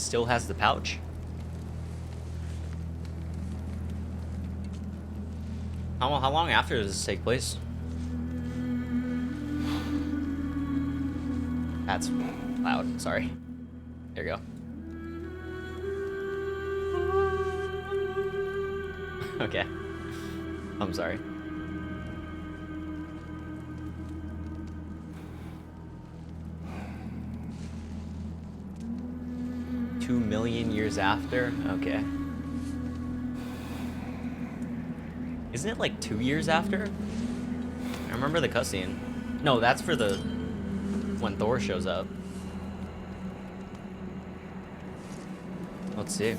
still has the pouch. How long after does this take place? That's loud. Sorry. There you go. Okay. I'm sorry. Two million years after? Okay. Isn't it like 2 years after? I remember the cutscene. No, that's for the... when Thor shows up. Let's see.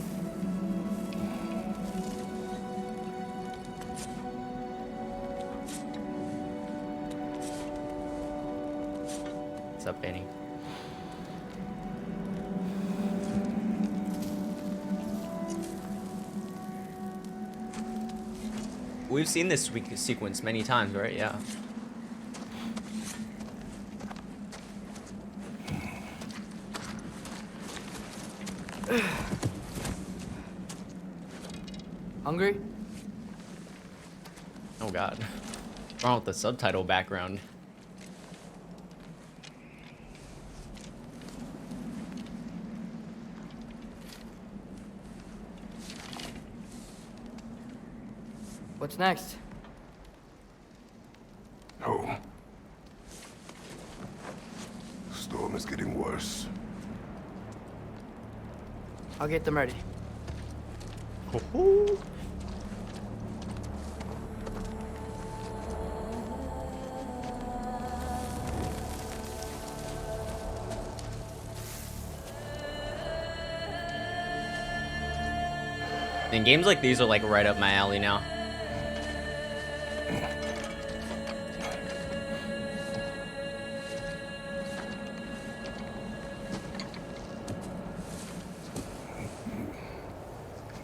What's up, Benny? We've seen this sequence many times, right? Yeah. Hungry? Oh god. What's wrong with the subtitle background? What's next? Home. Storm is getting worse. I'll get them ready. And games like these are like right up my alley now.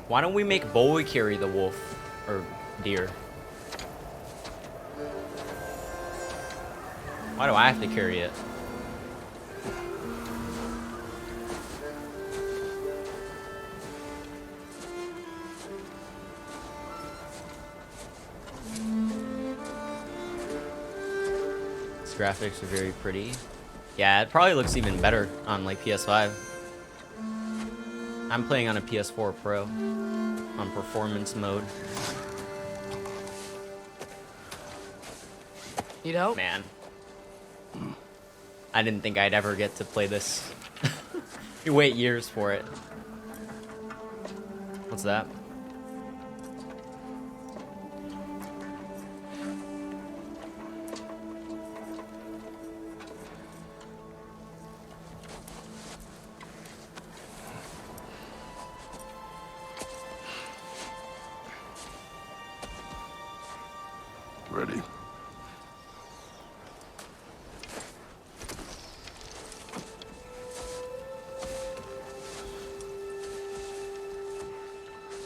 Why don't we make Bowie carry the wolf or deer? Why do I have to carry it? These graphics are very pretty. Yeah, it probably looks even better on like PS5. I'm playing on a PS4 Pro on performance mode. Need help? Man, I didn't think I'd ever get to play this. You wait years for it. What's that? Ready?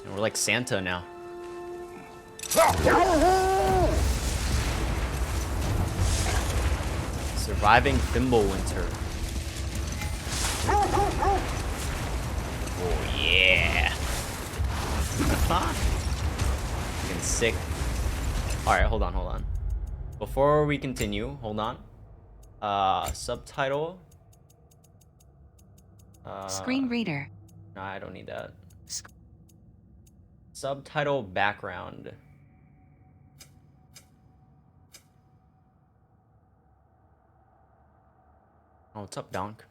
We're like Santa now. Surviving Fimbulwinter. Oh yeah. Fucking sick. Alright, hold on. Before we continue, hold on. Subtitle. Screen reader. No, I don't need that. Subtitle background. Oh, what's up, Donk?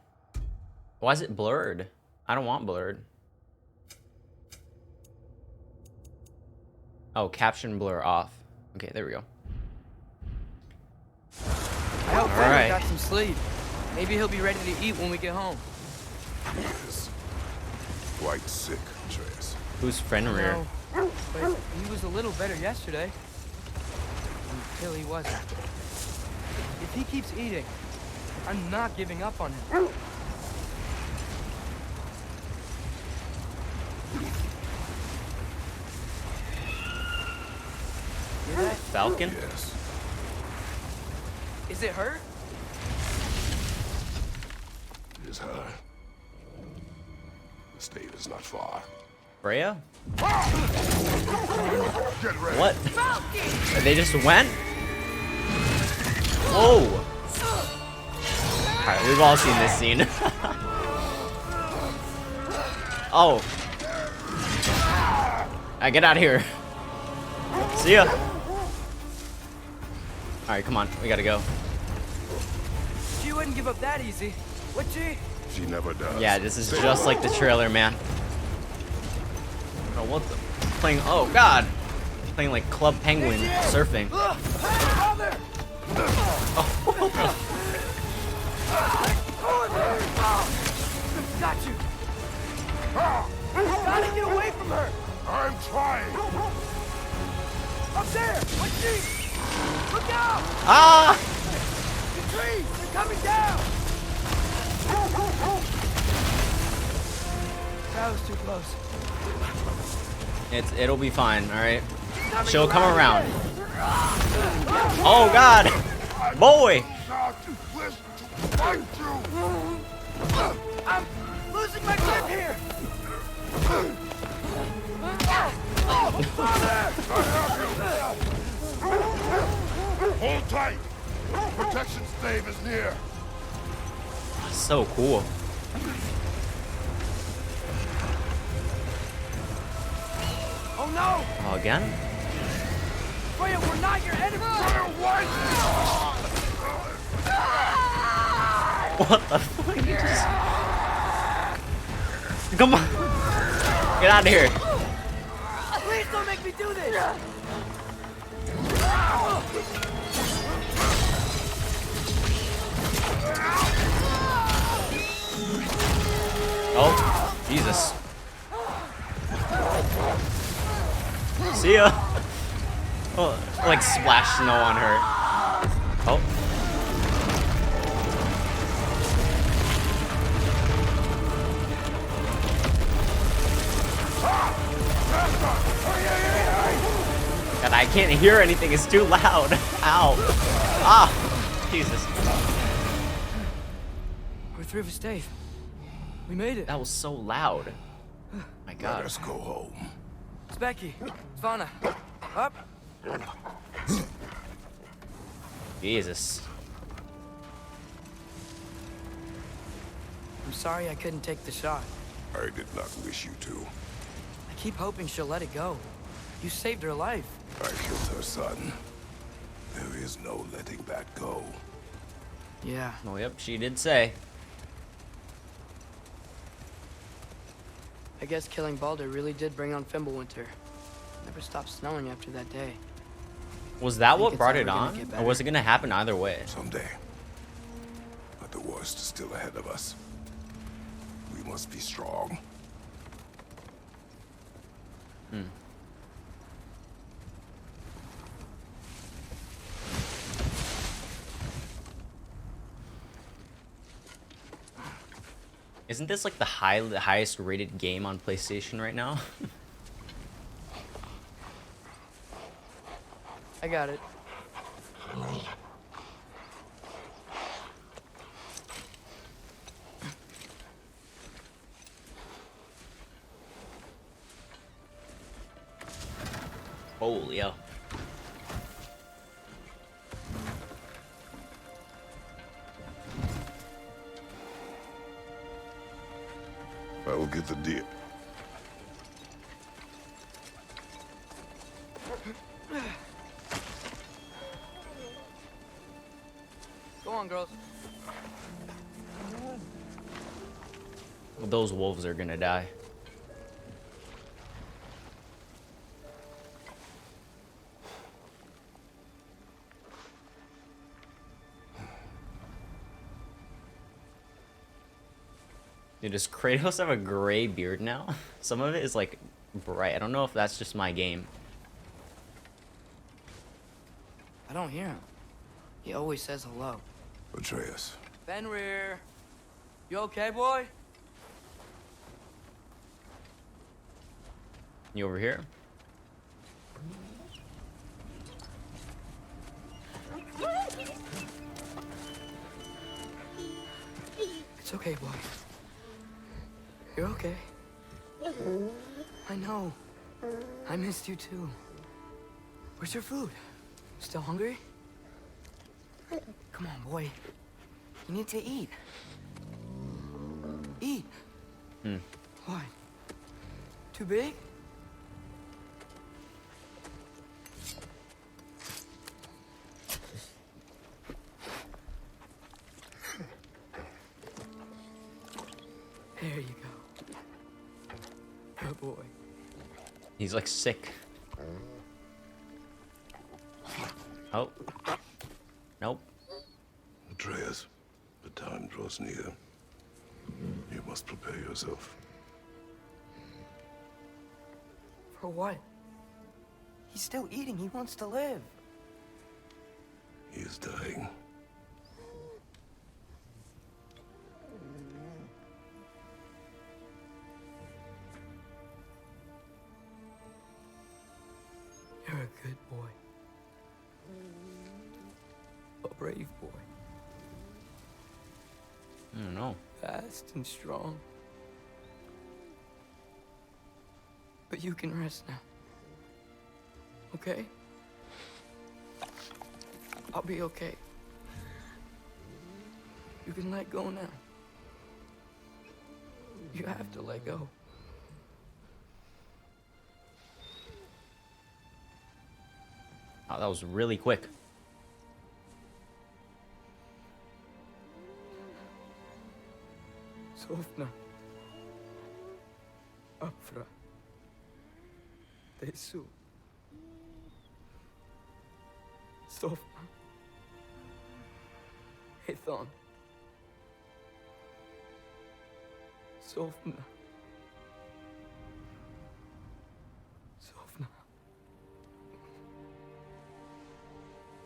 Why is it blurred? I don't want blurred. Oh, caption blur off. Okay, there we go. I hope Fenrir got some sleep. Maybe he'll be ready to eat when we get home. He is quite sick, Trace. Who's Fenrir? No, but he was a little better yesterday. Until he wasn't. If he keeps eating, I'm not giving up on him. Hear that? Falcon? Yes. Is it hurt? It is hard. The stave is not far. Freya? Get ready. What? They just went? Whoa! Alright, we've all seen this scene. Oh. Alright, get out of here. See ya. Alright, come on. We gotta go. She wouldn't give up that easy, would she? She never does. Yeah, this is just like the trailer, man. Oh, what the? Playing, oh god! Playing like Club Penguin surfing. Father! Got you! Gotta get away from her! I'm trying. Up there! What tree? Look out! Ah! The trees! They're coming down! That was too close. It'll be fine, alright? She'll come around. Oh god! Boy! I'm losing my grip here! Hold tight. Protection stave is near. So cool. Oh no! Oh, again? Freya, we're not your enemy! What the fuck? You just... Come on! Get out of here! Please don't make me do this! Oh, Jesus. See ya! Oh, like splash snow on her. Oh. God, I can't hear anything. It's too loud. Ow. Ah. Jesus. We're through the stave. We made it. That was so loud. My Let God. us go home. It's Becky. Svana. Up. Jesus. I'm sorry I couldn't take the shot. I did not wish you to. I keep hoping she'll let it go. You saved her life. I killed her son. There is no letting that go. Yeah. Oh, yep, she did say. I guess killing Balder really did bring on Fimbulwinter. Never stopped snowing after that day. Was that Think what it's brought ever it gonna on? get Or better. was it gonna happen either way? Someday. But the worst is still ahead of us. We must be strong. Isn't this like the highest rated game on PlayStation right now? I got it. Holy hell. I will get the deer. Go on, girls. Well, those wolves are gonna die. Dude, does Kratos have a gray beard now? Some of it is like bright. I don't know if that's just my game. I don't hear him. He always says hello. Atreus. Fenrir. You okay, boy? You over here? It's okay, boy. You're okay. I know. I missed you too. Where's your food? Still hungry? Come on, boy. You need to eat. Eat. Why? Too big? There you go. Good boy. He's like sick. Oh. Nope. Atreus, the time draws near. You must prepare yourself. For what? He's still eating. He wants to live. He is dying. You're a good boy. A brave boy. I don't know. Fast and strong. But you can rest now. Okay? I'll be okay. You can let go now. You have to let go. Oh, that was really quick. Sofna. Afra. Tesu. Sofna. Hethon. Sofna. Sofna.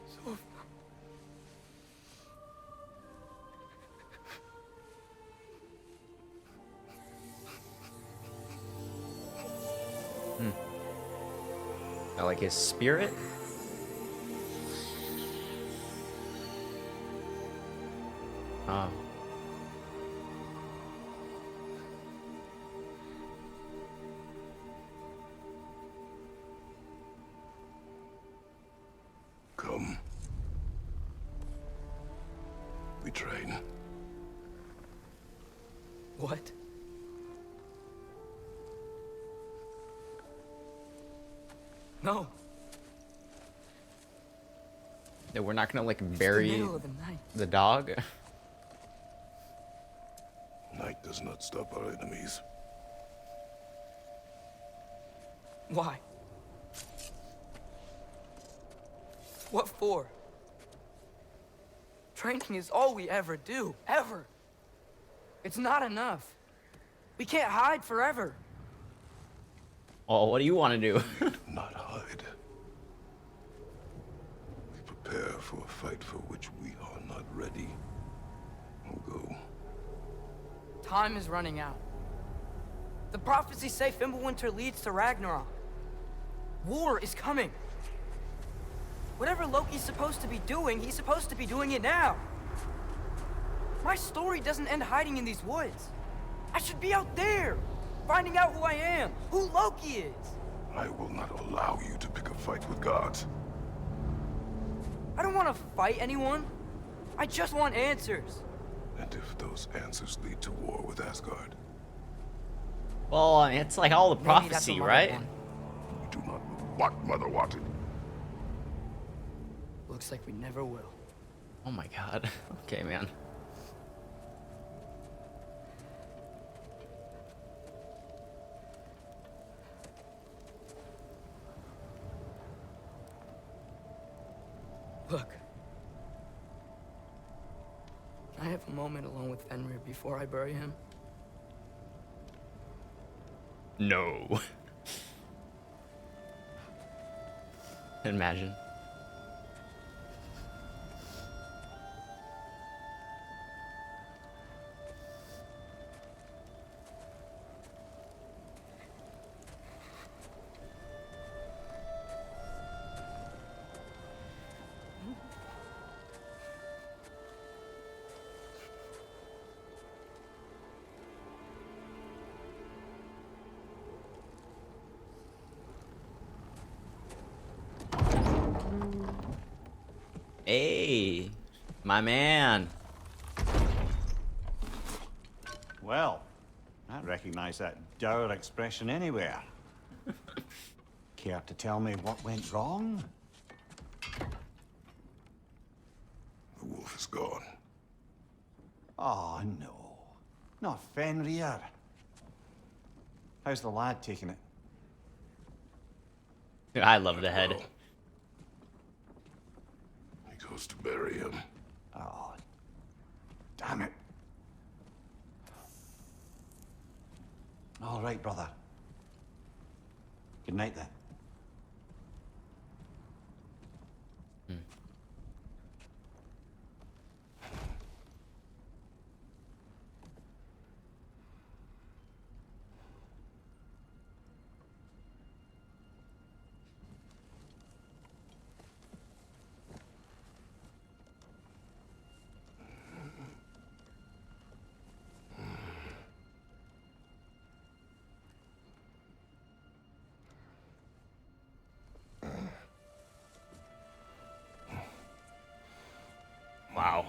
Sofna. I like his spirit. Oh. Come. We train. What? No. Yeah, we're not gonna like It's bury the middle of the night. the dog. Night does not stop our enemies. Why? What for? Training is all we ever do. Ever. It's not enough. We can't hide forever. Oh, what do you want to do? Not hide. We prepare for a fight for which we are not ready. We'll go. Time is running out. The prophecies say Fimbulwinter leads to Ragnarok. War is coming. Whatever Loki's supposed to be doing, he's supposed to be doing it now. My story doesn't end hiding in these woods. I should be out there, finding out who I am, who Loki is. I will not allow you to pick a fight with gods. I don't want to fight anyone. I just want answers. And if those answers lead to war with Asgard, Well, I mean, it's like all the Maybe that's what prophecy, Mother right? wanted. we do not know what Mother wanted. Looks like we never will. Oh my god. Okay, man. Look. Can I have a moment alone with Fenrir before I bury him? No. Imagine. Hey, my man. Well, I recognize that dour expression anywhere. Care to tell me what went wrong? The wolf is gone. Oh, no. Not Fenrir. How's the lad taking it? I love the head. Well, he goes to bury him. Oh, damn it. All right, brother. Good night, then. Wow.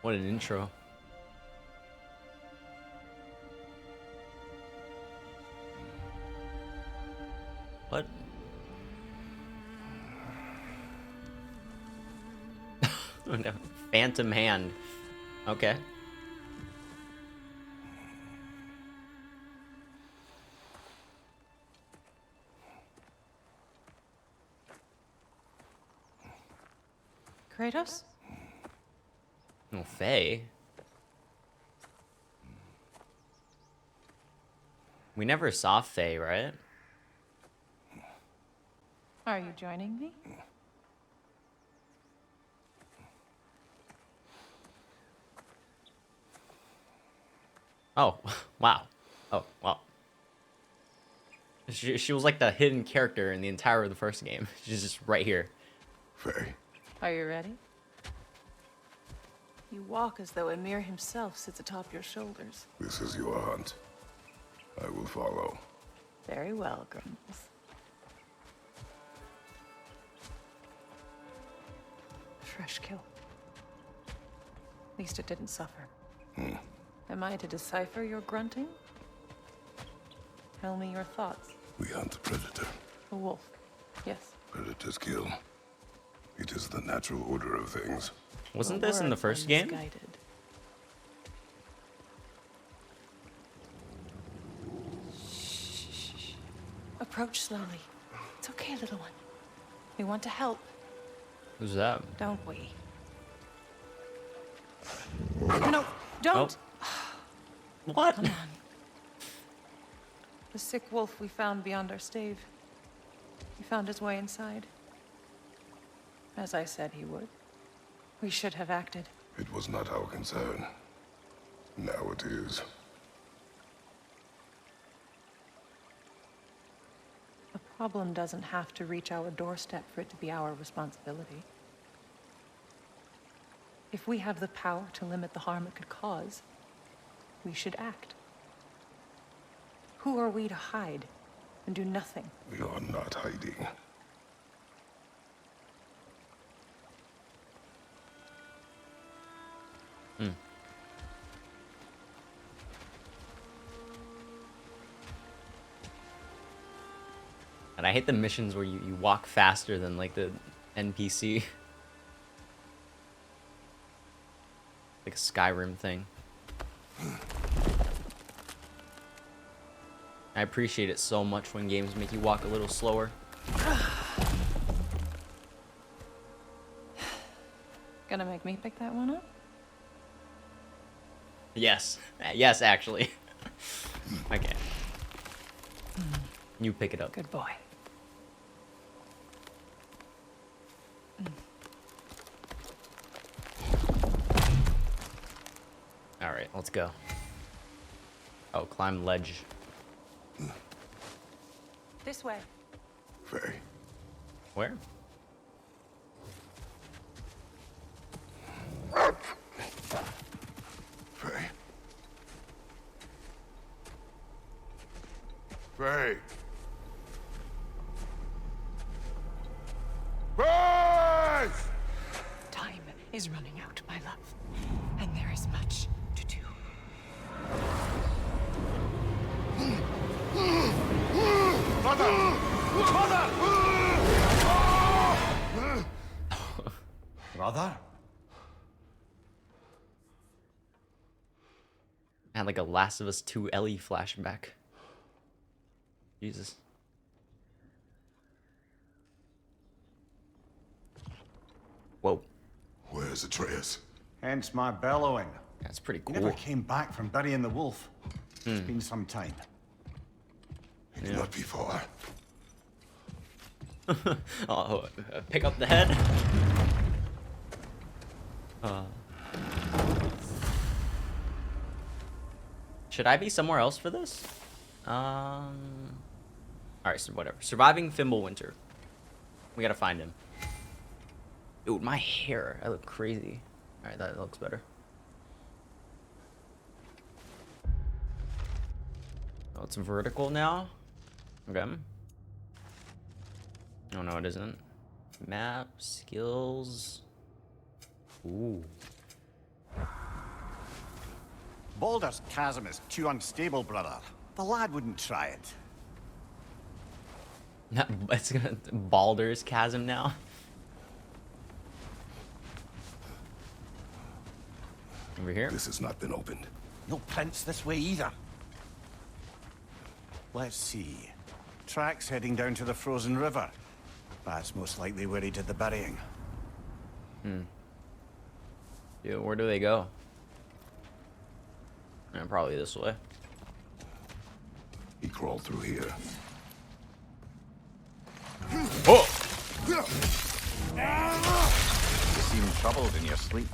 What an intro. What? Oh, no. Phantom hand. Okay. Kratos? Oh, Faye. We never saw Faye, right? Are you joining me? Oh, wow. Oh, well. She was like the hidden character in the entire of the first game. She's just right here. Faye, Are you ready? You walk as though Emir himself sits atop your shoulders. this is your hunt. I will follow. Very well, Grumbles. Fresh kill. At least it didn't suffer. Am I to decipher your grunting? Tell me your thoughts. We hunt a predator. A wolf. Yes. Predators kill. It is the natural order of things. Wasn't Your this in the words first are game? misguided. Shh. Approach slowly. It's okay, little one. We want to help, Who's that? don't we? No, don't! What? Come on. The sick wolf we found beyond our stave. He found his way inside. As I said he would. We should have acted. It was not our concern. Now it is. A problem doesn't have to reach our doorstep for it to be our responsibility. If we have the power to limit the harm it could cause, we should act. Who are we to hide and do nothing? We are not hiding. And I hate the missions where you walk faster than like the NPC. Like a Skyrim thing. I appreciate it so much when games make you walk a little slower. Gonna make me pick that one up? Yes. Yes, actually. Okay. You pick it up. Good boy. Alright, let's go. Oh, climb ledge. This way. Faye, Where? Faye. Faye. Faye! is running out, my love. And there is much to do. Brother! Brother! Brother? I had like a Last of Us 2 Ellie flashback. Jesus. Whoa. Where's Atreus? Hence my bellowing. That's pretty He cool. never came back from burying the wolf. It's been some time. It cannot be far. Oh, pick up the head. Should I be somewhere else for this? All right, so whatever. Surviving Fimbulwinter. We gotta find him. Dude, my hair. I look crazy. All right, that looks better. Oh, it's vertical now. Okay. Oh no, it isn't. Map, skills. Ooh. Baldur's Chasm is too unstable, brother. The lad wouldn't try it. It's gonna Baldur's Chasm now. Over here. This has not been opened. No prints this way either. Let's see. Tracks heading down to the frozen river. That's most likely where he did the burying. Yeah, where do they go? Yeah, probably this way. He crawled through here. Oh! You seem troubled in your sleep,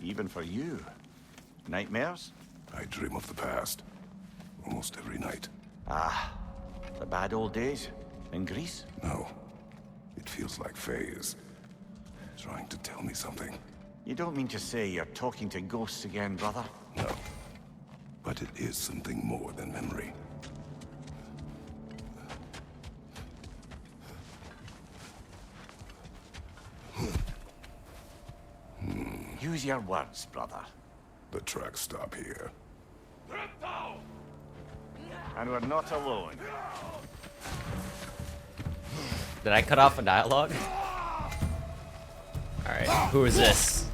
even for you. Nightmares? I dream of the past. Almost every night. Ah, the bad old days in Greece? No. It feels like Faye is trying to tell me something. You don't mean to say you're talking to ghosts again, brother? No. But it is something more than memory. Use your words, brother. The tracks stop here. And we're not alone. Did I cut off a dialogue? Alright, who is this?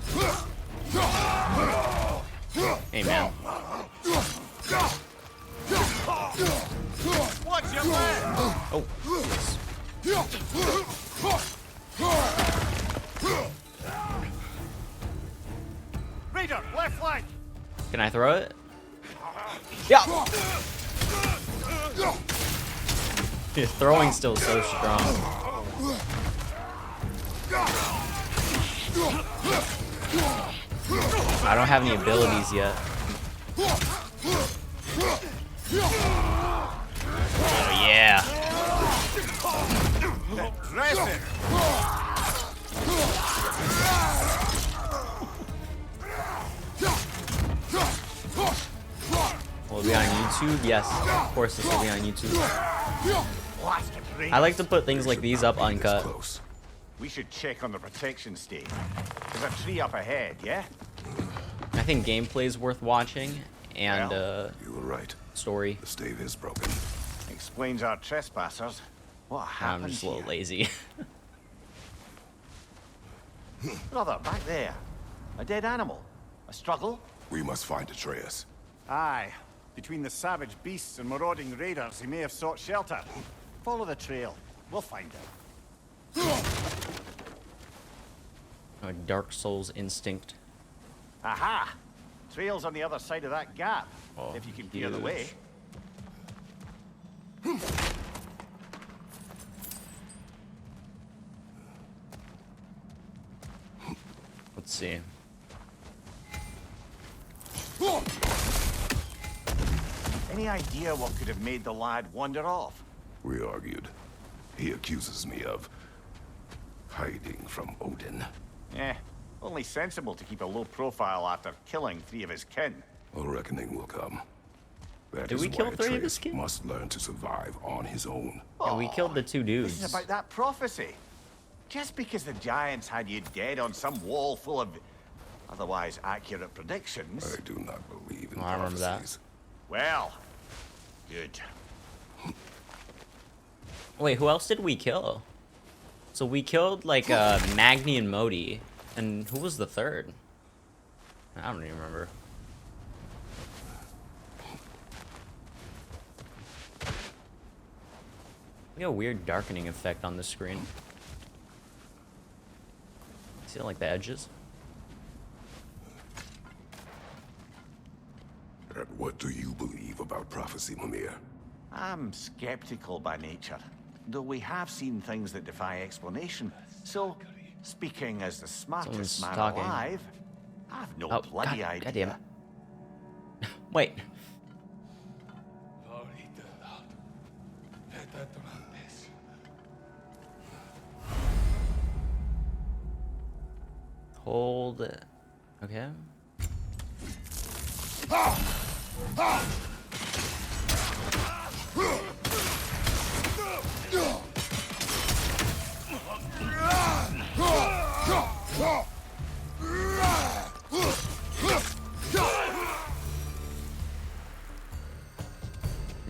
Hey, man. Watch your leg! Oh. Raider, left flank! Can I throw it? Yeah! His throwing's still so strong. I don't have any abilities yet. Oh yeah. Dressing! Will it be on YouTube? Yes, of course this will be on YouTube. Blast it, Raider. I like to put things like these up uncut. Close. We should check on the protection stage. There's a tree up ahead, yeah? I think gameplay's worth watching, and You were right. story. The stave is broken. Explains our trespassers. What happened I'm just a little here? lazy. Brother, back there. A dead animal. A struggle? We must find Atreus. Aye. Between the savage beasts and marauding raiders, he may have sought shelter. Follow the trail. We'll find him. A Dark Souls instinct. Aha! Trail's on the other side of that gap. Oh, if you can clear the huge. way. Let's see. Any idea what could have made the lad wander off? We argued. He accuses me of hiding from Odin. Only sensible to keep a low profile after killing 3 of his kin. A reckoning will come. That Did is we kill why 3 of Atreus his kin? must learn to survive on his own. Yeah, we killed the 2 This dudes. is about that prophecy. Just because the giants had you dead on some wall full of otherwise accurate predictions. I do not believe in Oh, I remember that. prophecies. Well, good. Wait, who else did we kill? So we killed like Magni and Modi, and who was the third? I don't even remember. We got a weird darkening effect on the screen. See like the edges? And what do you believe about prophecy, Mimir? I'm skeptical by nature, though we have seen things that defy explanation. So, speaking as the smartest Someone's man talking. alive, I've no Oh, bloody idea. God damn it. Wait. Hold it. Okay.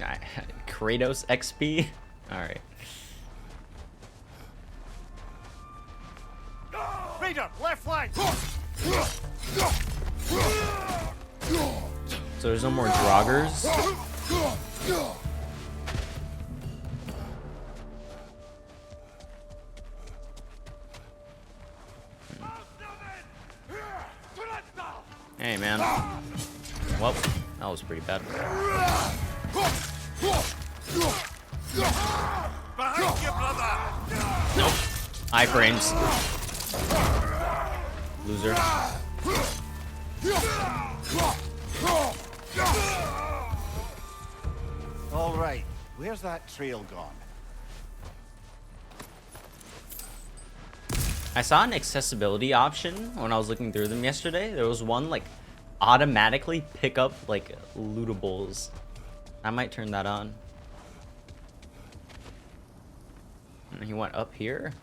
Alright, Kratos XP? Alright. Raider, left flank! So there's no more Draugrs? Hey, man. Well, that was pretty bad. Behind you, brother! Nope. Iframes. Loser. All right, where's that trail gone? I saw an accessibility option when I was looking through them yesterday. There was one like automatically pick up like lootables. I might turn that on. And he went up here.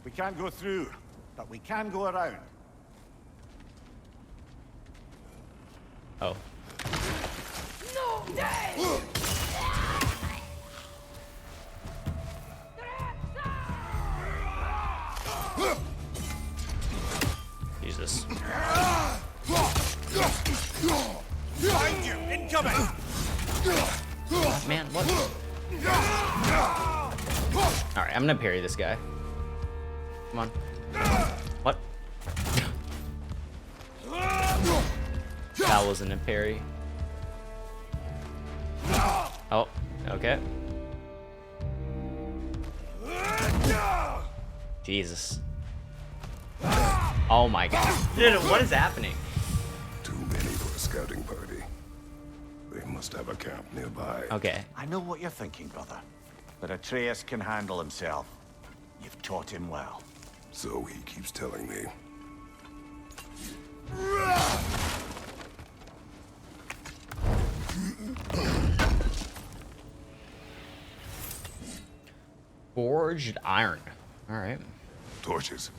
We can't go through, but we can go around. Oh. Jesus. Behind you, incoming! Man, what? Alright, I'm gonna parry this guy. Come on. What? That wasn't a parry. Oh, okay. Jesus. Oh my god. Dude, what is happening? Too many for a scouting party. They must have a camp nearby. Okay. I know what you're thinking, brother. But Atreus can handle himself. You've taught him well. So he keeps telling me. Forged iron. Alright. Torches.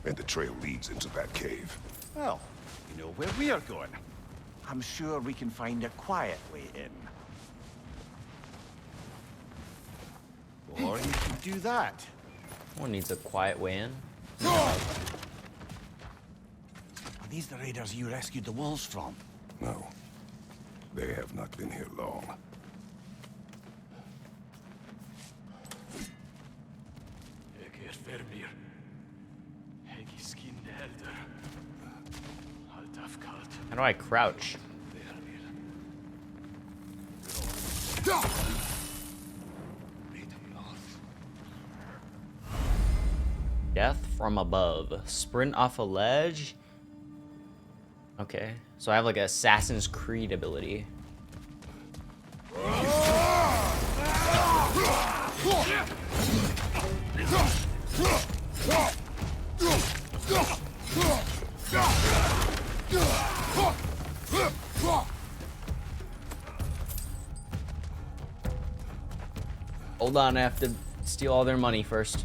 And the trail leads into that cave. Well, you know where we are going. I'm sure we can find a quiet way in. Or you can do that. One needs a quiet way in. Are these the raiders you rescued the wolves from? No. They have not been here long. How do I crouch? Death from above. Sprint off a ledge. Okay. So I have like an Assassin's Creed ability. Hold on, I have to steal all their money first.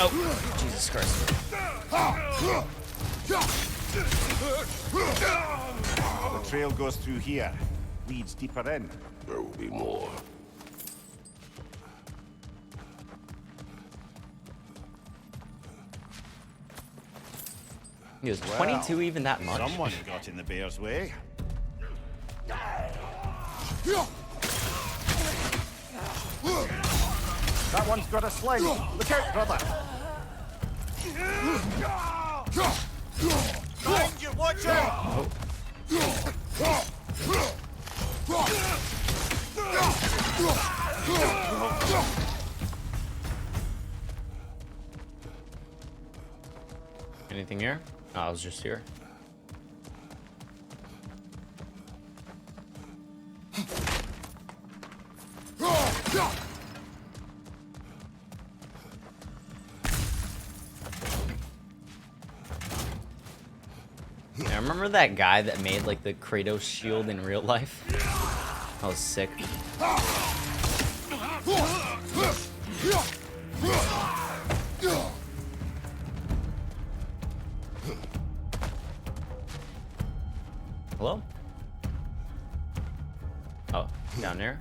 Oh, Jesus Christ. The trail goes through here. Leads deeper in. There will be more. He was 22 even that much? Someone got in the bear's way. That one's got a slide. Look out, brother. Behind you, watch out! Anything here? Oh, I was just here. Yeah, remember that guy that made like the Kratos shield in real life? That was sick. Hello? Oh, down there?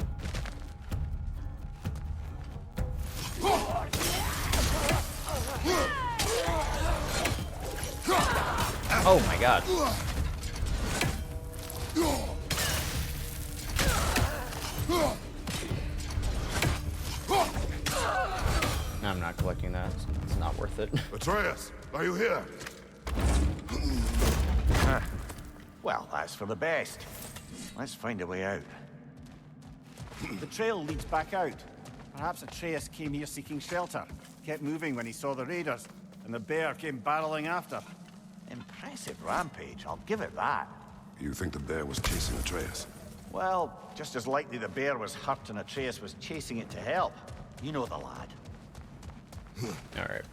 Oh my god. I'm not collecting that. It's not worth it. Atreus, are you here? Well, that's for the best. Let's find a way out. The trail leads back out. Perhaps Atreus came here seeking shelter. Kept moving when he saw the raiders, and the bear came barreling after. Impressive rampage, I'll give it that. You think the bear was chasing Atreus? Well, just as likely the bear was hurt and Atreus was chasing it to help. You know the lad. Alright.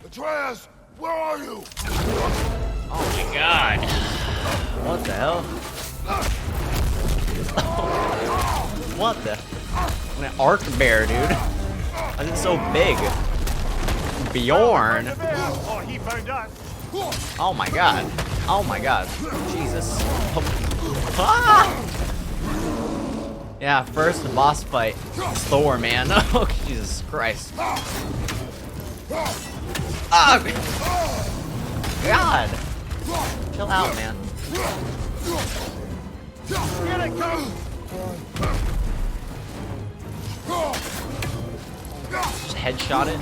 Atreus, where are you? Oh my god. What the hell? What the? An arc bear, dude. Why is it so big? Bjorn. Oh, he found us. Oh my god. Oh my god. Jesus. Ah! Yeah, first boss fight. It's Thor, man. Oh, Jesus Christ. Ah! God. Chill out, man. Here it comes. Just headshot it.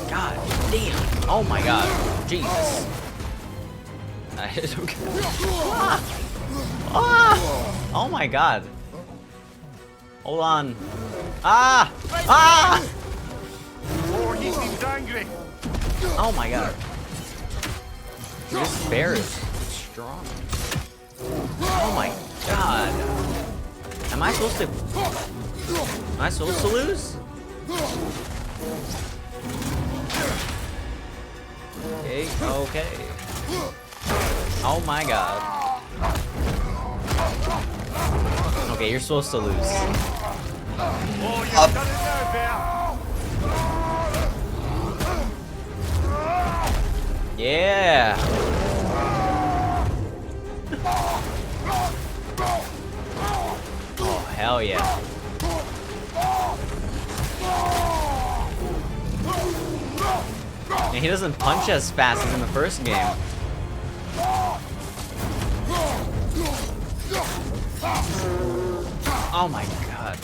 God damn. Oh my god. Jesus. Okay. Ah! Ah! Oh my god. Hold on. Ah! Ah! Oh, he seems angry. Oh my god. This bear is strong. Oh my god. Am I supposed to... Am I supposed to lose? Okay, okay. Oh my god. Okay, you're supposed to lose. Oh, you've done it now, bear. Yeah. Oh, hell yeah. And he doesn't punch as fast as in the first game. Oh my god.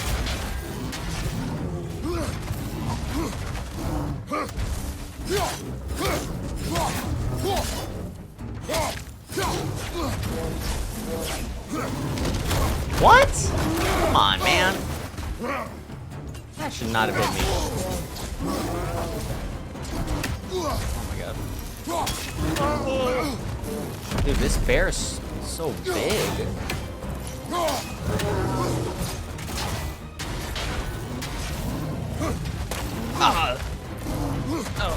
What? Come on, man. That should not have hit me. Oh my god. Dude, this bear is so big. Ah. Oh.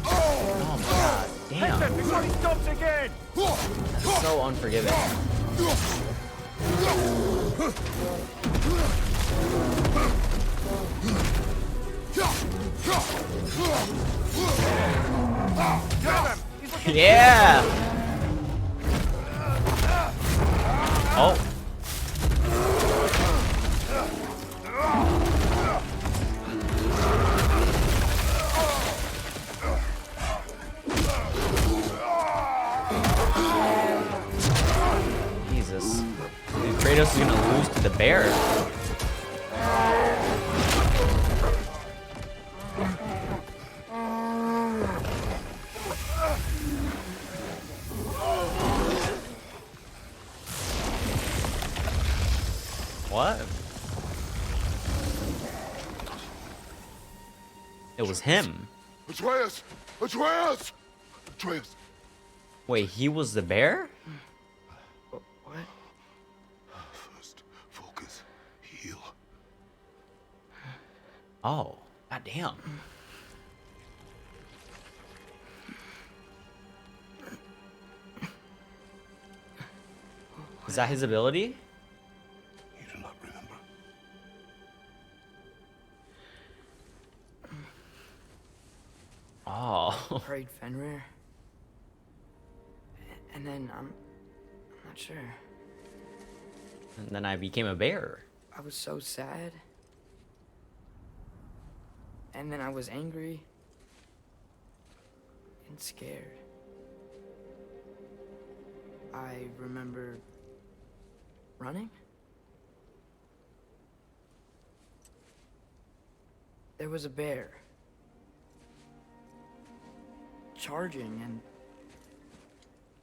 Oh it before he stops again! So unforgiving. Yeah. Oh. Jesus. Dude, Kratos is gonna lose to the bear. What? It was him. Atreus! Atreus! Atreus! Wait, he was the bear? What? First, focus. Heal. Oh, goddamn. Is that his ability? You do not remember. Oh. Prayed Fenrir. And then I'm not sure. And then I became a bear. I was so sad. And then I was angry. And scared. I remember running. There was a bear. Charging, and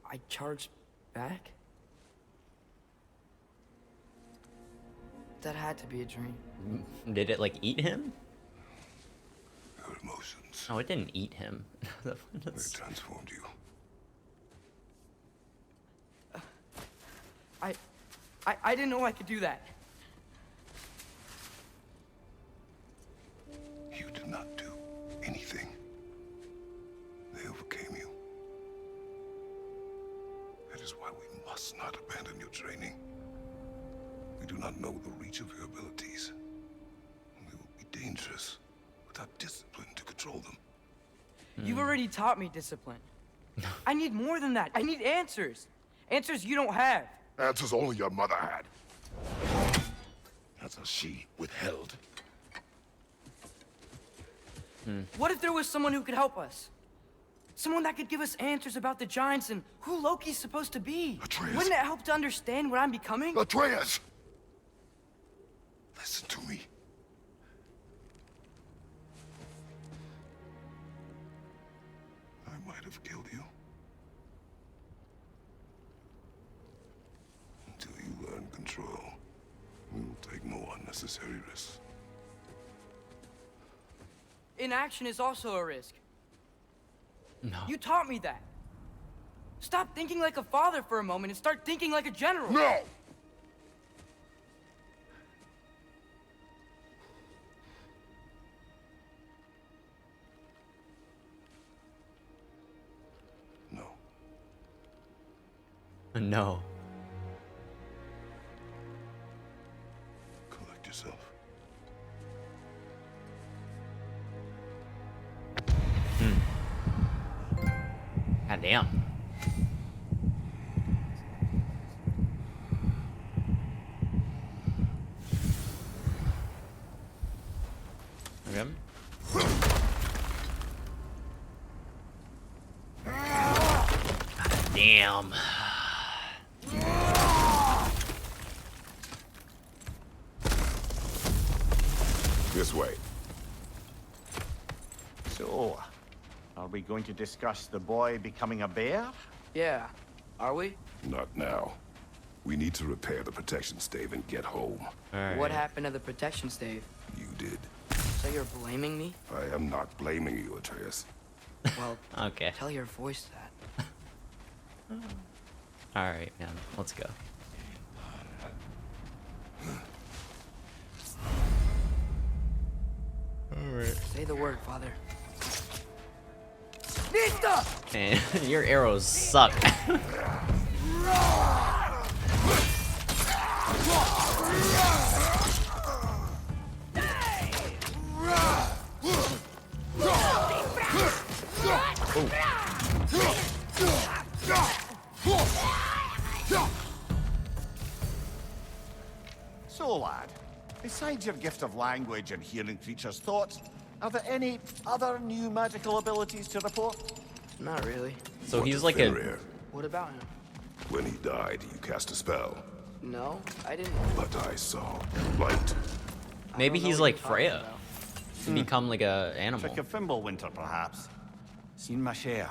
I charged back. That had to be a dream. Did it like eat him? Your emotions. Oh, it didn't eat him. They transformed you. I didn't know I could do that. You did not do anything. They overcame you. That is why we must not abandon your training. We do not know the reach of your abilities. We will be dangerous without discipline to control them. You've already taught me discipline. I need more than that. I need answers. Answers you don't have. Answers only your mother had. Answers she withheld. What if there was someone who could help us? Someone that could give us answers about the giants and who Loki's supposed to be. Atreus. Wouldn't it help to understand what I'm becoming? Atreus! Listen to me. I might have killed you. Until you learn control, we will take no unnecessary risks. Inaction is also a risk. No. You taught me that. Stop thinking like a father for a moment and start thinking like a general. No! No. No. Collect yourself. God damn. Okay. God damn. This way. So, are we going to discuss the boy becoming a bear? Yeah. Are we? Not now. We need to repair the protection stave and get home. What happened to the protection stave? You did. So you're blaming me? I am not blaming you, Atreus. Well, Okay. tell your voice that. Alright, man. Let's go. Say the word, Father. Nista! And your arrows suck. So, lad, besides your gift of language and hearing creatures' thoughts, are there any other new magical abilities to report? Not really. So he's like a. Fenrir. What about him? When he died, you cast a spell, No, I didn't. but I saw light. Maybe know he's what like you're talking Freya. about. To become like a animal. Trick of Fimbulwinter, perhaps. Seen my share.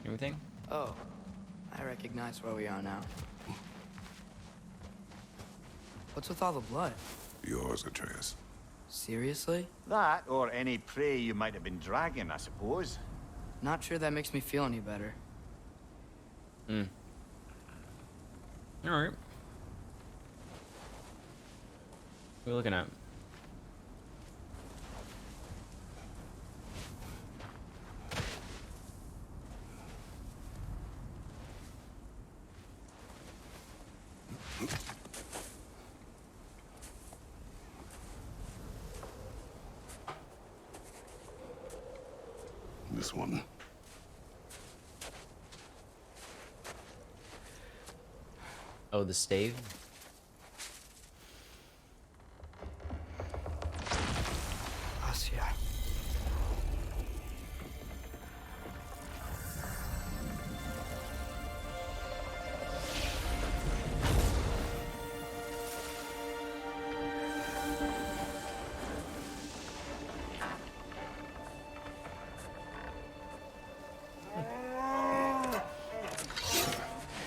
Anything? Oh, I recognize where we are now. What's with all the blood? Yours, Atreus. Seriously? That, or any prey you might have been dragging, I suppose. Not sure that makes me feel any better. Hmm. All right. What are we looking at? This one. Oh, the stave? Asya.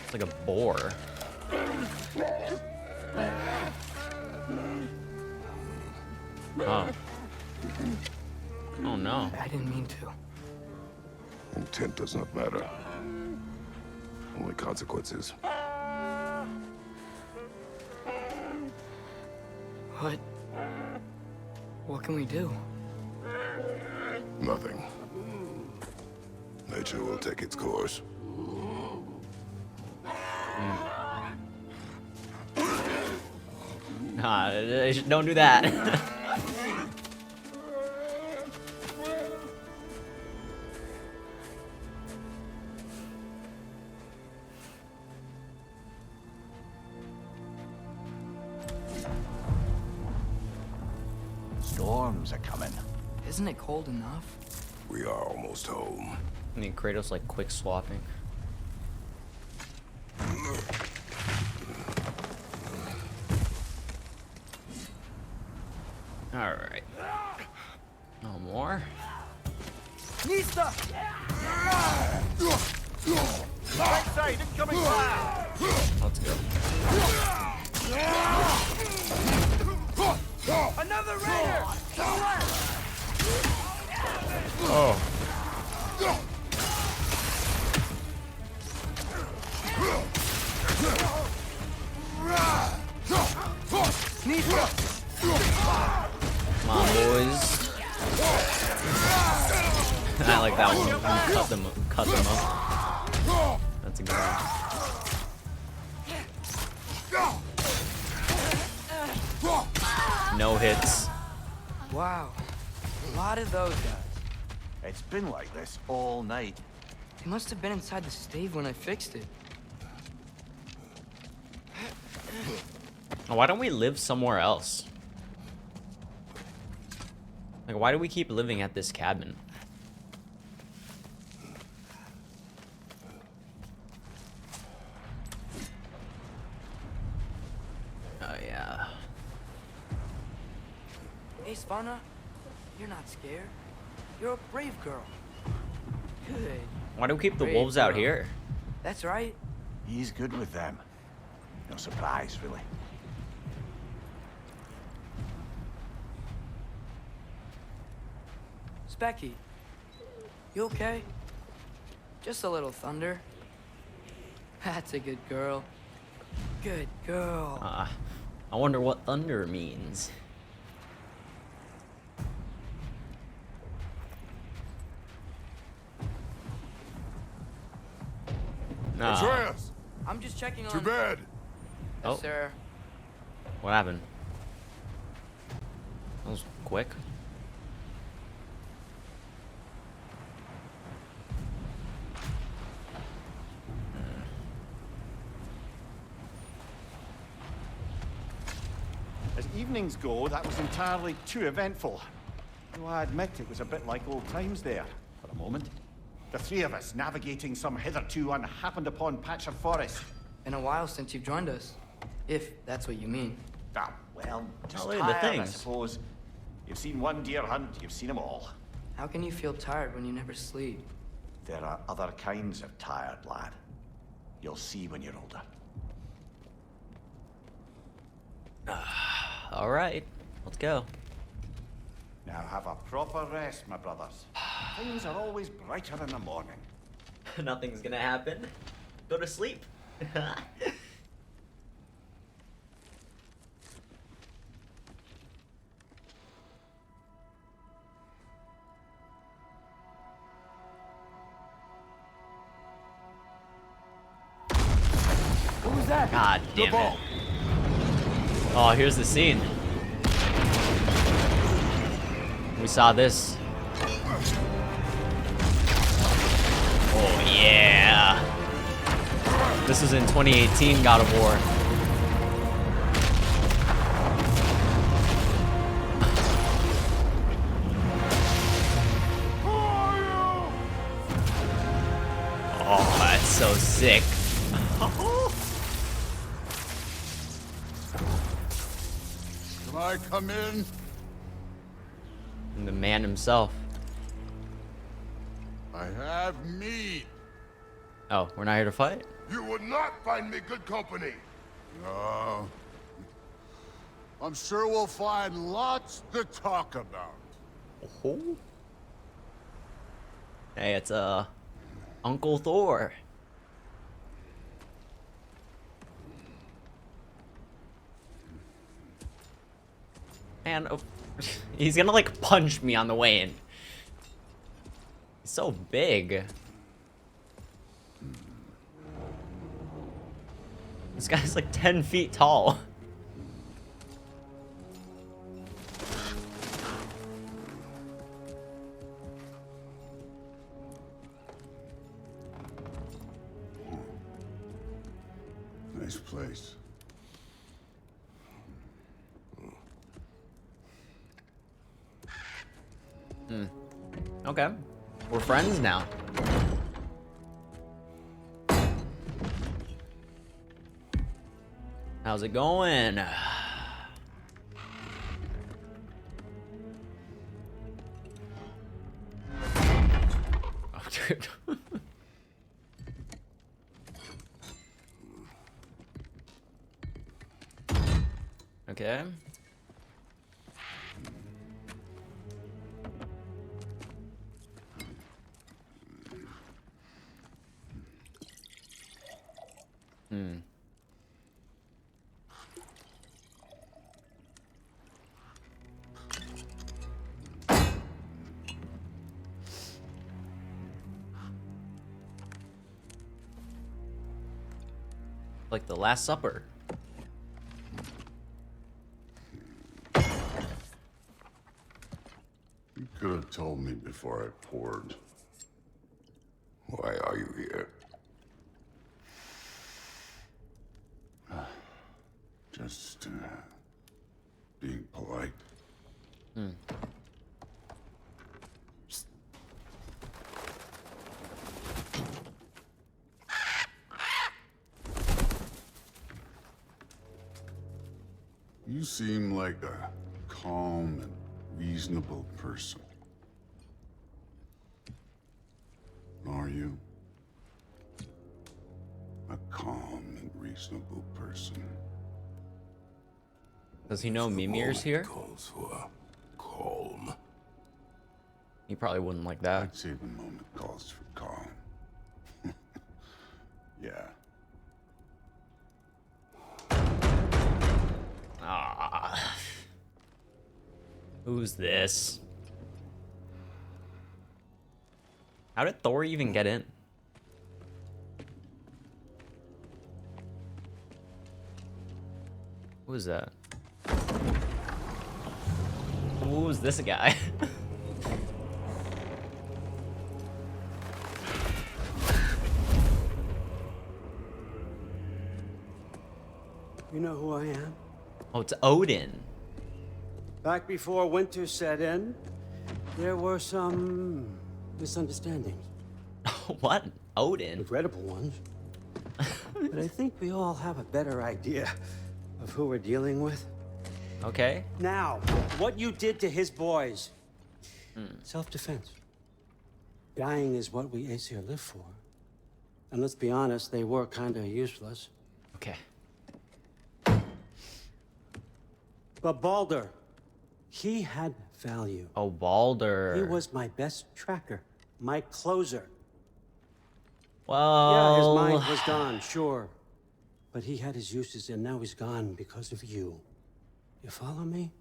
It's like a boar. Oh. Oh no. I didn't mean to. Intent does not matter. Only consequences. What? What can we do? Nothing. Nature will take its course. Nah, don't do that. Storms are coming. Isn't it cold enough? We are almost home. I mean, Kratos like quick swapping. All right. No more. Nista! Right side, incoming fire! Let's go. Another raider! To the left! Oh. Nista! Come on, boys. I like that one. Cut them up. That's a good one. No hits. Wow. A lot of those guys. It's been like this all night. They must have been inside the stave when I fixed it. Why don't we live somewhere else? Like, why do we keep living at this cabin? Oh, yeah. Hey, Svana, you're not scared. You're a brave girl. Good. Why do we keep the Brave wolves out girl. here? That's right. He's good with them. No surprise, really. Specky, you okay? Just a little thunder. That's a good girl. Good girl. I wonder what thunder means. No. Atreus, I'm just checking on. to bed. Oh. Yes, sir. What happened? That was quick. As evenings go, that was entirely too eventful. Though I admit it was a bit like old times there, for a moment. The three of us navigating some hitherto unhappened upon patch of forest. Been a while since you've joined us. If that's what you mean. Ah, well, just look at the tired, I things. suppose. You've seen one deer hunt, you've seen them all. How can you feel tired when you never sleep? There are other kinds of tired, lad. You'll see when you're older. All right, let's go. Now have a proper rest, my brothers. Things are always brighter in the morning. Nothing's gonna happen. Go to sleep. What was that? God The damn ball. it. Oh, here's the scene. We saw this. Oh yeah. This was in 2018 God of War. Oh, that's so sick. Can I come in? And the man himself. I have meat. Oh, we're not here to fight? You would not find me good company. No. I'm sure we'll find lots to talk about. Oh. Hey, it's Uncle Thor. Man, oh, he's gonna like punch me on the way in. He's so big. This guy's like 10 feet tall. Nice place. Okay. We're friends now. How's it going? Oh, dude. Okay. Like the Last Supper. You could have told me before I poured. Why are you here? Just being polite. You seem like a calm and reasonable person. Are you? A calm and reasonable person. Does he know Mimir's here? Calls for calm. He probably wouldn't like that. I'd say the moment calls for calm. Yeah. Who's this? How did Thor even get in? Who is that? Who's this guy? You know who I am? Oh, it's Odin. Back before winter set in, there were some misunderstandings. What? Odin? Regrettable ones. But I think we all have a better idea of who we're dealing with. Okay. Now, what you did to his boys. Self-defense. Dying is what we Aesir live for. And let's be honest, they were kinda useless. Okay. But Baldur, he had value. Oh, Baldur. He was my best tracker, my closer. Well. Yeah, his mind was gone, sure. But he had his uses, and now he's gone because of you. You follow me?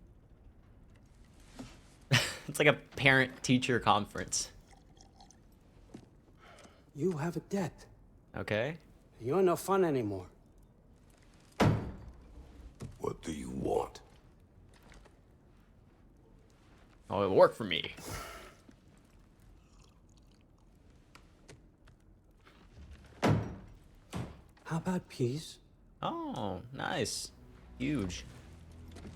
It's like a parent-teacher conference. You have a debt. Okay. You're no fun anymore. What do you want? Oh, it worked for me. How about peace? Oh, nice. Huge.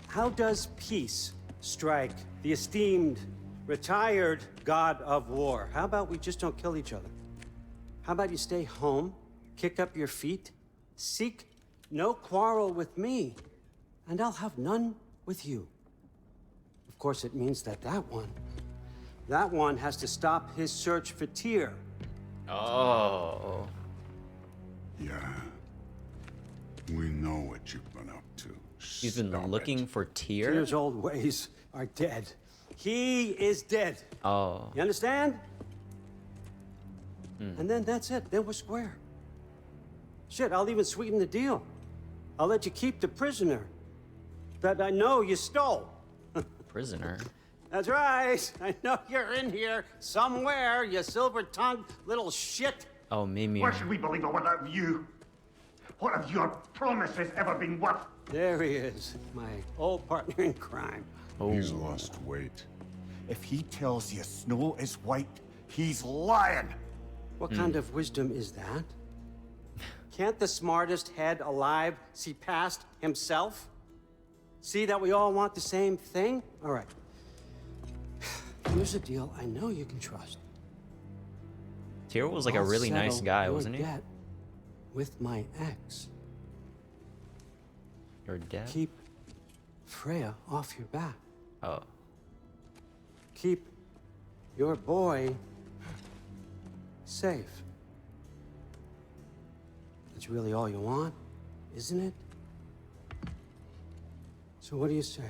How does peace strike the esteemed, retired god of war? How about we just don't kill each other? How about you stay home, kick up your feet, seek no quarrel with me, and I'll have none with you. Of course, it means that that one has to stop his search for Tyr. Oh. Yeah. We know what you've been up to. He's been Stop looking it. for Tyr? Tyr's old ways are dead. He is dead. Oh. You understand? And then that's it. Then we're square. Shit, I'll even sweeten the deal. I'll let you keep the prisoner that I know you stole. Prisoner? That's right. I know you're in here somewhere, you silver-tongued little shit. Oh, Mimir. Why should we believe a word out of you? What have your promises ever been worth? There he is, my old partner in crime. He's lost weight. If he tells you snow is white, he's lying. What kind of wisdom is that? Can't the smartest head alive see past himself? See that we all want the same thing? All right. Here's a deal I know you can trust. Tyr was like a I'll really nice settle guy, your wasn't he? debt with my ex. Your debt? Keep Freya off your back. Oh. Keep your boy safe. That's really all you want, isn't it? So what do you say?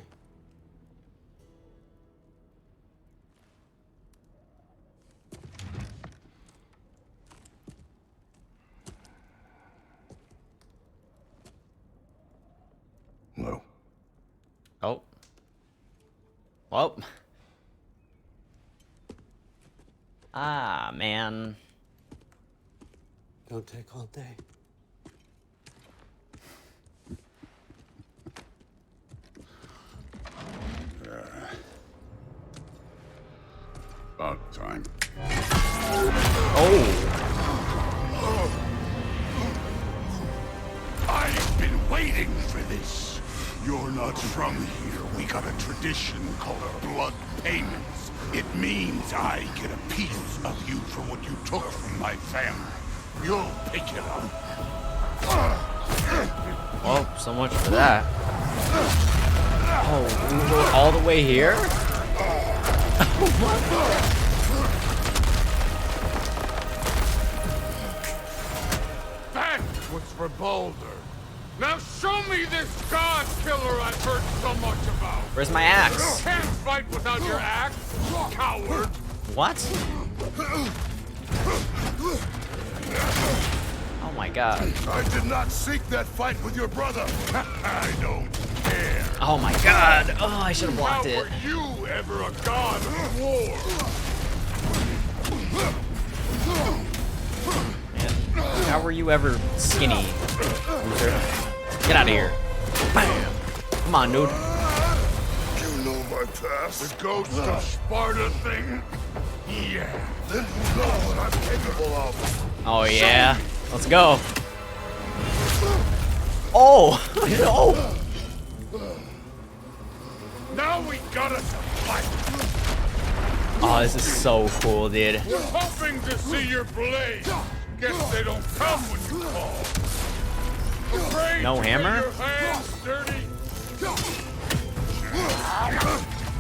No. Oh. Well. Ah, man. Don't take all day. About time. Oh. I've been waiting for this. You're not from here. We got a tradition called blood payments. It means I get a piece of you for what you took from my family. You'll pick it up. Well, so much for that. Oh, we go all the way here? That was for Baldur. Now show me this god killer I've heard so much about. Where's my axe? You can't fight without your axe, coward. What? Oh Oh my god. I did not seek that fight with your brother. I don't care. Oh my god. Oh, I should have blocked How it. were you ever a god of war? Man, how were you ever skinny, loser? Get out of here. Bam. Come on, dude. You know my past. The ghost of Sparta thing? Yeah. Then you know what I'm capable of. Oh yeah. Let's go. Oh no. Now we got us a fight. Oh, this is so cool, dude. We're hoping to see your blade. Guess they don't come when you call. Afraid No to hammer? get your hands dirty?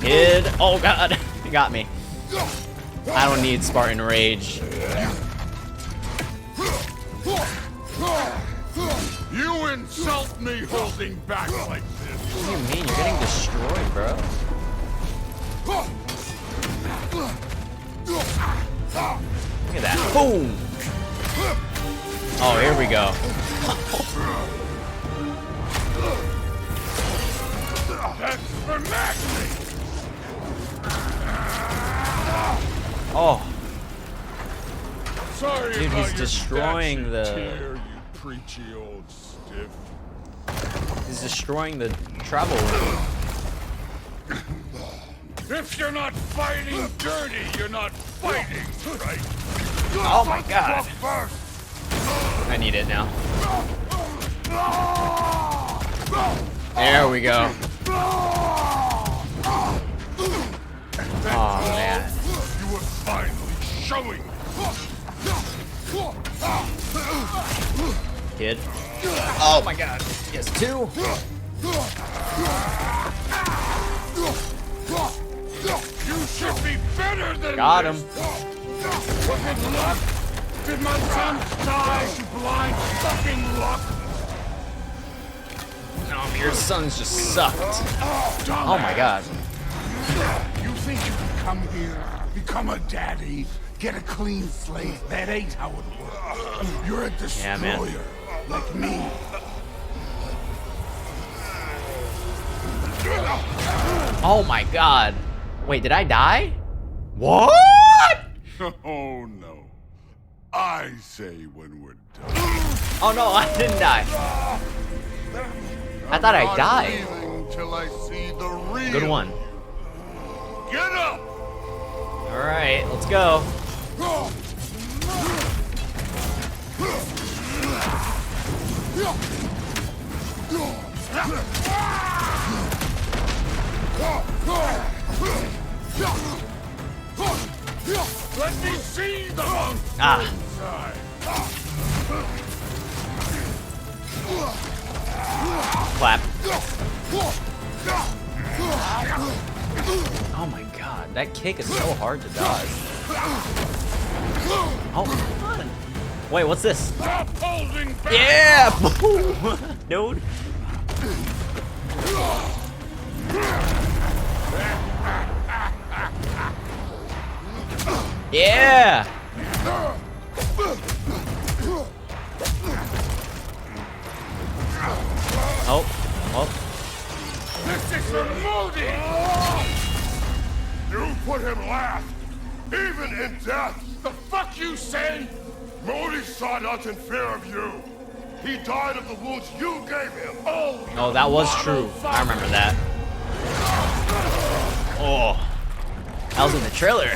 Kid. Oh god. You got me. I don't need Spartan Rage. You insult me holding back like this. What do you mean? You're getting destroyed, bro. Look at that. Boom. Oh, here we go. That's for Magni. Oh, Sorry dude, about he's your destroying statue the. tear, you preachy old stiff. He's destroying the travel room. If you're not fighting dirty, you're not fighting, right? Oh my god. First. I need it now. There we go. Oh man. You were finally showing. Kid. Oh my god. Yes, two. You should be better than Got him. this. Was it luck? Did my son die to blind fucking luck? No, your sons just sucked. Oh my god. You think you can come here, become a daddy, get a clean slate? That ain't how it works. You're a destroyer, man. like me. Oh my god. Wait, did I die? What? Oh no. I say when we're done. Oh no, I didn't die. I thought I I'm died. not leaving till I see the real. Good one. Get up! Alright, let's go. Let me see the monk Ah. inside. Clap. Oh my god, that kick is so hard to dodge. Oh, come on. Wait, what's this? Stop holding back. Yeah! Boom! Dude. Yeah! Oh, oh. This is for Modi! You put him last, even in death. The fuck you say? Modi saw not in fear of you. He died of the wounds you gave him. Oh, that was true. I remember that. Oh. That was in the trailer.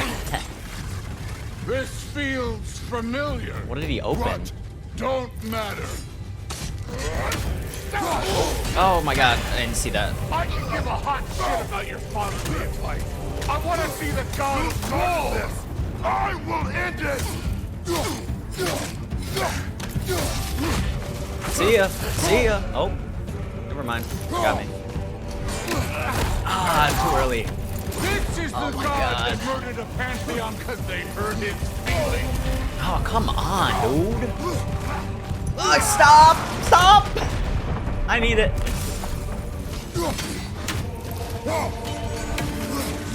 This feels familiar. What did he open? But don't matter. Oh my god, I didn't see that. I can give a hot shit about your fatherly advice. I want to see the god of war. I will end it. See ya. See ya. Oh. Never mind. Got me. Ah, too early. This is Oh the my god God. that murdered a pantheon because they hurt his feelings. Oh, come on, dude. Stop! Stop! I need it.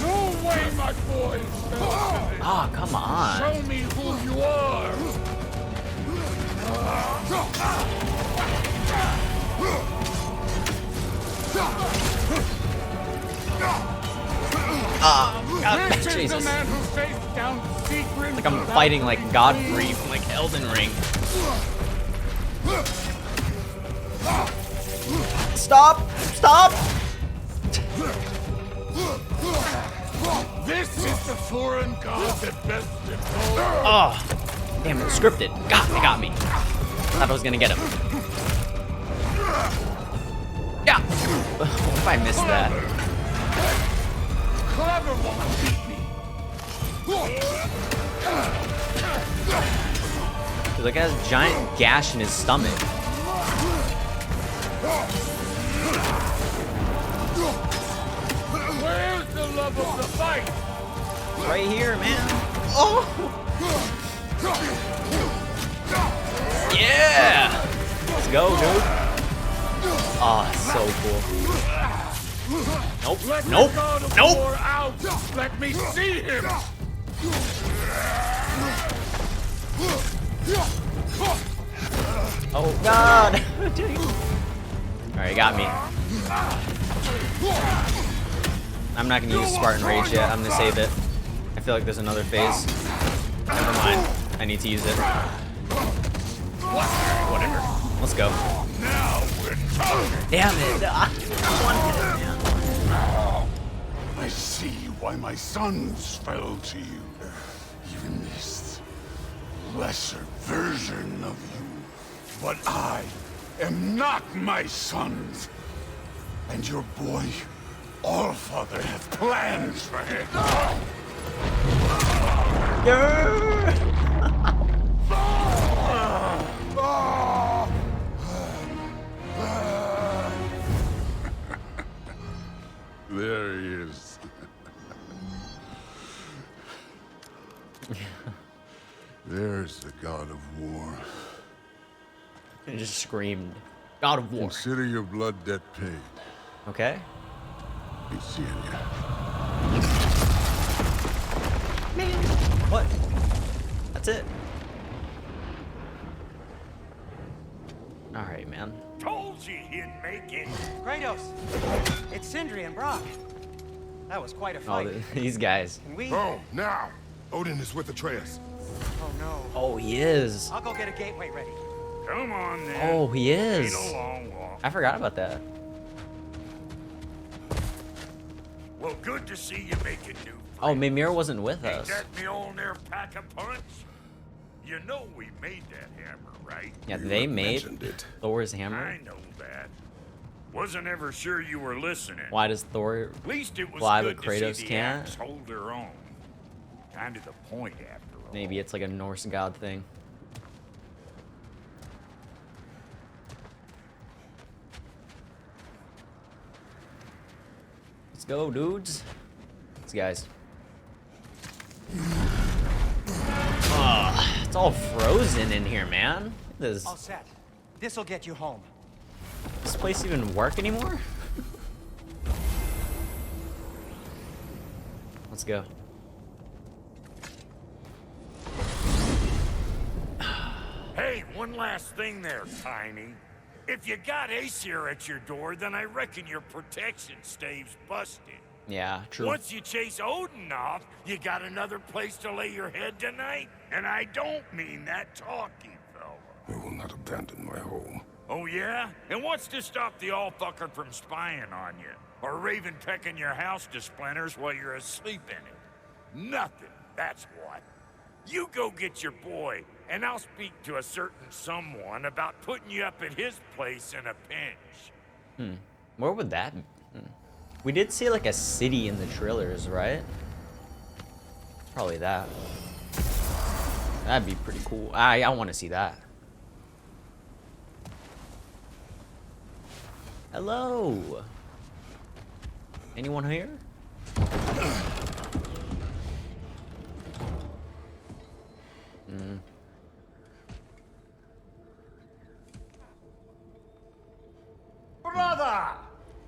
No way, my boys. Oh, come on. Show me who you are. God, Jesus. Like I'm fighting like Godfrey from like Elden Ring. Stop! Stop! This is the foreign god that best of all. Oh, damn it, scripted. God, they got me. Thought I was gonna get him. Yeah. What if I missed that? Clever won't beat me. Dude, that guy has a giant gash in his stomach. Where's the love of the fight? Right here, man. Oh! Yeah! Let's go, dude. Oh, so cool. Nope. Let Nope. the god of Nope. war out. Let me see him. Oh, God. Alright, he got me. I'm not gonna use Spartan Rage yet. I'm gonna save it. I feel like there's another phase. Never mind. I need to use it. Whatever. Let's go. Now we're talking. Damn it. One hit, man. I see why my sons fell to you. Even this lesser version of you. But I am not my sons. And your boy, Allfather, has plans for him. There he is. There's the god of war. And just screamed. God of War. Consider your blood debt paid. Okay. Be seeing you. What? That's it. Alright, man. Told you he'd make it. Kratos, it's Sindri and Brock. That was quite a Oh, fight. these guys. And we... Oh, now! Odin is with Atreus. Oh no. Oh, he is. I'll go get a gateway ready. Come on then. Oh, he is. Ain't a long walk. I forgot about that. Well, good to see you making new friends. Oh, Mimir wasn't with Ain't us. that me old there pack a punch? You know we made that hammer, right? Yeah, You they had made mentioned it. Thor's hammer. I know that. Wasn't ever sure you were listening. Why does Thor At least it was fly good but to Kratos see the can't? axe hold her own. Kind of the point after all. Maybe it's like a Norse god thing. Let's go, dudes. These guys. It's all frozen in here, man. Does All set. This'll get you home. this place even work anymore? Let's go. Hey, one last thing there, Tiny. If you got Aesir at your door, then I reckon your protection stave's busted. Yeah, true. Once you chase Odin off, you got another place to lay your head tonight? And I don't mean that talky fella. I will not abandon my home. Oh yeah? And what's to stop the all-fucker from spying on you? Or Raven pecking your house to splinters while you're asleep in it? Nothing, that's what. You go get your boy, and I'll speak to a certain someone about putting you up at his place in a pinch. Where would that be? We did see like a city in the trailers, right? It's probably that. That'd be pretty cool. I want to see that. Hello. Anyone here? Brother!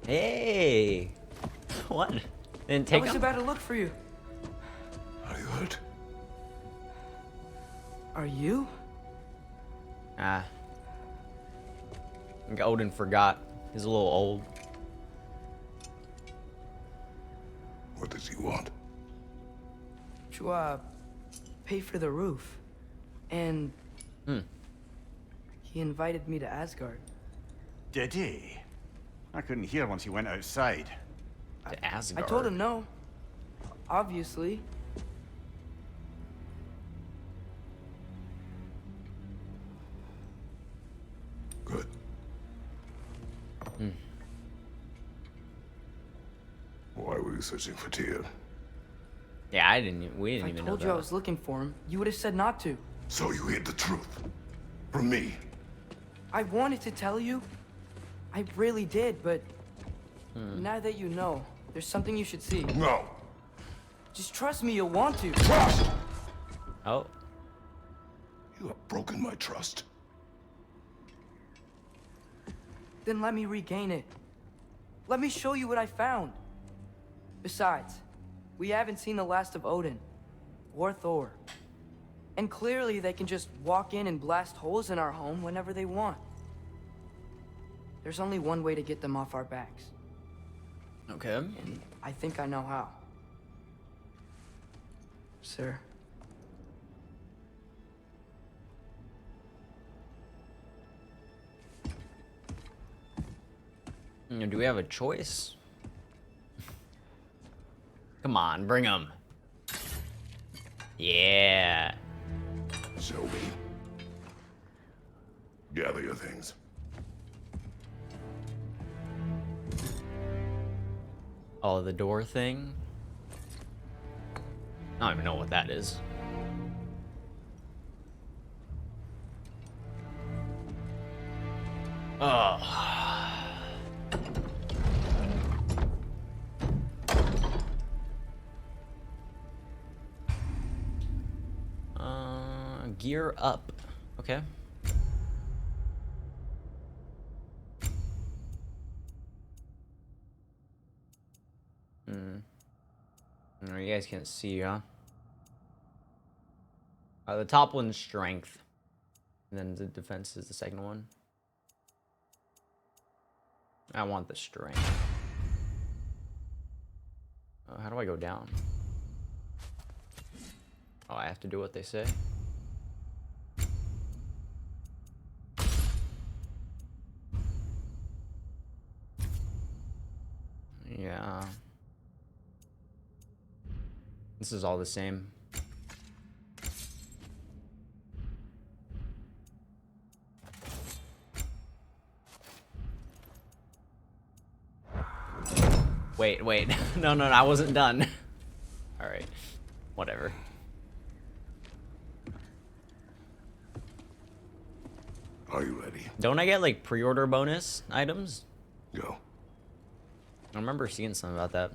Hey. What? Didn't I take was him? about to look for you. Are you hurt? Are you? Ah. I think Odin forgot. He's a little old. What does he want? To, pay for the roof. And... he invited me to Asgard. Did he? I couldn't hear once he went outside. To I Asgard. told him no. Obviously. Good. Why were you searching for Tyr? Yeah, we If didn't I even know told that. you I was looking for him, you would have said not to. So you hid the truth. From me. I wanted to tell you. I really did, but... now that you know, there's something you should see. No. Just trust me, you'll want to. Trust! Oh. You have broken my trust. Then let me regain it. Let me show you what I found. Besides, we haven't seen the last of Odin. Or Thor. And clearly they can just walk in and blast holes in our home whenever they want. There's only one way to get them off our backs. Okay. And I think I know how. Sir. Do we have a choice? Come on, bring him. Yeah. Show me. Gather your things. Oh, the door thing? I don't even know what that is. Oh. Gear up. Okay. Oh, you guys can't see, huh? The top one's strength. And then the defense is the second one. I want the strength. How do I go down? Oh, I have to do what they say? Yeah. This is all the same. Wait. No, I wasn't done. Alright. Whatever. Are you ready? Don't I get, like, pre-order bonus items? Go. I remember seeing something about that.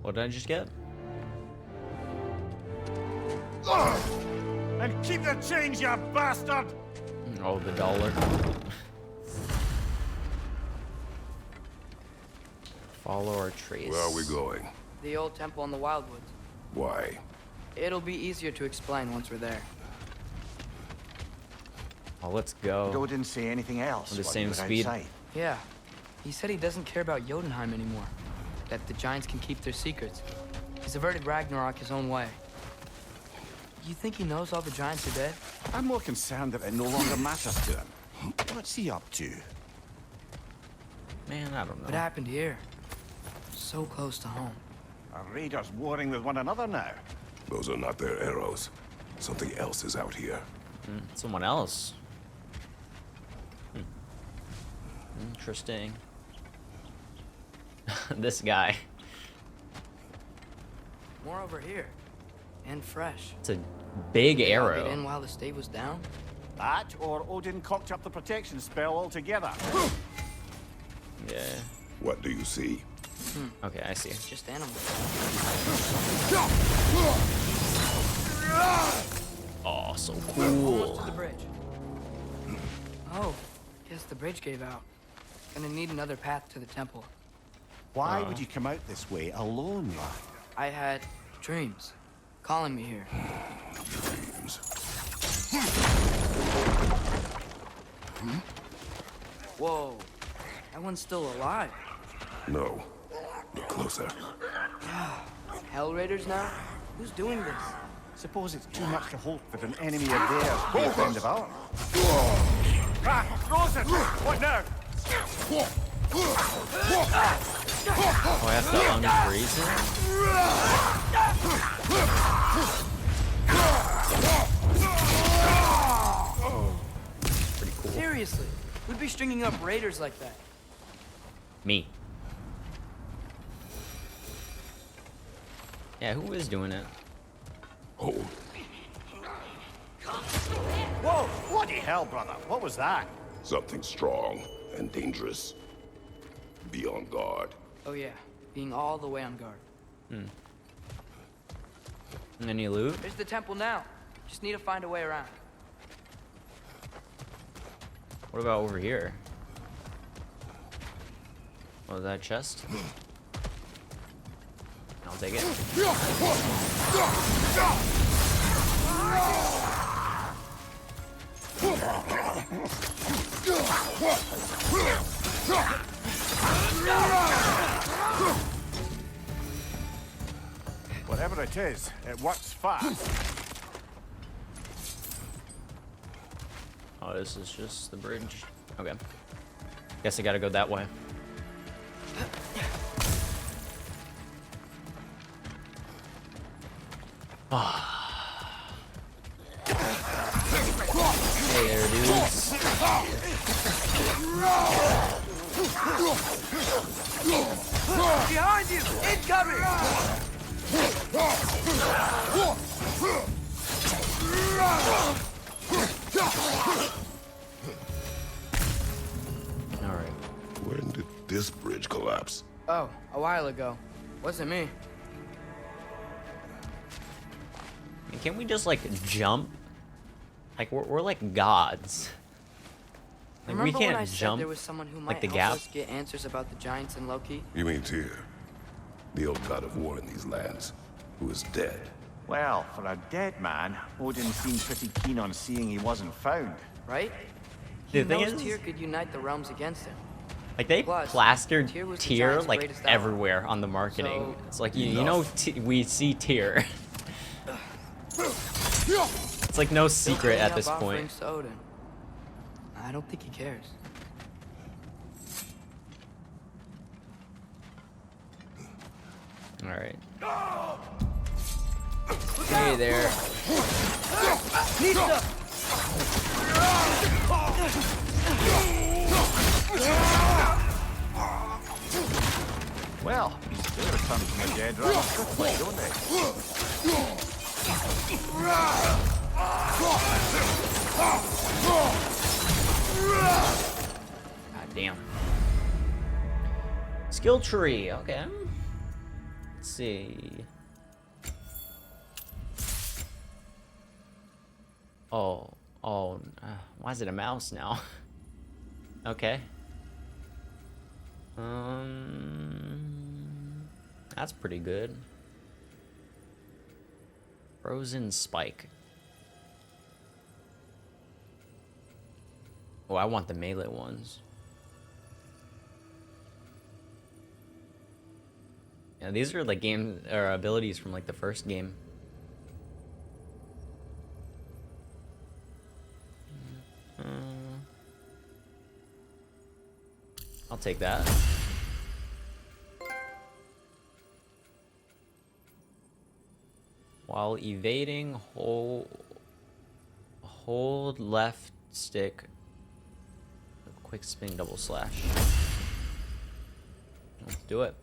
What did I just get? And keep the change, you bastard! Oh, the dollar. Follow our trace. Where are we going? The old temple in the Wildwoods. Why? It'll be easier to explain once we're there. Oh, let's go. Joe didn't say anything else. With the while same we were speed. outside. Yeah. He said he doesn't care about Jotunheim anymore. That the giants can keep their secrets. He's averted Ragnarok his own way. You think he knows all the giants are dead? I'm more concerned that it no longer matters to him. What's he up to? Man, I don't know. What happened here? So close to home. Are raiders warring with one another now? Those are not their arrows. Something else is out here. Someone else. Interesting. This guy. More over here. And fresh. It's a big Get arrow. in while the stave was down? That, or Odin cocked up the protection spell altogether. Yeah. What do you see? Okay, I see. Just animals. Oh, so Almost cool. to the bridge. Oh, guess the bridge gave out. Gonna need another path to the temple. Why would you come out this way alone, lad? I had dreams calling me here. Dreams. Whoa, that one's still alive. No. Look closer. Hell Raiders now? Who's doing this? Suppose it's too much to hope that an enemy of theirs be a friend of ours. Ah, frozen! What now? Oh, I have to unfreeze it? Pretty cool. Seriously, who'd be stringing up raiders like that? Me. Yeah, who is doing it? Hold. Whoa! Bloody hell, brother. What was that? Something strong and dangerous. Be on guard. Oh yeah, being all the way on guard. Any loot? There's the temple now. Just need to find a way around. What about over here? Oh, that chest? I'll take it. Whatever it is, it works fast. Oh, this is just the bridge. Okay. Guess I gotta go that way. Hey there, dudes. Behind you! Incoming! Alright. When did this bridge collapse? Oh, a while ago. Wasn't me. Can't we just, like, jump? Like, we're like gods. Like, Remember we when I can't said jump there was someone who like might the help gap? us get answers about the giants and Loki? You mean Tyr, the old god of war in these lands, who is dead. Well, for a dead man, Odin seemed pretty keen on seeing he wasn't found. Right? The He thing knows is- Tyr could unite the realms against him. Like, they Plus, plastered Tyr was the Tyr, Giants' like, greatest ally. everywhere on the marketing. So- It's like, you know, we see Tyr. It's like no secret Cleaning at up this point. offerings to Odin. I don't think he cares. Alright. Hey there. Well, these do return from the dead rather quickly, don't they? God damn. Skill tree, okay. Let's see. Oh, why is it a mouse now? Okay. That's pretty good. Frozen spike. Oh, I want the melee ones. Yeah, these are like game or abilities from like the first game. I'll take that. While evading, hold left stick. Quick spin double slash. Let's do it.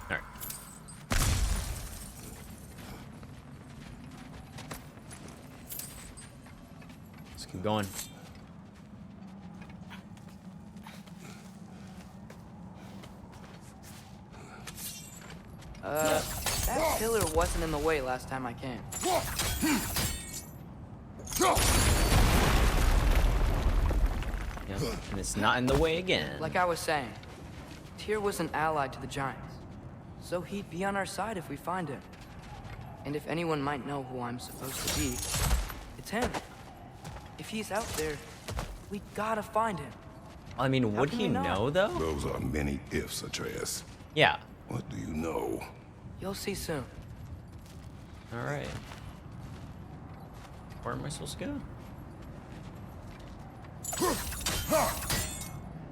Alright. Let's keep going. That pillar wasn't in the way last time I came. Yep. And it's not in the way again. Like I was saying, Tyr was an ally to the Giants, so he'd be on our side if we find him. And if anyone might know who I'm supposed to be, it's him. If he's out there, we gotta find him. I mean, would can he we not? know though? Those are many ifs, Atreus. Yeah. What do you know? You'll see soon. All right. Where am I supposed to go?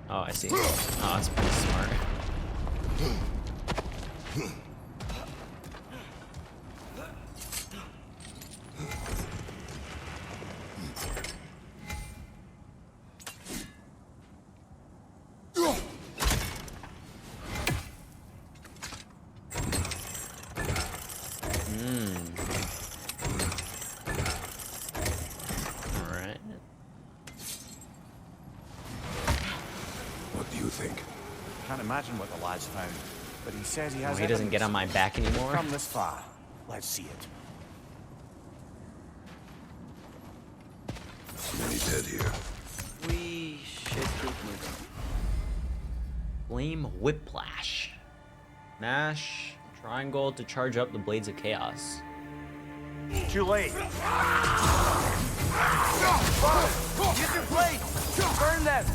Oh, I see. Oh, that's pretty smart. Alright. What do you think? Can't imagine what the lad's found, but he says he Oh, has he doesn't get on my back anymore. Come this far. Let's see it. Many dead here. We should keep moving. Flame Whiplash. Mash triangle to charge up the Blades of Chaos. Too late. Use your blade! Burn them!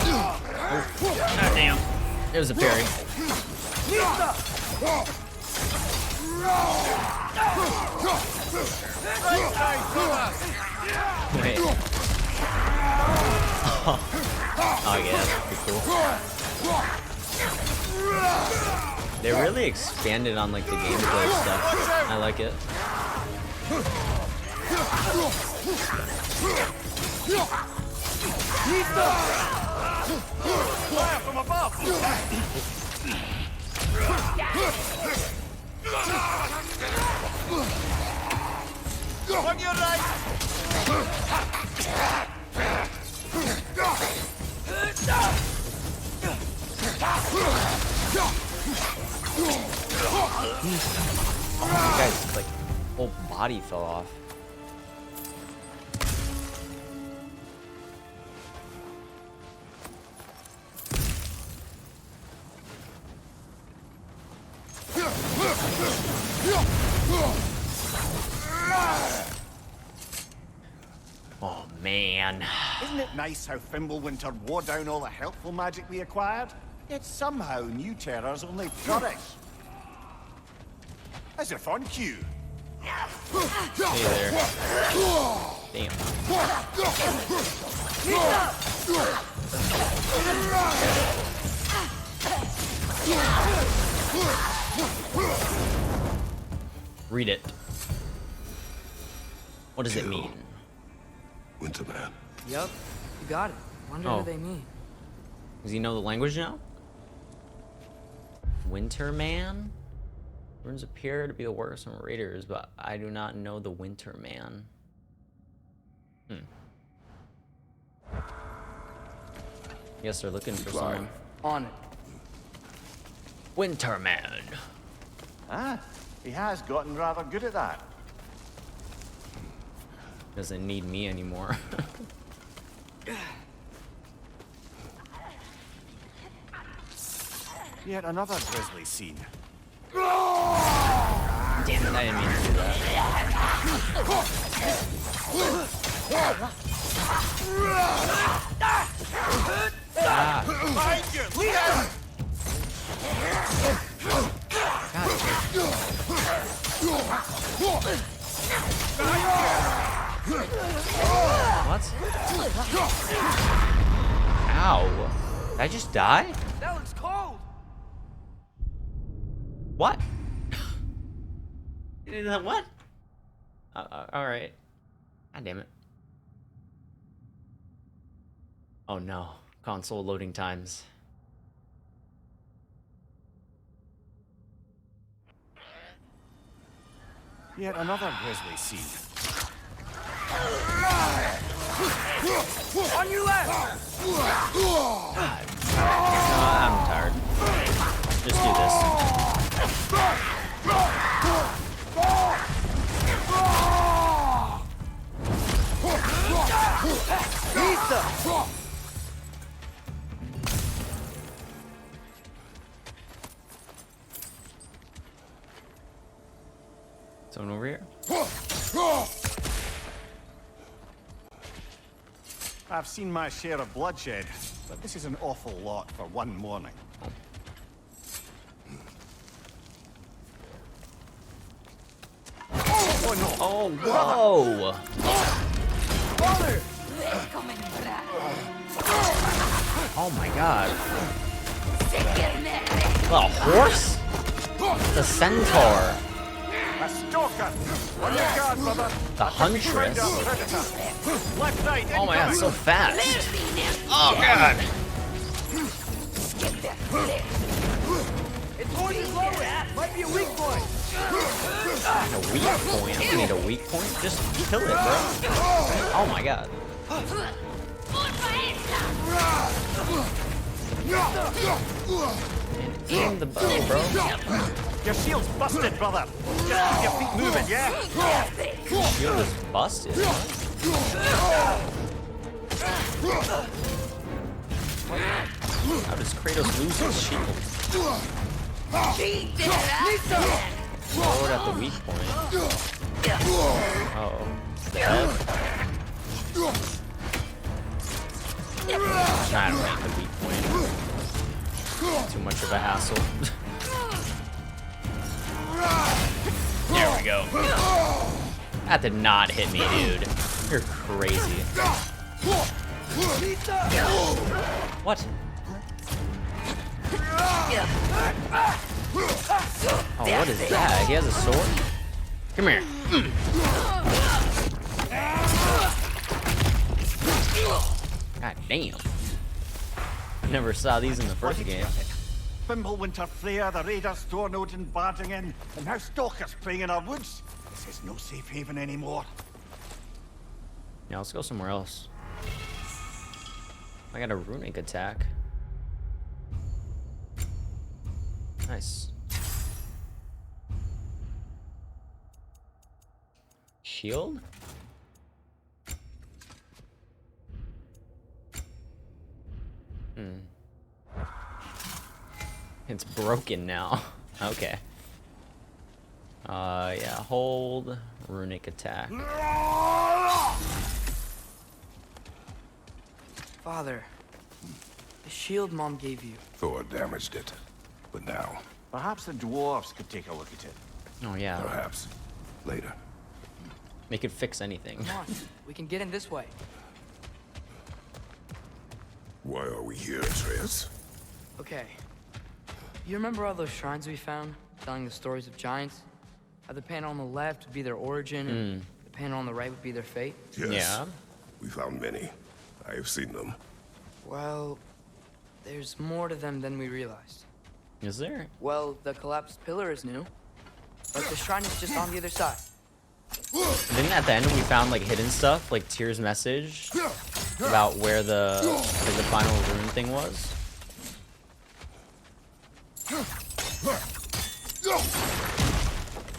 Oh, damn. It was a parry. Wait. Oh, yeah, that's pretty cool. They really expanded on like the gameplay stuff. I like it. Fire from above! On your right! Oh, my guy's like whole body fell off. Oh man. Isn't it nice how Fimbulwinter wore down all the helpful magic we acquired? Yet somehow new terrors only flourish. As if on cue. Hey there. Damn. Read it. What does it mean? Winterman. Yup, you got it. Wonder Oh. what they mean. Does he know the language now? Winter Man? Runes appear to be the work of some raiders, but I do not know the Winter Man. Guess they're looking for someone. On it. Winter Man. Ah, he has gotten rather good at that. Doesn't need me anymore. Yet another grisly scene. Damn it, I didn't mean to do that. Ah. Behind you! What? Ow. Did I just die? That looks cold! What? What? Alright. God damn it. Oh no. Console loading times. Yet another grisly scene. On your left! God I'm tired. Just do this. Someone over here? I've seen my share of bloodshed, but this is an awful lot for one morning. Oh no! Oh, whoa! Father! Oh my god. A horse? It's a centaur. A stalker! On your guard, brother! The huntress? Left, right, Oh my god, incoming. so fast. Oh god. It's going to slow it! Might be a weak point! A weak point? I don't need a weak point. Just kill it, bro. Oh my god. And aim the bow, bro. Your shield's busted, brother! Just keep your feet moving, yeah? Shield is busted. How does Kratos lose his shield? Throw it at the weak point. Uh-oh. The head? I don't like the weak point. Too much of a hassle. There we go. That did not hit me, dude. You're crazy. What? Oh, what is that? He has a sword? Come here. God damn. Never saw these in the first game. Fimbulwinter, Freya, the raiders, Thornodin barging in, and now stalkers preying in our woods. This is no safe haven anymore. Yeah, let's go somewhere else. I got a runic attack. Nice. Shield? It's broken now. Okay. Yeah, hold runic attack. Father, the shield Mom gave you. Thor damaged it. But now, Perhaps the dwarves could take a look at it. Oh yeah, perhaps, later. they could fix anything. Come on, we can get in this way. Why are we here, Atreus? Okay. You remember all those shrines we found, telling the stories of giants? How the panel on the left would be their origin, and the panel on the right would be their fate? Yes. Yeah. We found many. I have seen them. Well, there's more to them than we realized. Is there? Well, the collapsed pillar is new, but the shrine is just on the other side. Then at the end we found like hidden stuff, like Tyr's message about where the final rune thing was.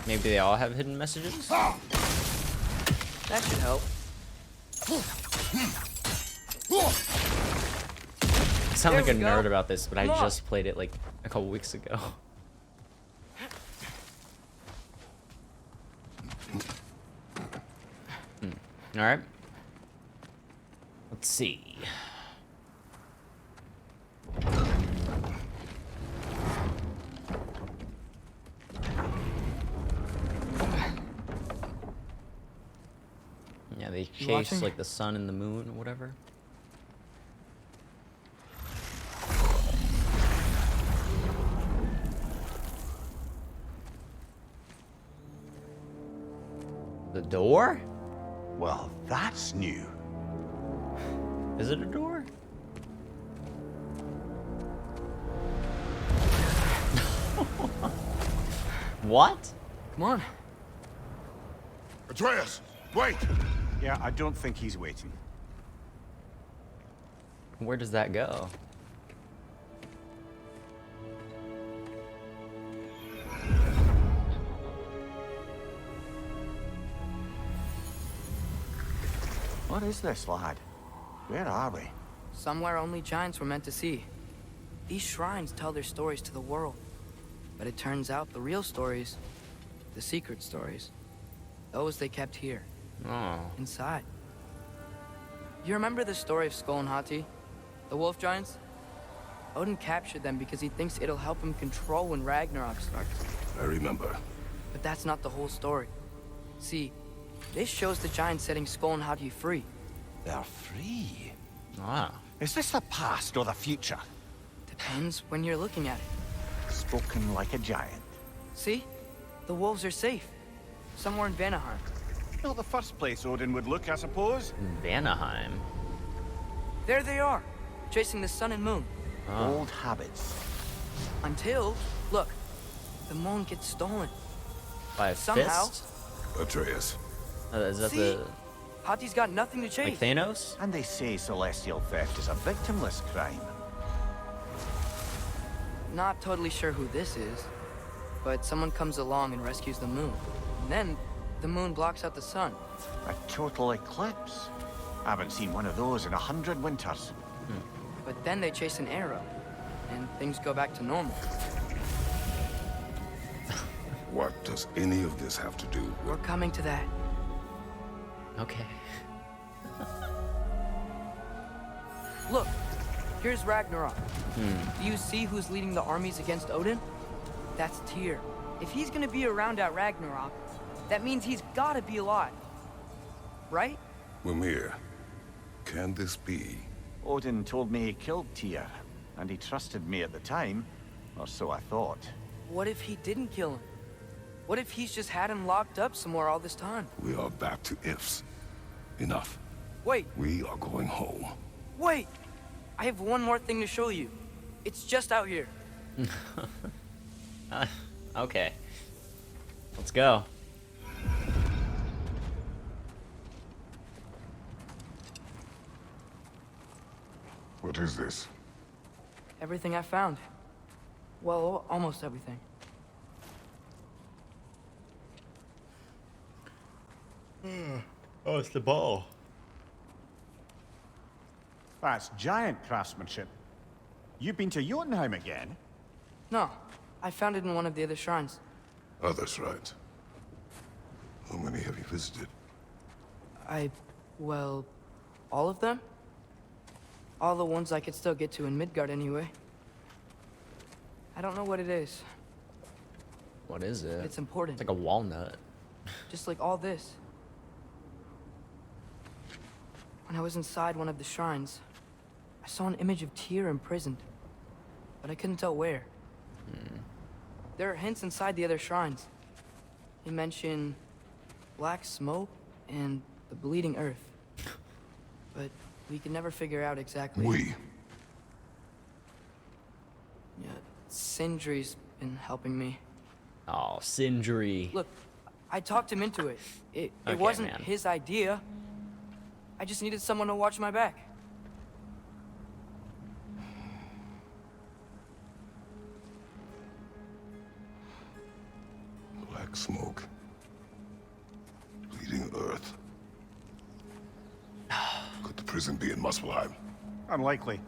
Maybe they all have hidden messages? That should help. I sound There like a we go. nerd about this, but I Come on. just played it like a couple weeks ago. Alright. Let's see. Yeah, they chase watching? like the sun and the moon or whatever. The door? Well, that's new. Is it a door? What? Come on. Atreus, wait! Yeah, I don't think he's waiting. Where does that go? What is this, lad? Where are we? Somewhere only giants were meant to see. These shrines tell their stories to the world. But it turns out the real stories, the secret stories, those they kept here, Oh. inside. You remember the story of Skull and Hati? The wolf giants? Odin captured them because he thinks it'll help him control when Ragnarok starts. I remember. But that's not the whole story. See, this shows the giants setting Skull and Hati free. They're free. Ah. Is this the past or the future? Depends when you're looking at it. Spoken like a giant. See? The wolves are safe. Somewhere in Vanaheim. Not the first place Odin would look, I suppose. Vanaheim. There they are, chasing the sun and moon. Old habits. Until, look, the moon gets stolen. By a Somehow. fist? Atreus. Is that See? the Hati's got nothing to chase. like Thanos? And they say celestial theft is a victimless crime. Not totally sure who this is, but someone comes along and rescues the moon. And then, the moon blocks out the sun. A total eclipse. I haven't seen one of those in 100 winters. But then they chase an arrow, and things go back to normal. What does any of this have to do We're with... coming to that. Okay. Look, here's Ragnarok. Do you see who's leading the armies against Odin? That's Tyr. If he's gonna be around at Ragnarok, that means he's gotta be alive. Right? Mimir, can this be? Odin told me he killed Tyr, and he trusted me at the time, or so I thought. What if he didn't kill him? What if he's just had him locked up somewhere all this time? We are back to ifs. Enough. Wait, We are going home. wait! I have one more thing to show you. It's just out here. Okay. Let's go. What is this? Everything I found. Well, almost everything. Oh, it's the ball. That's giant craftsmanship. You've been to Jotunheim again? No, I found it in one of the other shrines. Other shrines. How many have you visited? Well, all of them? All the ones I could still get to in Midgard anyway. I don't know what it is. What is it? It's important. It's like a walnut. Just like all this. When I was inside one of the shrines, I saw an image of Tyr imprisoned. But I couldn't tell where. There are hints inside the other shrines. They mention black smoke and the bleeding earth. But we could never figure out exactly. We. Yeah, Sindri's been helping me. Oh, Sindri. Look, I talked him into it. It Okay, wasn't man. his idea. I just needed someone to watch my back. Black smoke. Bleeding earth. Could the prison be in Muspelheim? Unlikely.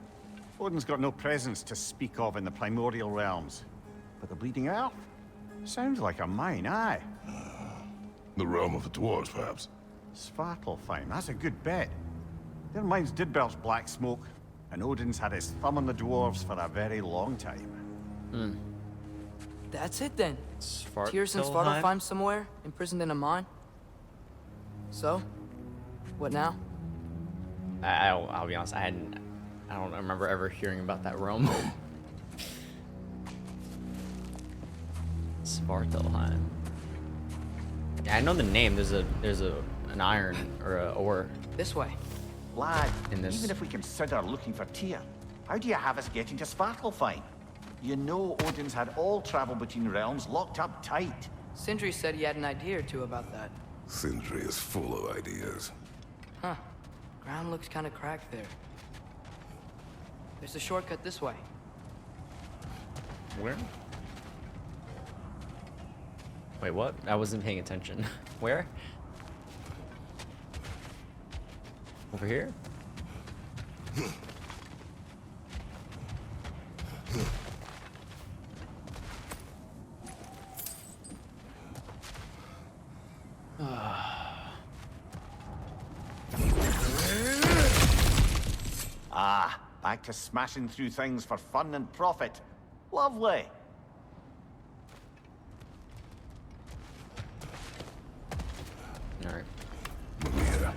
Odin's got no presence to speak of in the primordial realms. But the Bleeding Earth? Sounds like a mine, aye. The realm of the dwarves, perhaps. Svartalfheim, that's a good bet. Their mines did belch black smoke, and Odin's had his thumb on the dwarves for a very long time. Tyr's in Svartalfheim somewhere, imprisoned in a mine. So, what now? I'll be honest. I don't remember ever hearing about that realm. Svartalfheim. Yeah, I know the name. There's an iron or a ore. This way. Lad, In this- even if we consider looking for Tyr, how do you have us getting to Svartalfheim? You know Odin's had all travel between realms locked up tight. Sindri said he had an idea or two about that. Sindri is full of ideas. Huh. Ground looks kind of cracked there. There's a shortcut this way. Where? Wait, what? I wasn't paying attention. Where? Over here? Ah, back to smashing through things for fun and profit. Lovely. Alright. Maria,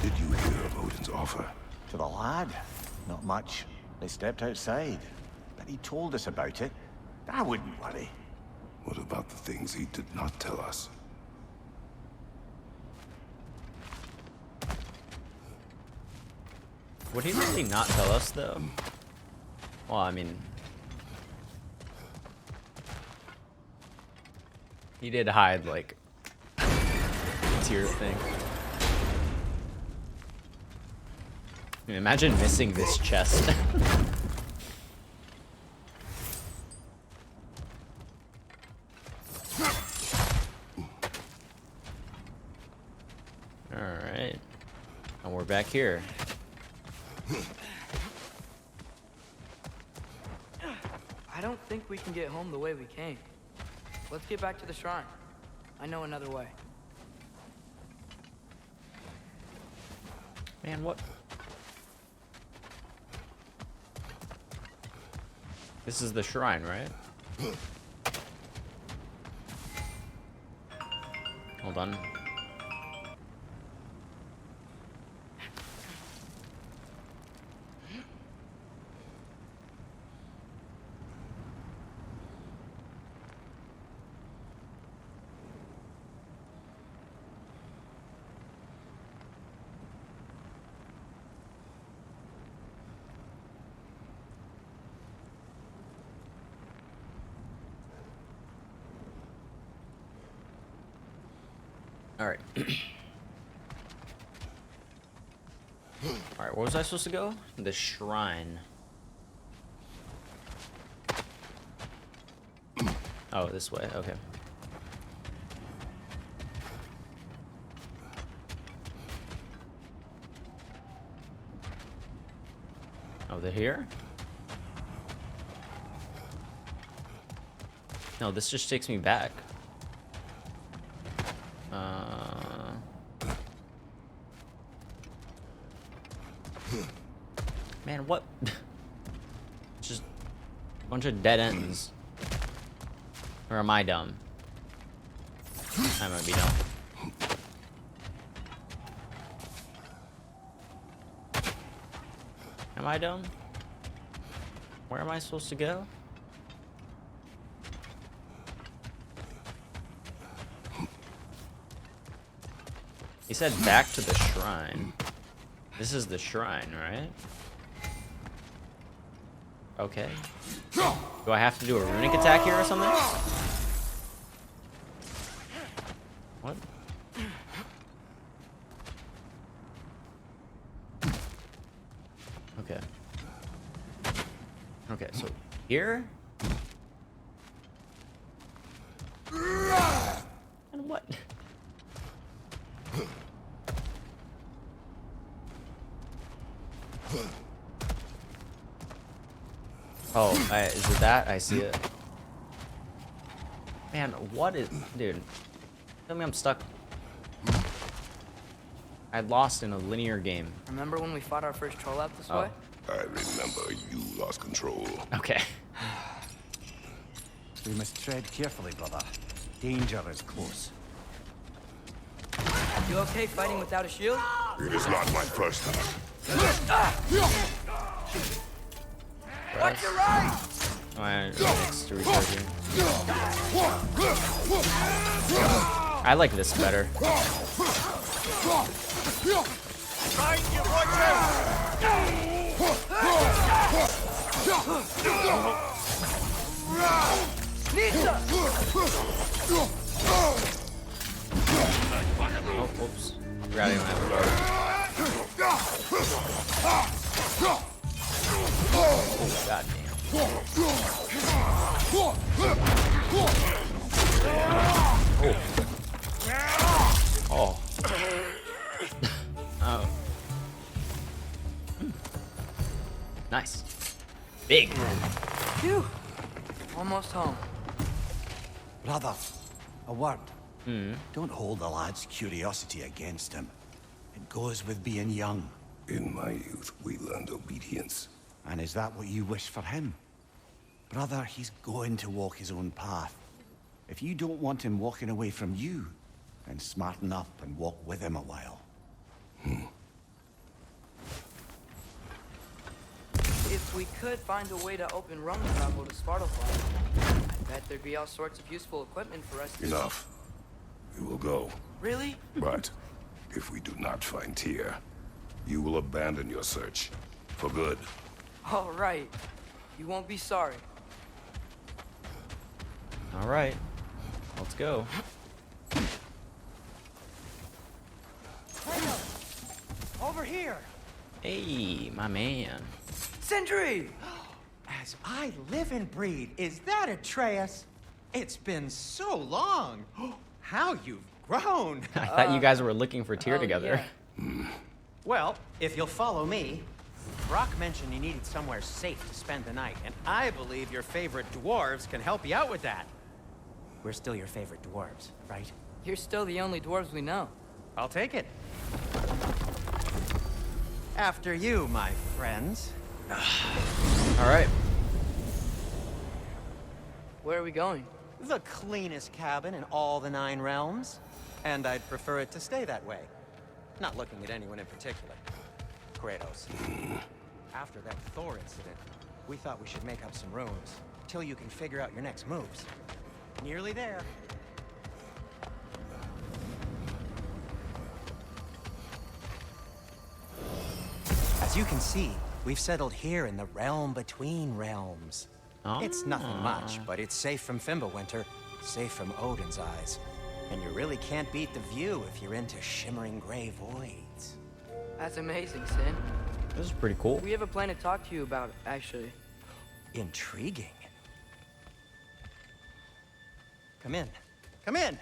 did you hear of Odin's offer? To the lad? Not much. They stepped outside. But he told us about it. I wouldn't worry. What about the things he did not tell us? Would he really not tell us, though? Well, I mean... He did hide, like... a tier thing. I mean, imagine missing this chest. Alright. And we're back here. I don't think we can get home the way we came. Let's get back to the shrine. I know another way. Man, what? This is the shrine, right? Hold on. Alright. Alright, where was I supposed to go? The shrine. Oh, this way, okay. Oh, they're here? No, this just takes me back. Man, what? Just a bunch of dead ends. Or am I dumb? I might be dumb. Am I dumb? Where am I supposed to go? He said back to the shrine. This is the shrine, right? Okay. Do I have to do a runic attack here or something? What? Okay. Okay, so here? And what? Oh, is it that? I see it. Man, what is... Dude. Tell me I'm stuck. I lost in a linear game. Remember when we fought our first troll out this Oh. way? I remember you lost control. Okay. We must tread carefully, brother. Danger is close. You okay fighting without a shield? It is not my first time. Watch your right! Alright, next to recharge here. I like this better. Oh, oops. Forgot I don't have a guard. Oh, goddamn. Oh. Oh. Oh. Big. Phew. Almost home. Brother, a word. Don't hold the lad's curiosity against him. It goes with being young. In my youth, we learned obedience. And is that what you wish for him? Brother, he's going to walk his own path. If you don't want him walking away from you, then smarten up and walk with him a while. If we could find a way to open rum travel to Svartalfheim, I bet there'd be all sorts of useful equipment for us to... Enough. We will go. Really? But if we do not find Tyr, you will abandon your search. For good. All right. You won't be sorry. All right. Let's go. Over here! Hey, my man. Sindri! As I live and breathe, is that Atreus? It's been so long. How you've grown. I thought you guys were looking for Tyr oh, together. yeah. Well, if you'll follow me, Brock mentioned you needed somewhere safe to spend the night, and I believe your favorite dwarves can help you out with that. We're still your favorite dwarves, right? You're still the only dwarves we know. I'll take it. After you, my friends. All right. Where are we going? The cleanest cabin in all the 9 realms. And I'd prefer it to stay that way. Not looking at anyone in particular. Kratos. After that Thor incident, we thought we should make up some rooms, till you can figure out your next moves. Nearly there. As you can see, we've settled here in the realm between realms. It's nothing much, but it's safe from Fimbulwinter, safe from Odin's eyes. And you really can't beat the view if you're into shimmering gray voids. That's amazing, Sin. This is pretty cool. We have a plan to talk to you about, actually. Intriguing. Come in. Come in!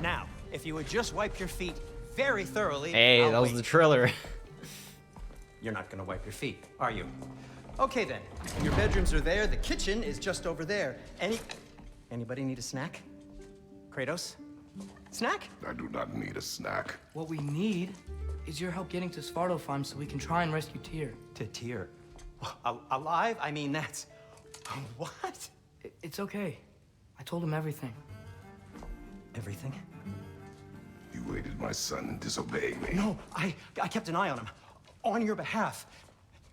Now, if you would just wipe your feet very thoroughly... Hey, I'll that was wait. the trailer. You're not gonna wipe your feet, are you? Okay then. Your bedrooms are there, the kitchen is just over there. Anybody need a snack? Kratos? Snack? I do not need a snack. What we need is your help getting to Svartalfheim so we can try and rescue Tyr. To Tyr. Alive? I mean, that's... What? It's okay. I told him everything. Everything? You aided my son in disobeying me. No, I kept an eye on him. On your behalf.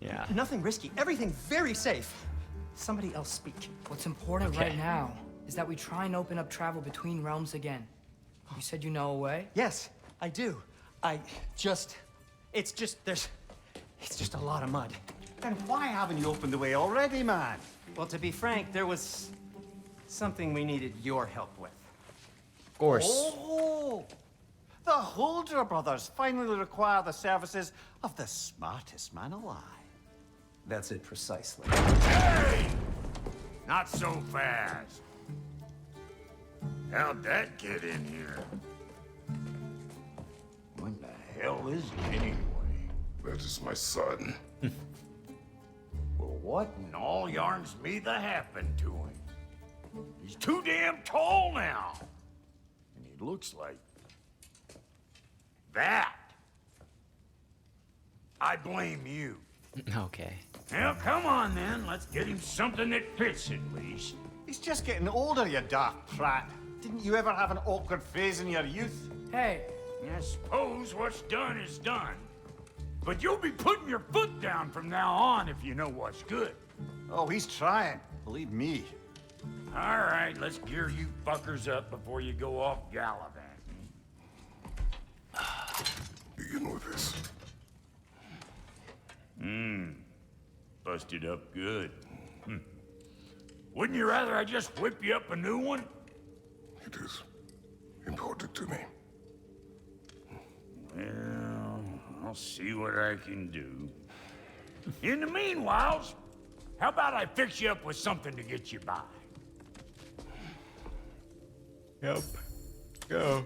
Yeah. Nothing risky. Everything very safe. Somebody else speak. What's important Okay. right now is that we try and open up travel between realms again. You said you know a way? Yes, I do. It's just a lot of mud. Then why haven't you opened the way already, man? Well, to be frank, there was something we needed your help with. Of course. Oh! The Holder brothers finally require the services of the smartest man alive. That's it precisely. Hey! Not so fast. How'd that get in here? What the hell is it anyway? That is my son. Well, what in all yarns me that happened to him? He's too damn tall now. And he looks like... that. I blame you. Okay. Now, come on then. Let's get him something that fits at least. He's just getting older, you dark prat. Didn't you ever have an awkward phase in your youth? Hey, I suppose what's done is done. But you'll be putting your foot down from now on if you know what's good. Oh, he's trying. Believe me. All right, let's gear you fuckers up before you go off gallivanting. Begin with this. Busted up good. Wouldn't you rather I just whip you up a new one? It is important to me. Well, I'll see what I can do. In the meanwhile, how about I fix you up with something to get you by? Yep. Go.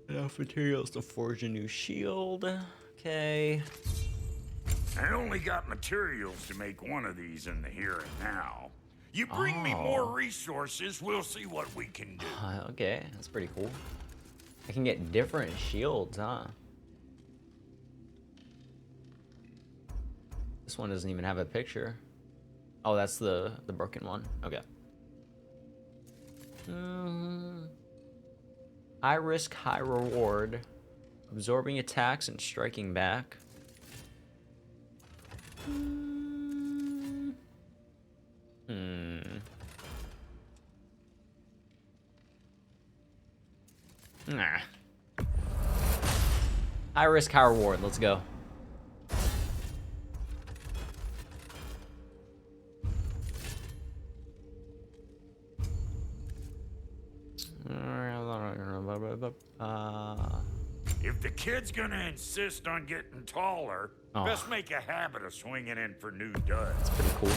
Enough materials to forge a new shield. Okay. I only got materials to make one of these in the here and now. You bring me more resources, we'll see what we can do. Okay, that's pretty cool. I can get different shields, huh? This one doesn't even have a picture. Oh, that's the broken one. Okay. High risk, high reward. Absorbing attacks and striking back. Nah. High risk, high reward. Let's go. If the kid's gonna insist on getting taller, best make a habit of swinging in for new duds. That's pretty cool.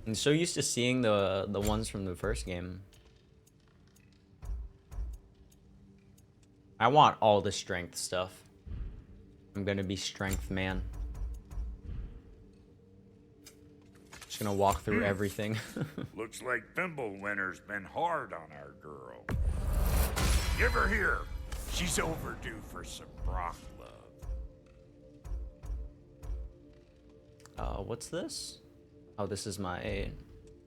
I'm so used to seeing the ones from the first game. I want all the strength stuff. I'm gonna be strength man. Just gonna walk through everything. Looks like Fimbulwinter's been hard on our girl. Give her here. She's overdue for some broth love. What's this? Oh, this is my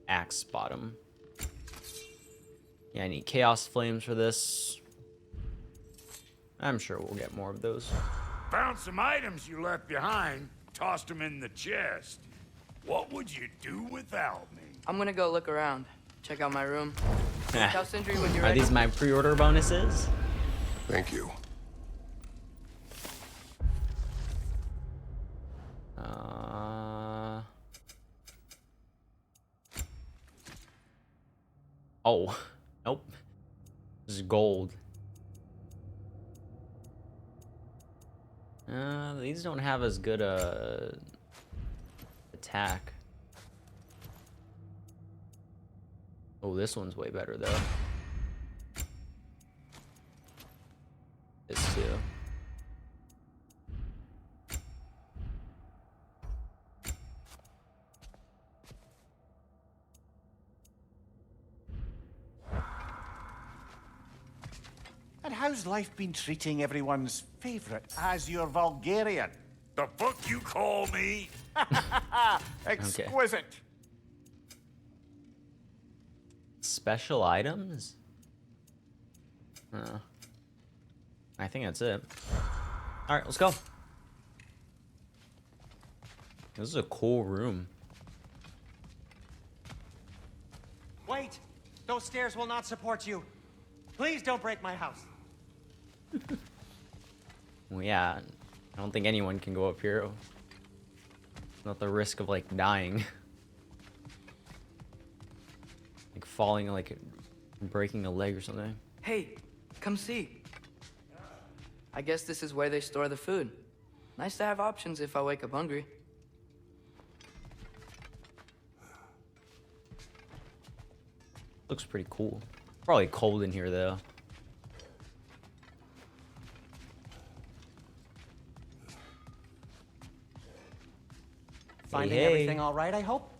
axe bottom. Yeah, I need chaos flames for this. I'm sure we'll get more of those. Found some items you left behind. Tossed them in the chest. What would you do without me? I'm gonna go look around. Check out my room. Tell Sindri when you're Are ready. these my pre-order bonuses? Thank you. Oh, nope. This is gold. These don't have as good a attack. Oh, this one's way better though. This too. And how's life been treating everyone's favorite Azure Vulgarian? The fuck you call me? Exquisite. Special items? I think that's it. All right, let's go. This is a cool room. Wait! Those stairs will not support you. Please don't break my house. Well, yeah, I don't think anyone can go up here. Not the risk of like dying. Like falling, like breaking a leg or something. Hey, come see. I guess this is where they store the food. Nice to have options if I wake up hungry. Looks pretty cool. Probably cold in here though. Finding Hey. everything all right, I hope?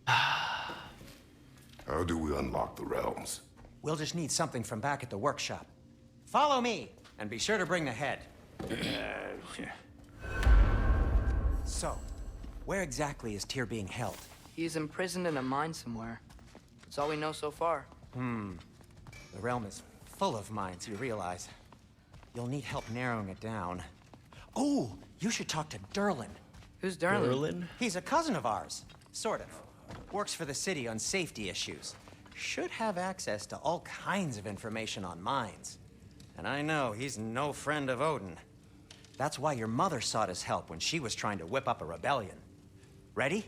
How do we unlock the realms? We'll just need something from back at the workshop. Follow me, and be sure to bring the head. So, where exactly is Tyr being held? He's imprisoned in a mine somewhere. That's all we know so far. The realm is full of mines, you realize. You'll need help narrowing it down. Oh, you should talk to Derlin. Who's Derlin? Berlin? He's a cousin of ours, sort of. Works for the city on safety issues. Should have access to all kinds of information on mines. And I know he's no friend of Odin. That's why your mother sought his help when she was trying to whip up a rebellion. Ready?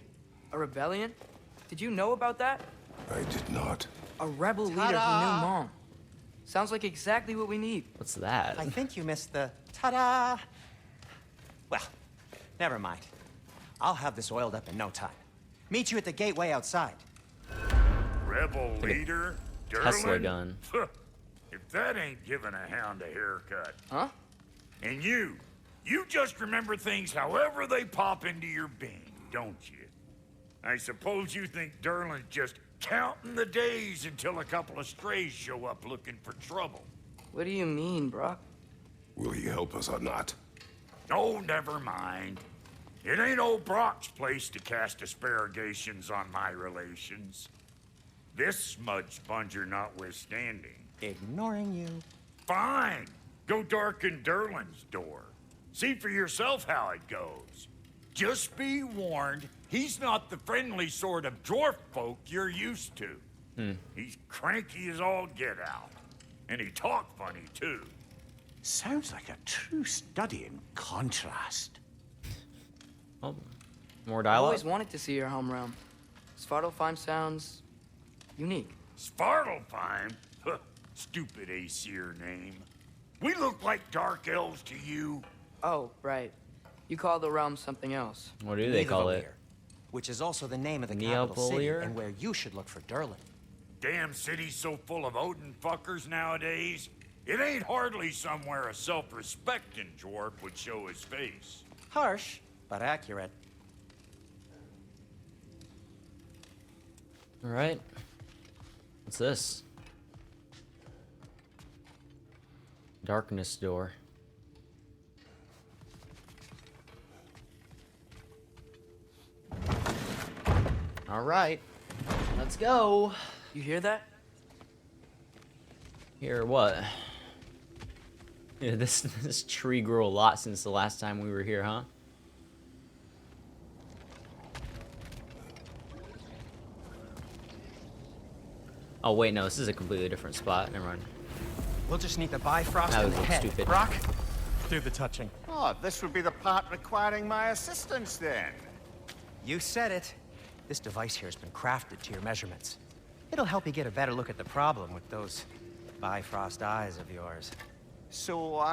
A rebellion? Did you know about that? I did not. A rebel leader who knew Mom. Sounds like exactly what we need. What's that? I think you missed the ta-da. Well, never mind. I'll have this oiled up in no time. Meet you at the gateway outside. Rebel leader? Tesla Derlin? gun. If that ain't giving a hound a haircut. Huh? And you just remember things however they pop into your being, don't you? I suppose you think Durlin's just counting the days until a couple of strays show up looking for trouble. What do you mean, Brock? Will he help us or not? Oh, never mind. It ain't old Brock's place to cast aspersions on my relations. This smudge sponger notwithstanding. Ignoring you. Fine. Go darken Durlin's door. See for yourself how it goes. Just be warned, he's not the friendly sort of dwarf folk you're used to. He's cranky as all get out. And he talk funny, too. Sounds like a true study in contrast. Oh, more I dialogue. always wanted to see your home realm. Svartalfheim sounds unique. Svartalfheim? Huh, stupid Aesir name. We look like dark elves to you. Oh, right. You call the realm something else. What do they call it? Which is also the name of the capital city Neopolir? and where you should look for Durlin. Damn city's so full of Odin fuckers nowadays. It ain't hardly somewhere a self-respecting dwarf would show his face. Harsh, but accurate. All right. What's this? Darkness door. All right. Let's go. You hear that? Here, what? Yeah, this tree grew a lot since the last time we were here, huh? Oh wait, no, this is a completely different spot. Never mind. We'll just need the Bifrost That in would the look head. stupid. Brock, do the touching. Oh, this would be the part requiring my assistance then. You said it. This device here has been crafted to your measurements. It'll help you get a better look at the problem with those Bifrost eyes of yours. So,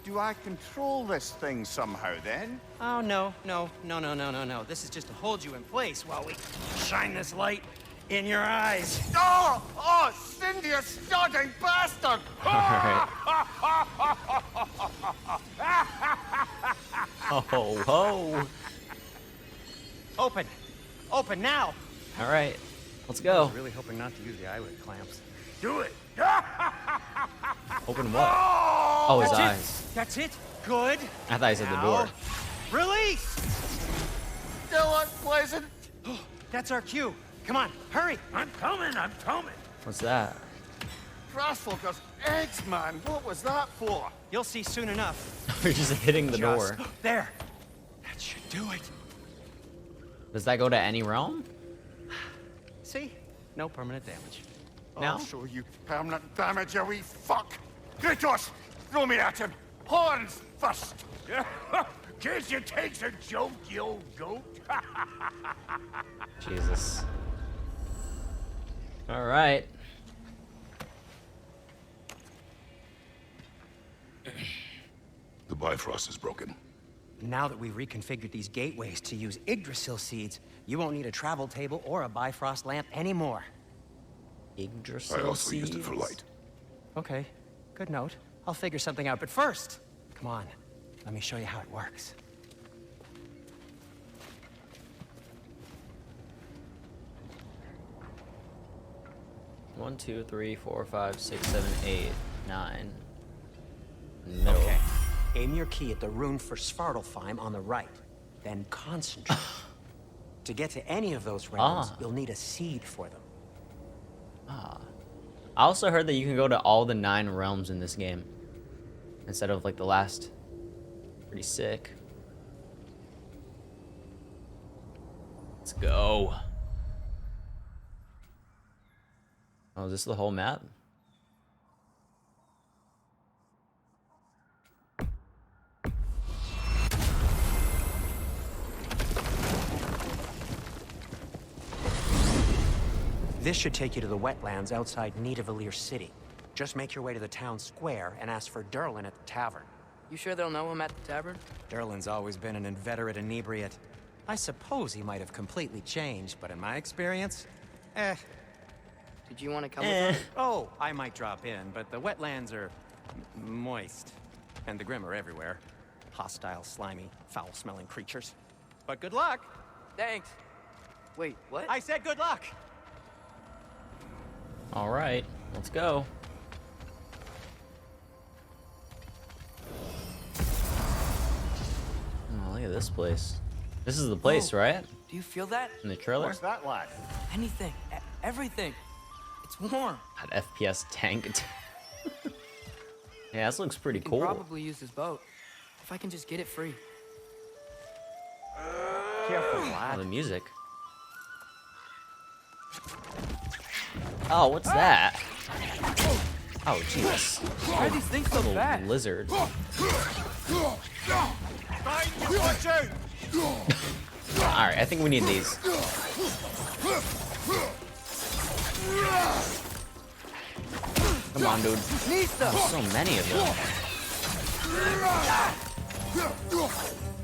do I control this thing somehow then? Oh, no. This is just to hold you in place while we shine this light in your eyes. Oh, Cindy, you starting bastard! Alright. Oh, ho. Open now! Alright. Let's I go. was really hoping not to use the eyelid clamps. Do it. Open what? Oh, his That's eyes. it. That's it. Good. I thought he said the door. Release! Still unpleasant. That's our cue. Come on, hurry. I'm coming. What's that? Grassfolkers, eggs, man. What was that for? You'll see soon enough. We're just hitting the door. There. That should do it. Does that go to any realm? See? No permanent damage. No? I'll show you permanent damage, you wee fuck. Kratos, throw me at him. Horns first. Can't you take a joke, you old goat? Jesus. Alright. The Bifrost is broken. Now that we've reconfigured these gateways to use Yggdrasil seeds, you won't need a travel table or a Bifrost lamp anymore. Yggdrasil I also used it for seeds? light. Okay, good note. I'll figure something out, but first, come on, let me show you how it works. One, 2, 3, 4, 5, 6, 7, 8, 9. Middle. Okay, aim your key at the rune for Svartalfheim on the right, then concentrate. To get to any of those realms, you'll need a seed for them. I also heard that you can go to all the 9 realms in this game. Instead of like the last. Pretty sick. Let's go. Oh, is this the whole map? This should take you to the wetlands outside Nidavellir City. Just make your way to the town square and ask for Durlin at the tavern. You sure they'll know him at the tavern? Durlin's always been an inveterate inebriate. I suppose he might have completely changed, but in my experience, Did you want to come with us? Oh, I might drop in, but the wetlands are moist. And the Grim are everywhere. Hostile, slimy, foul-smelling creatures. But good luck! Thanks. Wait, what? I said good luck! All right, let's go. Oh, look at this place. This is the place, Whoa. right? Do you feel that? In the trailer? What's that, lad? Anything. Everything. It's warm. That FPS tanked. Yeah, this looks pretty We can cool. probably use this boat. If I can just get it free. Careful, Oh, lad. the music. Oh, what's that? Oh, Jesus. Why are these things so Little bad? lizard. Watch out! Alright, I think we need these. Come on, dude. Nista! There's so many of them.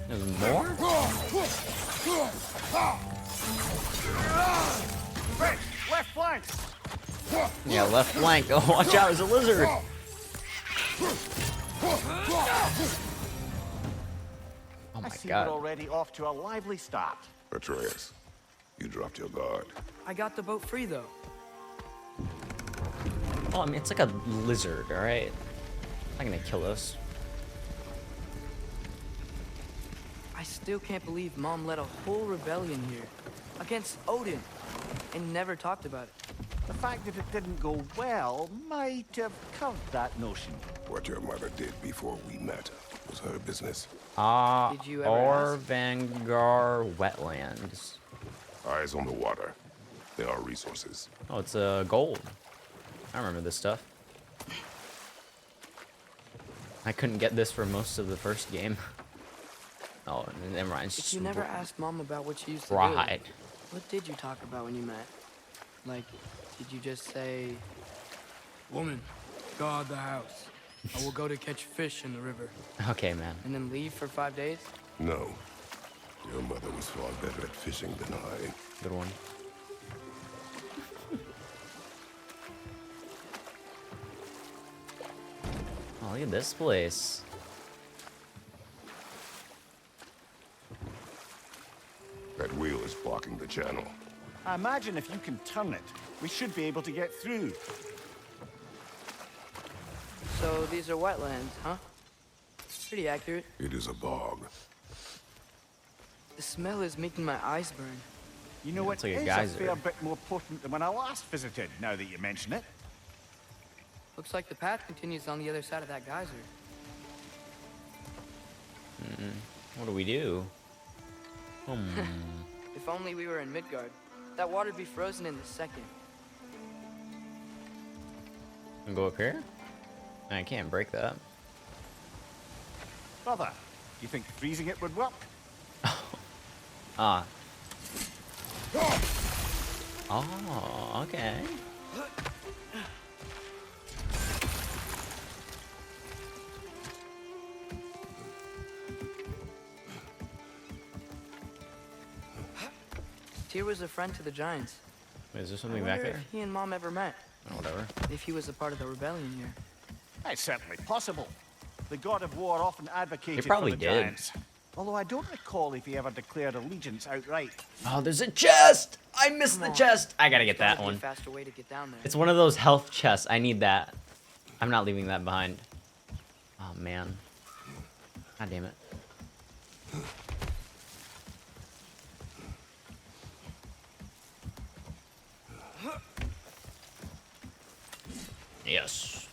There's more? Right, left flank! Yeah, left flank. Oh, watch out, there's a lizard. Oh I my see god. we're already off to a lively start. Atreus, you dropped your guard. I got the boat free, though. Well, I mean, it's like a lizard, alright? Not gonna kill us. I still can't believe Mom led a whole rebellion here. Against Odin. And never talked about it. The fact that it didn't go well might have covered that notion. What your mother did before we met was her business. Did you ever ask? Orvangar wetlands. Eyes on the water. There are resources. Oh, it's gold. I remember this stuff. I couldn't get this for most of the first game. Oh, never mind. it's If just you never asked Mom about what she used to Right. do, what did you talk about when you met? Like, did you just say, "Woman, guard the house. I will go to catch fish in the river," Okay, man. and then leave for 5 days? No. Your mother was far better at fishing than I. Good one. Oh, look at this place. That wheel is blocking the channel. I imagine if you can turn it, we should be able to get through. So these are wetlands, huh? Pretty accurate. It is a bog. The smell is making my eyes burn. You know, Yeah, it it's like a is a geyser. fair bit more potent than when I last visited, now that you mention it. Looks like the path continues on the other side of that geyser. What do we do? If only we were in Midgard. That water'd be frozen in a second. And go up here? I can't break that. Brother, you think freezing it would work? Ah. Oh, okay. Tyr was a friend to the Giants. Wait, is there I something wonder back there? if he and Mom ever met. Oh, whatever. If he was a part of the rebellion here. It's certainly possible. The god of war often advocated probably for the did. giants. Although I don't recall if he ever declared allegiance outright. Oh, there's a chest! I missed the Come on. chest! I gotta get Gotta that be a one. faster way to get down there. It's one of those health chests. I need that. I'm not leaving that behind. Oh, man. God damn it. Yes.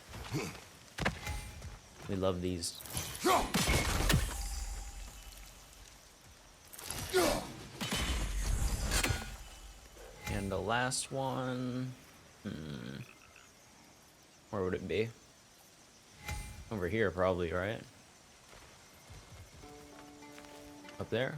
We love these. And the last one. Where would it be? Over here, probably, right? Up there?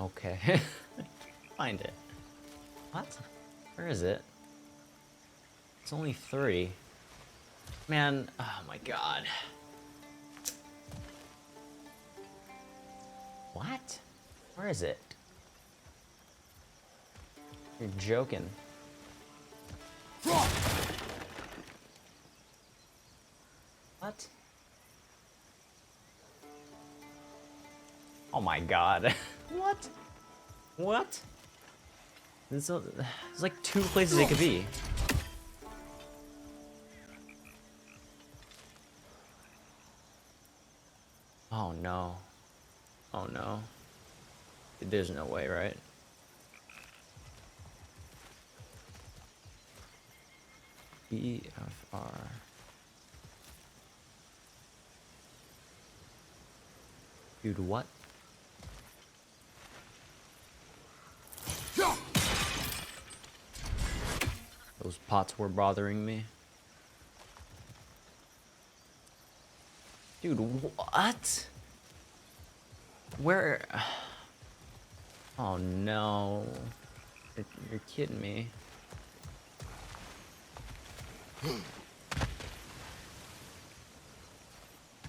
Okay. Find it. What? Where is it? It's only 3. Man, oh my god. What? Where is it? You're joking. What? Oh my god. What? What? There's like 2 places it could be. Oh no. Oh no. There's no way, right? BFR. Dude, what? Those pots were bothering me. Dude, what? Where? Oh no. You're kidding me.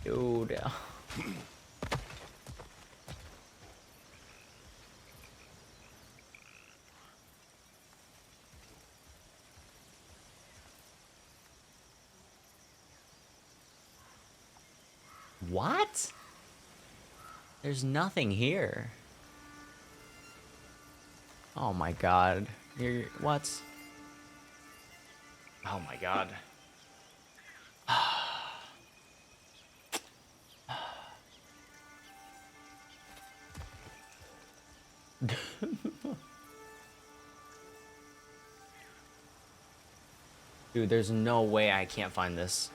Dude. What? There's nothing here. Oh my god. You're what? Oh my god. Dude, there's no way I can't find this.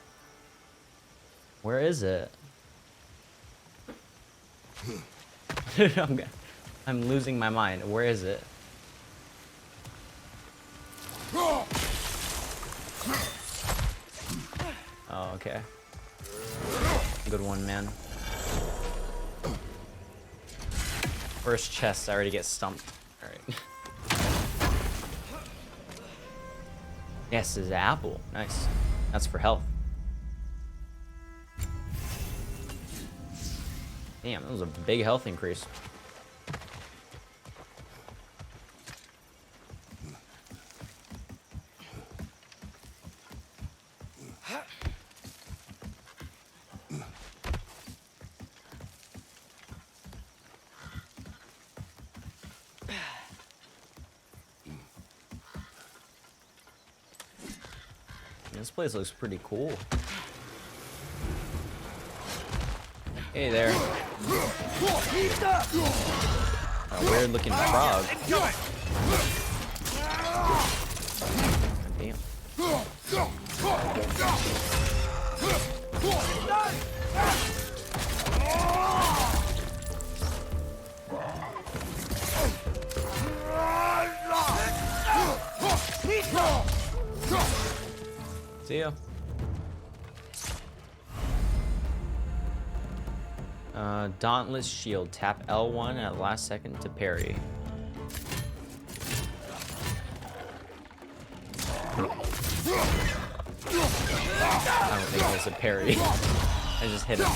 Where is it? I'm losing my mind. Where is it? Oh, okay. Good one, man. First chest, I already get stumped. Alright. Yes, it's an apple. Nice. That's for health. Damn, that was a big health increase. This place looks pretty cool. Hey there. A weird looking frog. God damn. See ya. Dauntless Shield. Tap L1 at last second to parry. I don't think it was a parry. I just hit him.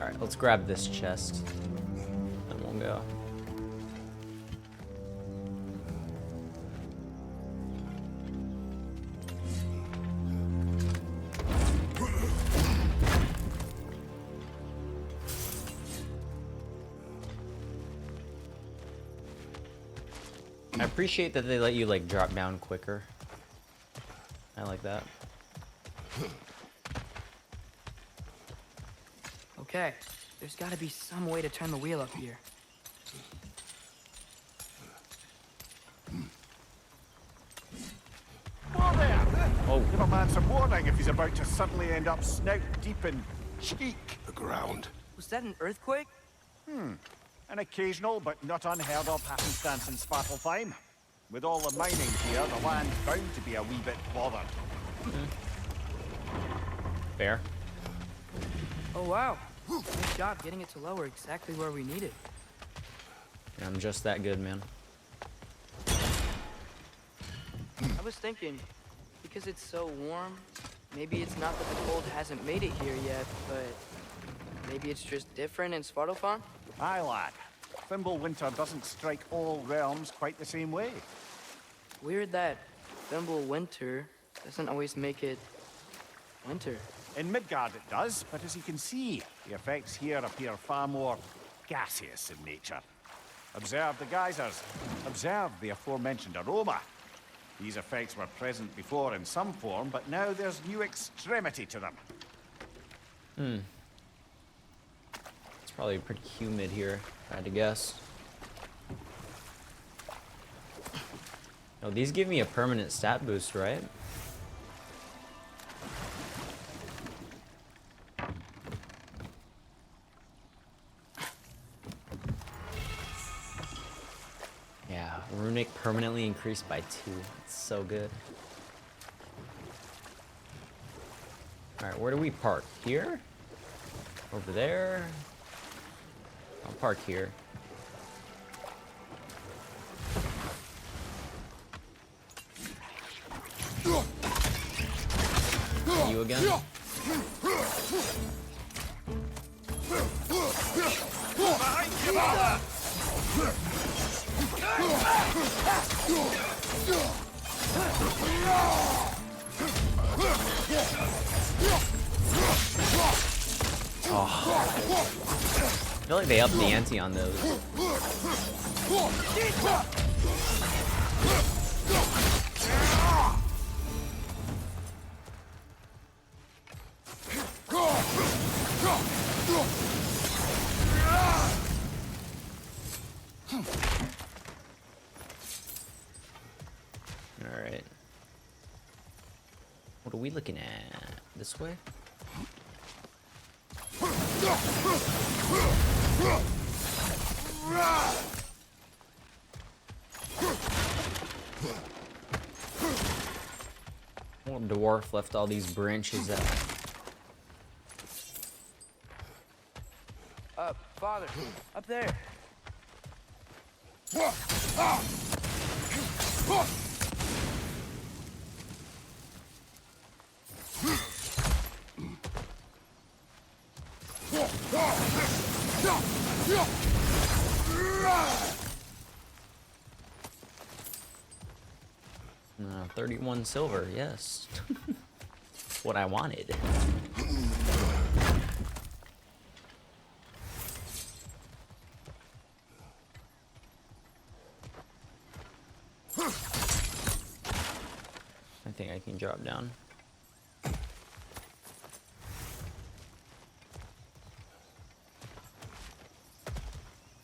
Alright, let's grab this chest. Then we'll go. I appreciate that they let you like drop down quicker. I like that. Okay, there's gotta be some way to turn the wheel up here. Whoa there! Oh, Give a man some warning if he's about to suddenly end up snout deep in cheek. The ground. Was that an earthquake? An occasional but not unheard of happenstance in Svartalfheim. With all the mining here, the land's bound to be a wee bit bothered. fair. Oh wow. Nice job getting it to lower exactly where we need it. Yeah, I'm just that good, man. I was thinking, because it's so warm, maybe it's not that the cold hasn't made it here yet, but maybe it's just different in Svartalfheim? Aye, lad. Fimbulwinter doesn't strike all realms quite the same way. Weird that Fimbulwinter doesn't always make it winter. In Midgard it does, but as you can see, the effects here appear far more gaseous in nature. Observe the geysers. Observe the aforementioned aroma. These effects were present before in some form, but now there's new extremity to them. It's probably pretty humid here, if I had to guess. No, these give me a permanent stat boost, right? Yeah, runic permanently increased by 2. It's so good. Alright, where do we park? Here? Over there? I'll park here. You again? Oh. I feel like they upped the ante on those. Alright. What are we looking at? This way? What dwarf left all these branches at? Father, up there. Uh, 31 silver, yes. That's what I wanted. I think I can drop down.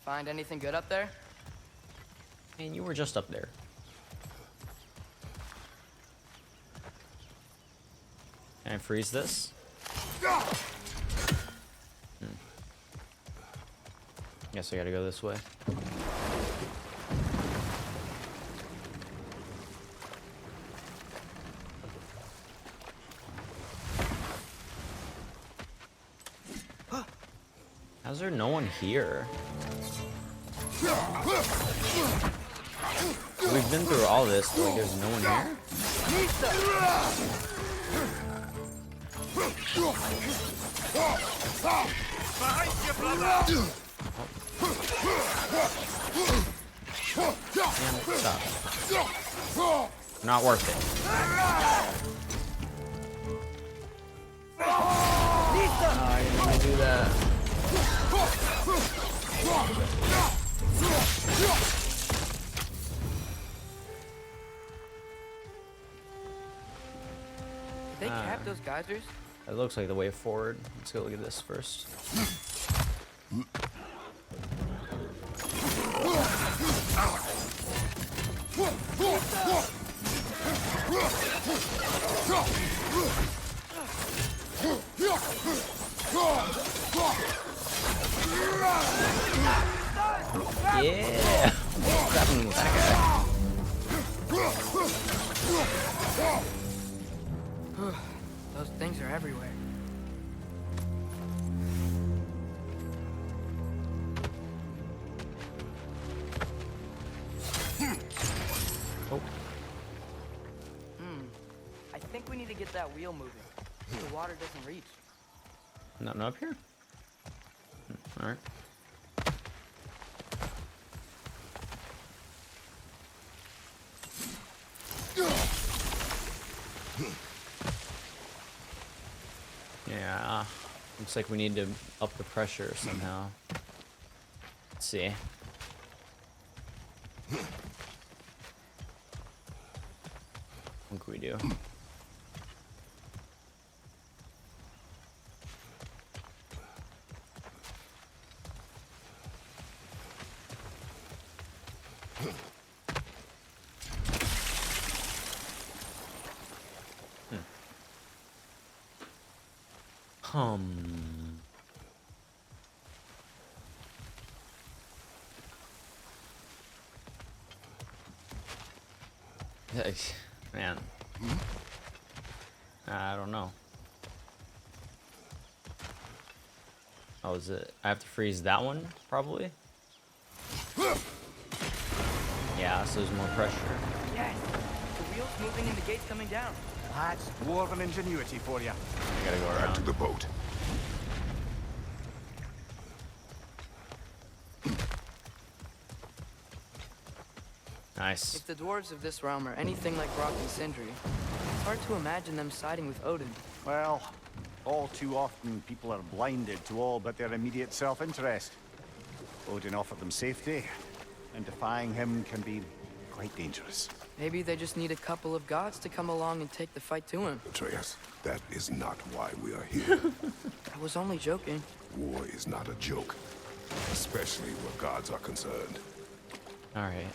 Find anything good up there? Man, you were just up there. Can I freeze this? Guess I gotta go this way. How's there no one here? We've been through all this, like there's no one here? Damn, stop. Not worth it. I didn't mean to do that. geysers? It looks like the way forward. Let's go look at this first. Yeah! What's happening with that guy? Those things are everywhere. Oh. I think we need to get that wheel moving. The water doesn't reach. Nothing up here? Alright. Yeah, looks like we need to up the pressure somehow. Let's see. What can we do? Man. I don't know. Oh, is it? I have to freeze that one, probably? Yeah, so there's more pressure. Yes! The wheel's moving and the gate's coming down. That's dwarven ingenuity for you. I gotta go Back to around. the boat. Nice. If the dwarves of this realm are anything like Brock and Sindri, it's hard to imagine them siding with Odin. Well, all too often people are blinded to all but their immediate self-interest. Odin offered them safety, and defying him can be quite dangerous. Maybe they just need a couple of gods to come along and take the fight to him. Atreus, that is not why we are here. I was only joking. War is not a joke, especially where gods are concerned. Alright.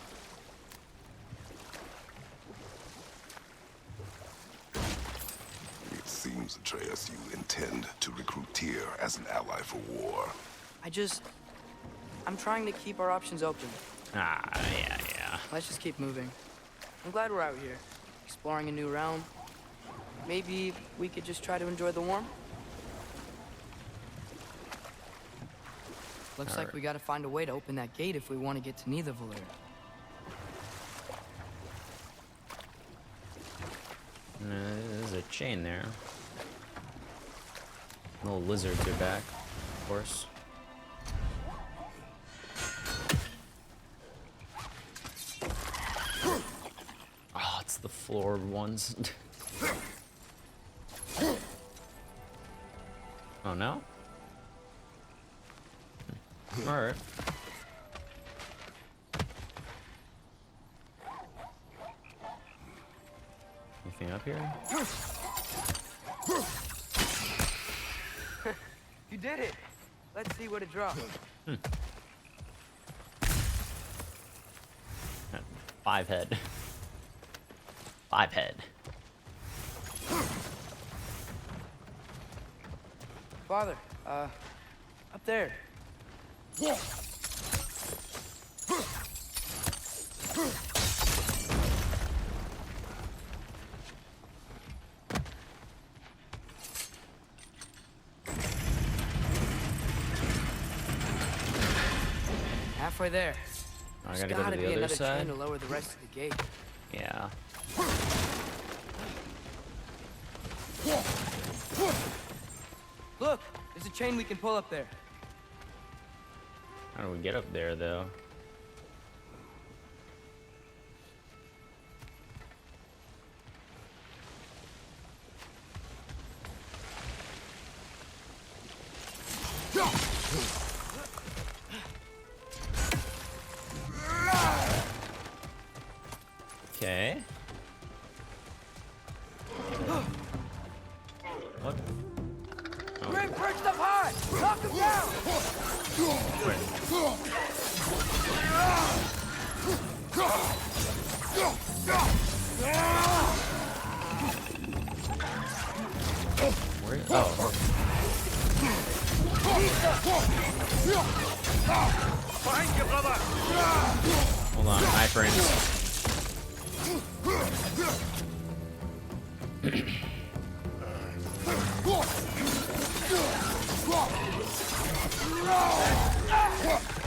It seems, Atreus, you intend to recruit Tyr as an ally for war. I'm trying to keep our options open. Ah, yeah. Let's just keep moving. I'm glad we're out here, exploring a new realm. Maybe we could just try to enjoy the warmth? Looks like we gotta find a way to open that gate if we want to get to Nidavellir. There's a chain there. Little lizards are back, of course. Oh, it's the floored ones. Oh no? Alright. Anything up here? You did it! Let's see what it drops. 5 head. 5 head. Father, up there. Halfway there. I There's gotta go to gotta the be other another side. chain to lower the rest of the gate. Yeah. Look, there's a chain we can pull up there. How do we get up there, though? Okay. Grim perched up high! Knock him down! Where? Oh. Behind you, brother! Hold on, my friends.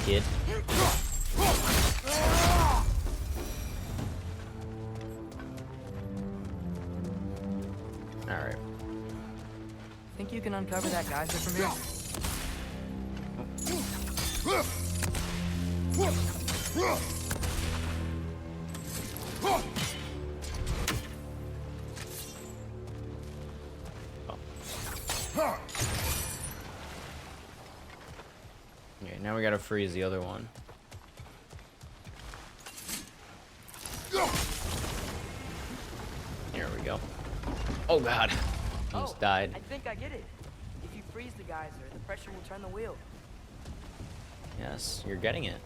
Kid. Alright. Think you can uncover that geyser from here? Okay, now we gotta freeze the other one. Here we go. Oh god. Almost died. I think I get it. If you freeze the geyser, the pressure will turn the wheel. Yes, you're getting it.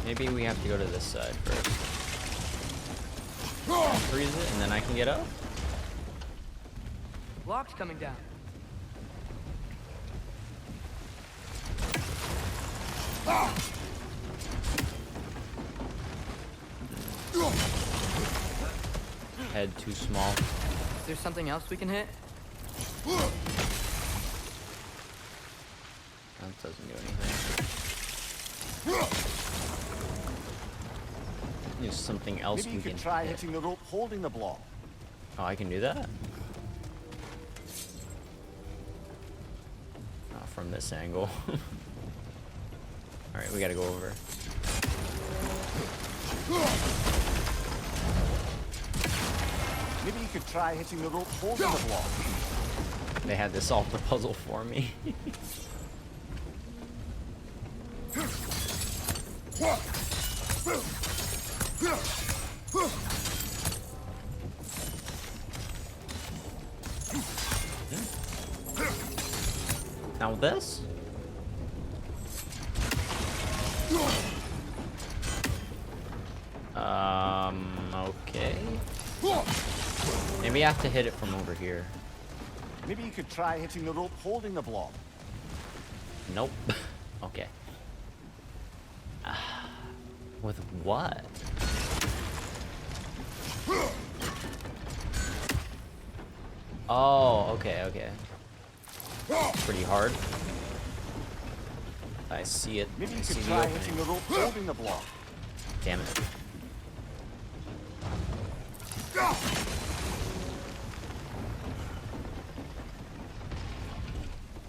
Maybe we have to go to this side first. Freeze it and then I can get up? Block's coming down. Head too small. Is there something else we can hit? That doesn't do anything. There's something else Maybe we you can could try hit. hitting the rope holding the block. Oh, I can do that? Oh, from this angle. Alright, we gotta go over. Maybe you could try hitting the rope holding the block. They had to solve the puzzle for me. Now this? Okay. Maybe I have to hit it from over here. Maybe you could try hitting the rope holding the block. Nope. Okay. With what? Oh, okay, okay. Pretty hard. I see it. Maybe I you see could the try hitting opening. the rope holding the block. Damn it.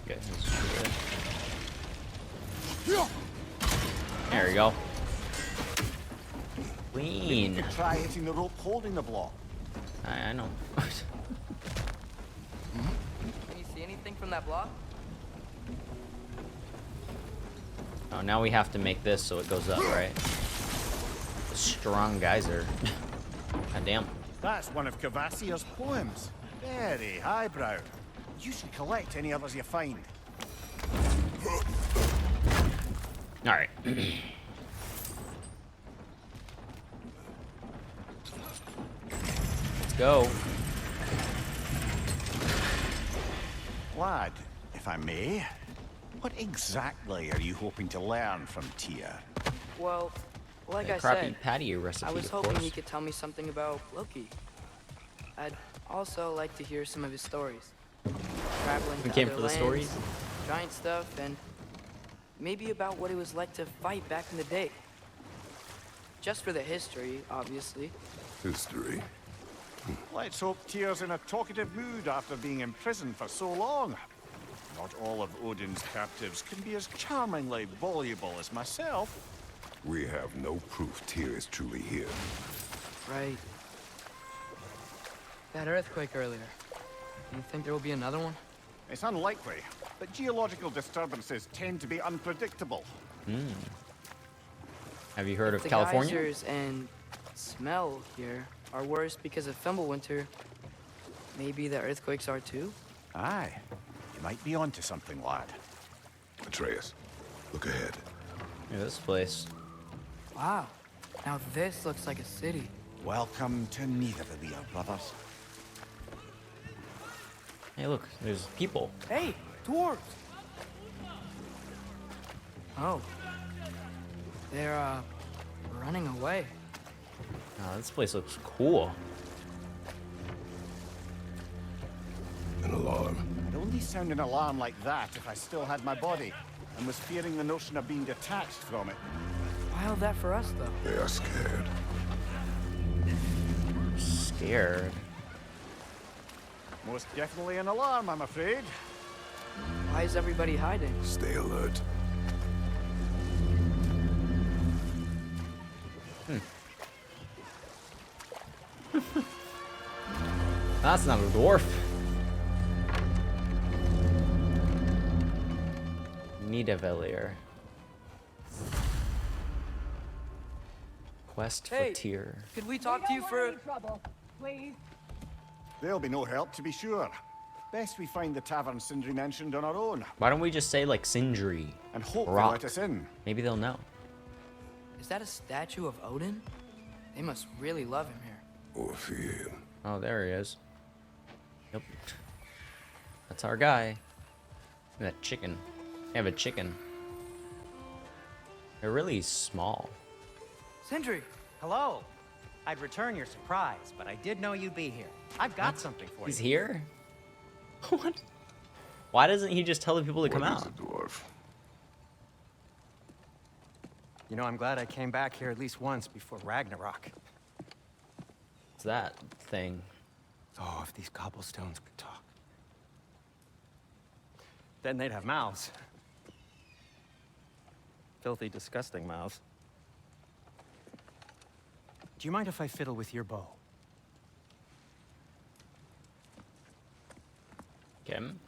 Okay, let's shoot it. There we go. Clean. You could try hitting the rope holding the block. I know. Can you see anything from that block? Oh, now we have to make this so it goes up, right? Strong geyser. God damn. That's one of Cavassier's poems. Very highbrow. You should collect any others you find. Alright. Let's go. Lad, if I may, what exactly are you hoping to learn from Tyr? Well, like The I crappy said, patty recipe, I was of hoping course. he could tell me something about Loki. I'd also like to hear some of his stories. Traveling We to came other for the lands, stories? giant stuff, and maybe about what it was like to fight back in the day. Just for the history, obviously. History. Let's hope Tyr's in a talkative mood after being imprisoned for so long. Not all of Odin's captives can be as charmingly voluble as myself. We have no proof Tyr is truly here. Right. That earthquake earlier. Do you think there will be another one? It's unlikely, but geological disturbances tend to be unpredictable. Have you heard of The California? geysers and smell here are worse because of Fimbulwinter, maybe the earthquakes are too? Aye. You might be onto something, lad. Atreus, look ahead. Yeah, this place. Wow. Now this looks like a city. Welcome to Nidavellir, brothers. Hey, look, there's people. Hey, dwarves! Oh. They're, running away. Oh, this place looks cool. An alarm. I'd only sound an alarm like that if I still had my body, and was fearing the notion of being detached from it. Wild that for us, though. They are scared. Scared. Most definitely an alarm, I'm afraid. Why is everybody hiding? Stay alert. That's not a dwarf. Nidavellir. Quest Hey. for Tyr. Could we talk to you for... trouble, please. There'll be no help, to be sure. Best we find the tavern Sindri mentioned on our own, Why don't we just say like Sindri? and hope they Rock. let us in. Maybe they'll know. Is that a statue of Odin? They must really love him here. Or fear. Oh, there he is. Yep. That's our guy. Look at that chicken. They have a chicken. They're really small. Sindri! Hello. I'd return your surprise, but I did know you'd be here. I've got something for He's you. here? What? Why doesn't he just tell the people to come What is out? a dwarf? You know, I'm glad I came back here at least once before Ragnarok. It's that thing. Oh, if these cobblestones could talk. Then they'd have mouths. Filthy, disgusting mouths. Do you mind if I fiddle with your bow? Kim?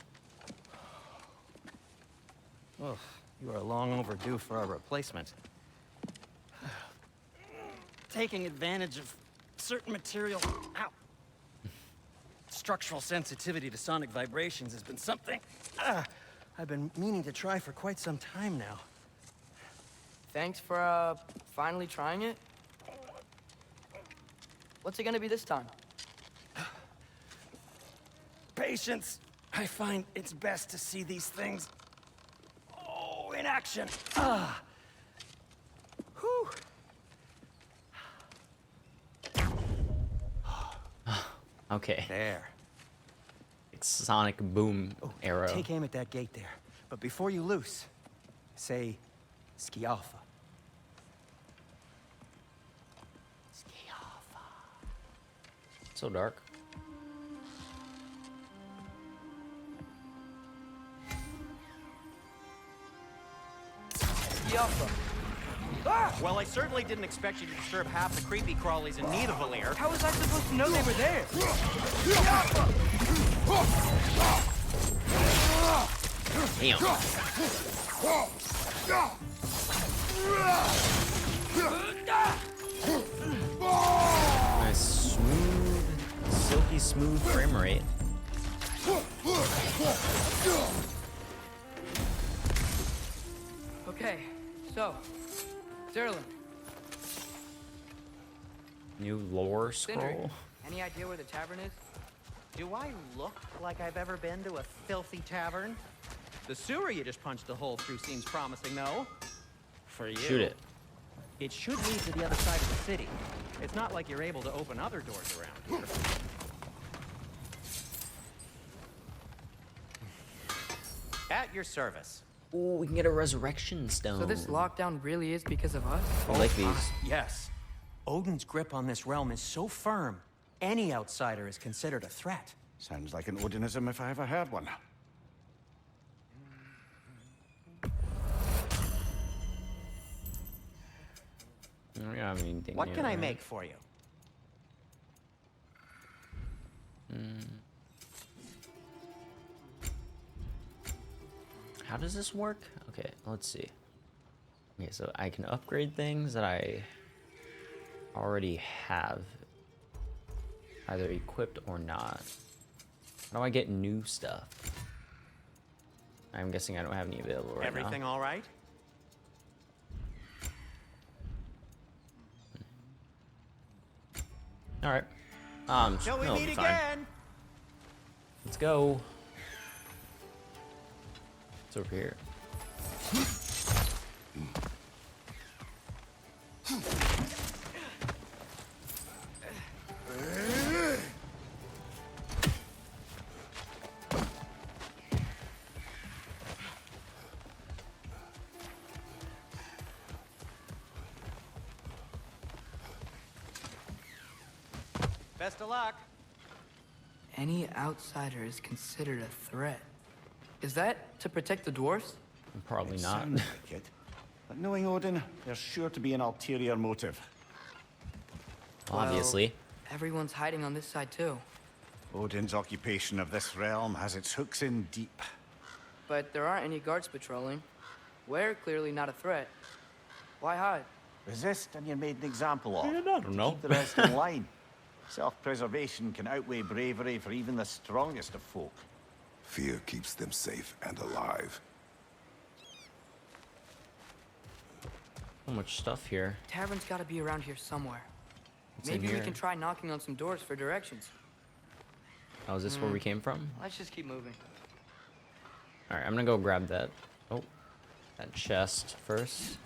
Oh, you are long overdue for a replacement. Taking advantage of certain material. Ow. Structural sensitivity to sonic vibrations has been something I've been meaning to try for quite some time now. Thanks for, finally trying it. What's it gonna be this time? Patience. I find it's best to see these things, in action. Whew. Okay. There. It's sonic boom arrow. Take aim at that gate there. But before you loose, say Skialfa. Skialfa. So dark. Yalfa. Ah! Well, I certainly didn't expect you to disturb half the creepy crawlies in Nidavellir. How was I supposed to know they were there? Nice smooth, silky smooth frame rate. Okay, so, Zerlin, New lore Sindri, scroll. any idea where the tavern is? Do I look like I've ever been to a filthy tavern? The sewer you just punched a hole through seems promising, though. For you. Shoot it. It should lead to the other side of the city. It's not like you're able to open other doors around here. At your service. Ooh, we can get a resurrection stone. So this lockdown really is because of us? I like these. Yes. Odin's grip on this realm is so firm, any outsider is considered a threat. Sounds like an Odinism if I ever heard one. I don't have anything What new, can I right? make for you? How does this work? Okay, let's see. Okay, so I can upgrade things that I already have, either equipped or not. How do I get new stuff? I'm guessing I don't have any available right Everything now. all right? All right. Till we it'll meet be fine. again. Let's go. It's over here. Best of luck. Any outsider is considered a threat. Is that to protect the dwarfs? Probably It not. sounds like it. But knowing Odin, there's sure to be an ulterior motive. Obviously. Well, everyone's hiding on this side too. Odin's occupation of this realm has its hooks in deep. But there aren't any guards patrolling. We're clearly not a threat. Why hide? Resist and you're made an example of. I don't know. Keep the rest in line. Self-preservation can outweigh bravery for even the strongest of folk. Fear keeps them safe and alive. So much stuff here. Tavern's gotta be around here somewhere. What's in Maybe we here? can try knocking on some doors for directions. Oh, is this where we came from? Let's just keep moving. All right, I'm gonna go grab that. Oh, that chest first.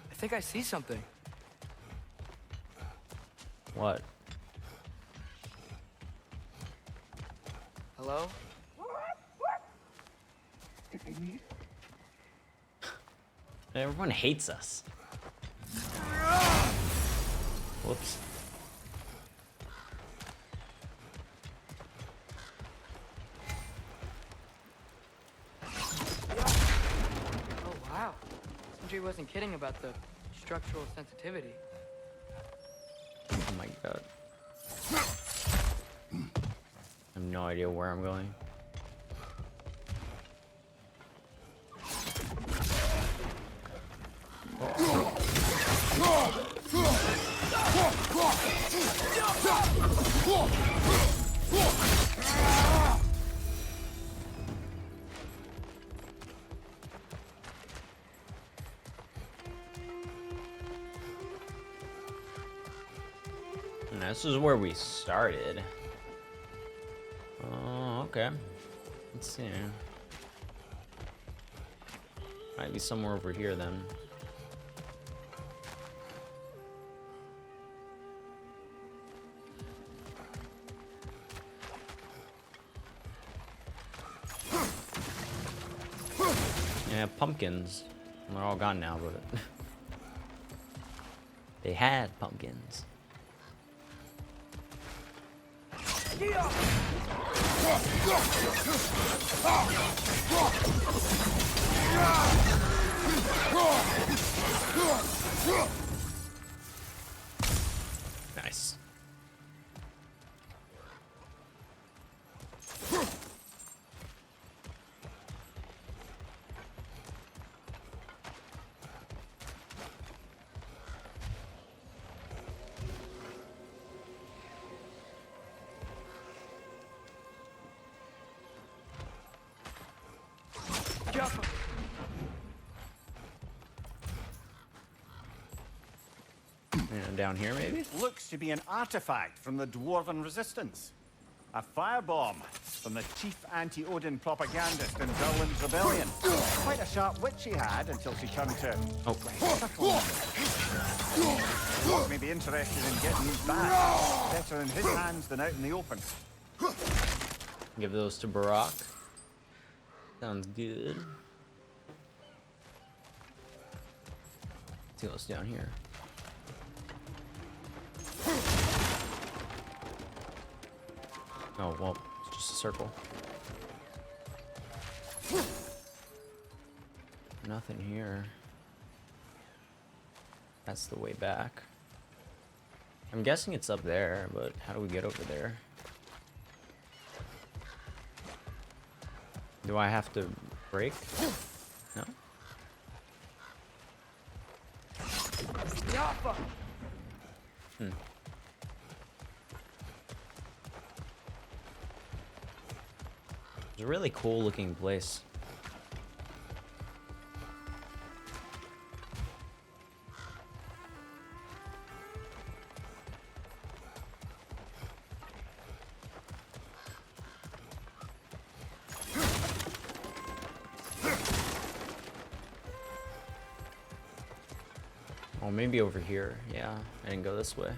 I think I see something. What? Hello? Everyone hates us. Whoops. Oh, wow. Sindri wasn't kidding about the structural sensitivity. Oh my god. I have no idea where I'm going. And this is where we started. Oh, okay. Let's see. Might be somewhere over here then. Yeah, pumpkins. They're all gone now, but they had pumpkins. Nice. And down here, maybe? Looks to be an artifact from the Dwarven Resistance. A firebomb from the chief anti-Odin propagandist in Durlin's rebellion. Quite a sharp wit she had until she turned to... Oh. Folk may be interested in getting these back. Better in his hands than out in the open. Give those to Barack. Sounds good. Let's see what's down here. Oh, well, it's just a circle. Nothing here. That's the way back. I'm guessing it's up there, but how do we get over there? Do I have to break? No? Jaffa! It's a really cool looking place. Oh, maybe over here. Yeah, I didn't go this way.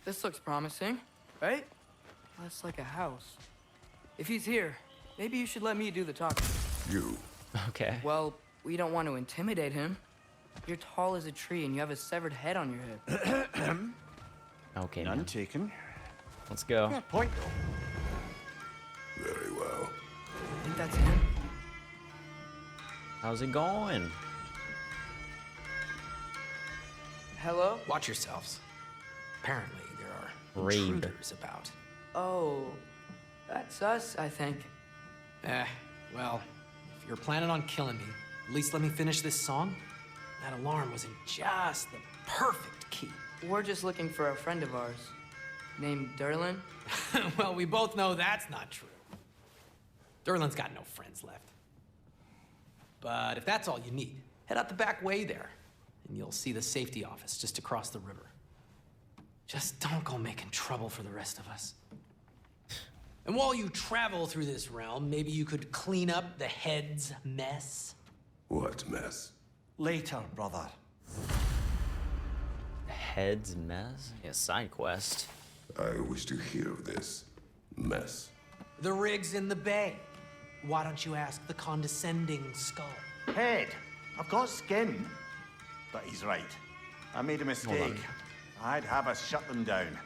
This looks promising, right? That's like a house. If he's here, maybe you should let me do the talking. You. Okay. Well, we don't want to intimidate him. You're tall as a tree and you have a severed head on your head. Okay, None man. taken. Let's go. Fair point, though. Very well. I think that's him. How's it going? Hello? Watch yourselves. Apparently, there are Raid. intruders about. Oh, that's us, I think. Well, if you're planning on killing me, at least let me finish this song. That alarm was in just the perfect key. We're just looking for a friend of ours named Derlin. Well, we both know that's not true. Derlin's got no friends left. But if that's all you need, head out the back way there, and you'll see the safety office just across the river. Just don't go making trouble for the rest of us. And while you travel through this realm, maybe you could clean up the head's mess. What mess? Later, brother. Head's mess? Yeah, side quest. I wish to hear of this mess. The rig's in the bay. Why don't you ask the condescending skull? Head. I've got skin. But he's right. I made a mistake. I'd have us shut them down.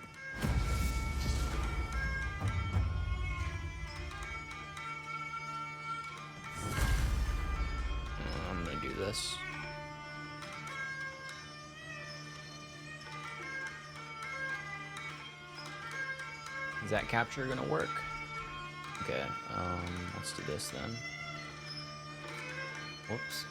I'm gonna do this. Is that capture gonna work? Okay, let's do this then. Whoops.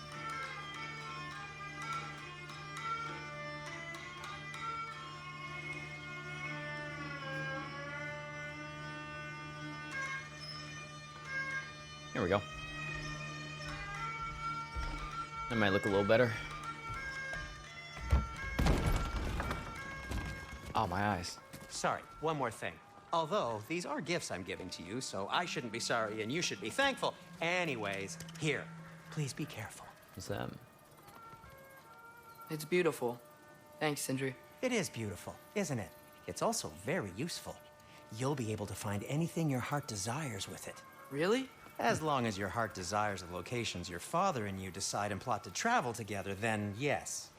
Here we go. That might look a little better. Oh, my eyes. Sorry, one more thing. Although, these are gifts I'm giving to you, so I shouldn't be sorry and you should be thankful. Anyways, here, please be careful. What's that? It's beautiful. Thanks, Sindri. It is beautiful, isn't it? It's also very useful. You'll be able to find anything your heart desires with it. Really? As long as your heart desires the locations your father and you decide and plot to travel together, then yes.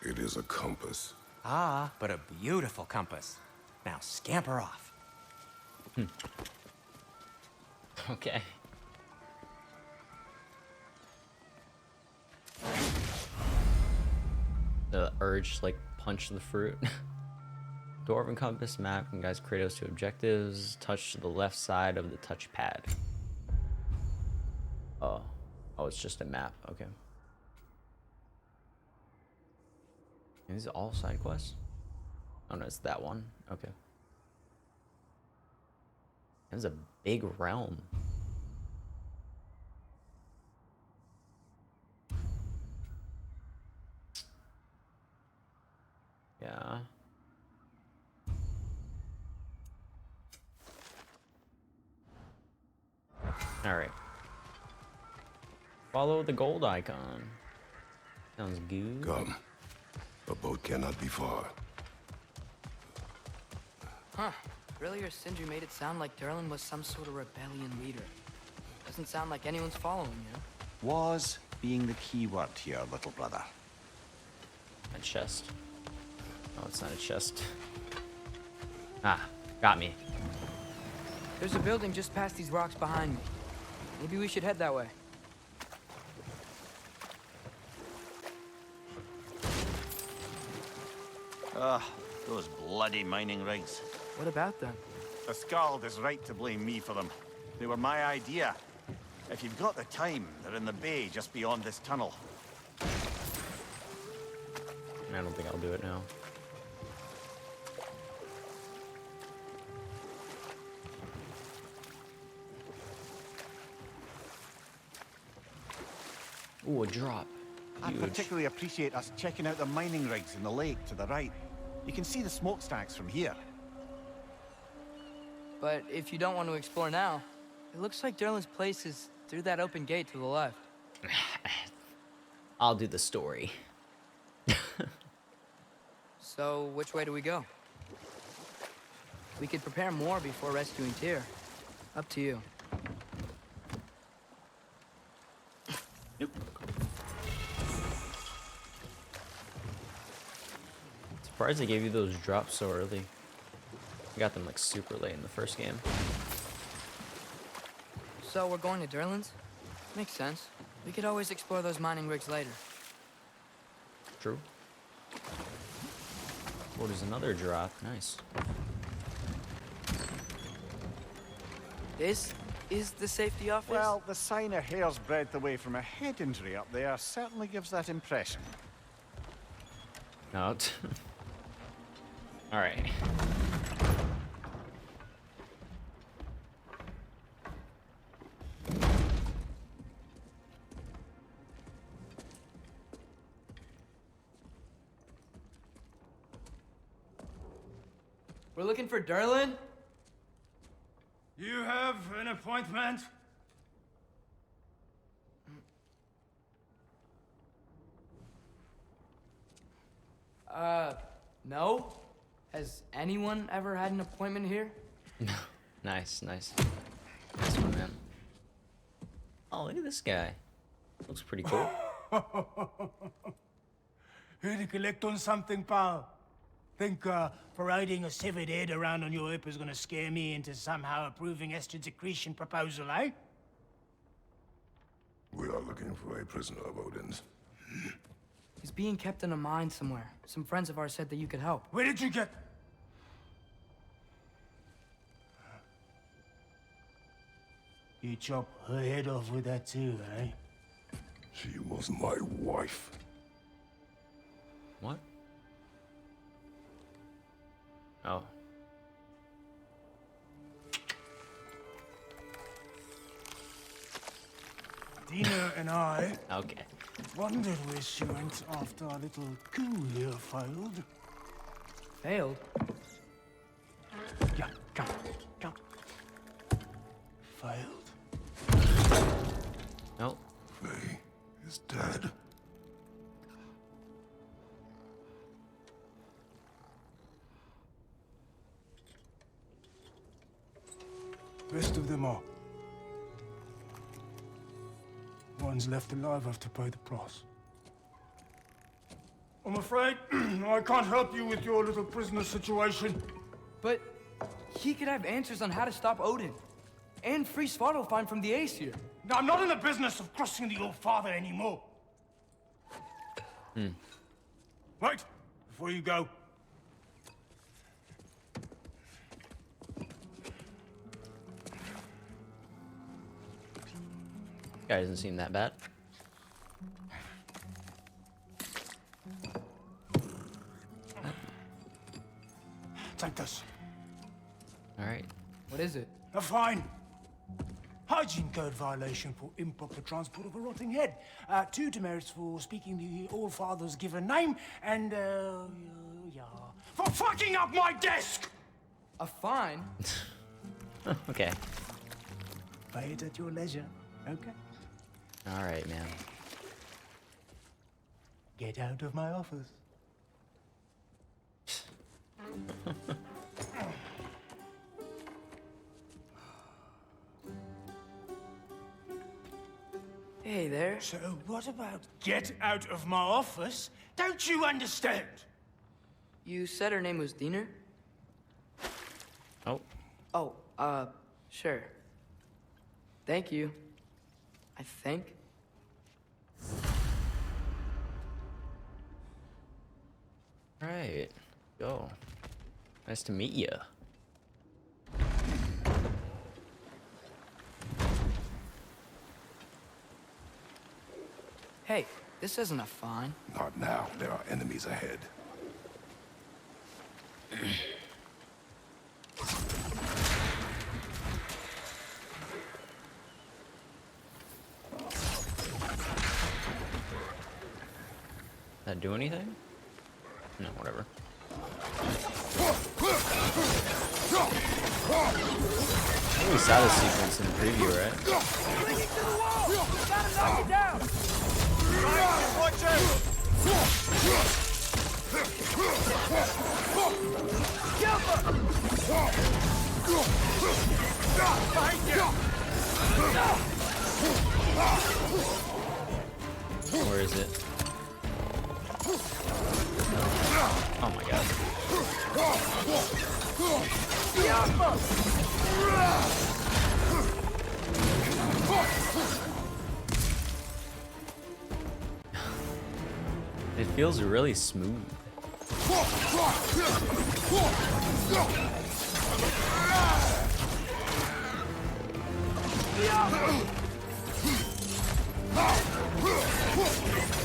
It is a compass. Ah, but a beautiful compass. Now scamper off. Okay. The urge to, like, punch the fruit. Dwarven compass map can guide Kratos to objectives. Touch to the left side of the touchpad. Oh. Oh, it's just a map. Okay. And these are all side quests? Oh no, it's that one. Okay. It's a big realm. Yeah. All right. Follow the gold icon. Sounds good. Come. A boat cannot be far. Huh. Earlier, Sindri made it sound like Derlin was some sort of rebellion leader. Doesn't sound like anyone's following you. Was being the key word here, little brother. A chest. Oh, it's not a chest. Ah, got me. There's a building just past these rocks behind me. Maybe we should head that way. Ah, those bloody mining rigs. What about them? The Skald is right to blame me for them. They were my idea. If you've got the time, they're in the bay just beyond this tunnel. I don't think I'll do it now. Ooh, a drop. I Huge. particularly appreciate us checking out the mining rigs in the lake to the right. You can see the smokestacks from here. But if you don't want to explore now, it looks like Derlin's place is through that open gate to the left. I'll do the story. So, which way do we go? We could prepare more before rescuing Tyr. Up to you. Nope. Surprised they gave you those drops so early. I got them like super late in the first game. So, we're going to Derlin's? Makes sense. We could always explore those mining rigs later. True. Oh, there's another drop. Nice. This is the safety office? Well, the sign a hair's breadth away from a head injury up there certainly gives that impression. Out. All right. We're looking for Derlin? You have an appointment? No? Has anyone ever had an appointment here? Nice, nice. Nice one, man. Oh, look at this guy. Looks pretty cool. Here to collect on something, pal? Think parading a severed head around on your hip is gonna scare me into somehow approving Esther's accretion proposal, eh? We are looking for a prisoner of Odin's. He's being kept in a mine somewhere. Some friends of ours said that you could help. Where did you get... You chop her head off with that too, eh? She was my wife. What? Oh. Dina and I Okay. wondered where she went after our little coup here failed. Failed? Yeah, come, come. Failed. Nope. Faye is dead. Rest of them are. Ones left alive have to pay the price. I'm afraid I can't help you with your little prisoner situation. But he could have answers on how to stop Odin. And free Svartalfheim from the Aesir. Now, I'm not in the business of crossing the old father anymore. Right, before you go. Guy doesn't seem that bad. Take this. All right. What is it? A fine. Hygiene code violation for improper transport of a rotting head. 2 demerits for speaking the All Father's given name, and, yeah. For fucking up my desk! A fine? Okay. Pay it at your leisure, okay? All right, man. Get out of my office. Hey there. So what about get out of my office? Don't you understand? You said her name was Diener? Oh. Oh, sure. Thank you. I think. All right. Go. Nice to meet you. Hey, this isn't a fine. Not now. There are enemies ahead. That do anything? No, whatever. We saw this sequence in the preview, right? Clinging to the wall! Gotta knock it down! Watch out! Behind you! Where is it? Oh my god. It feels really smooth.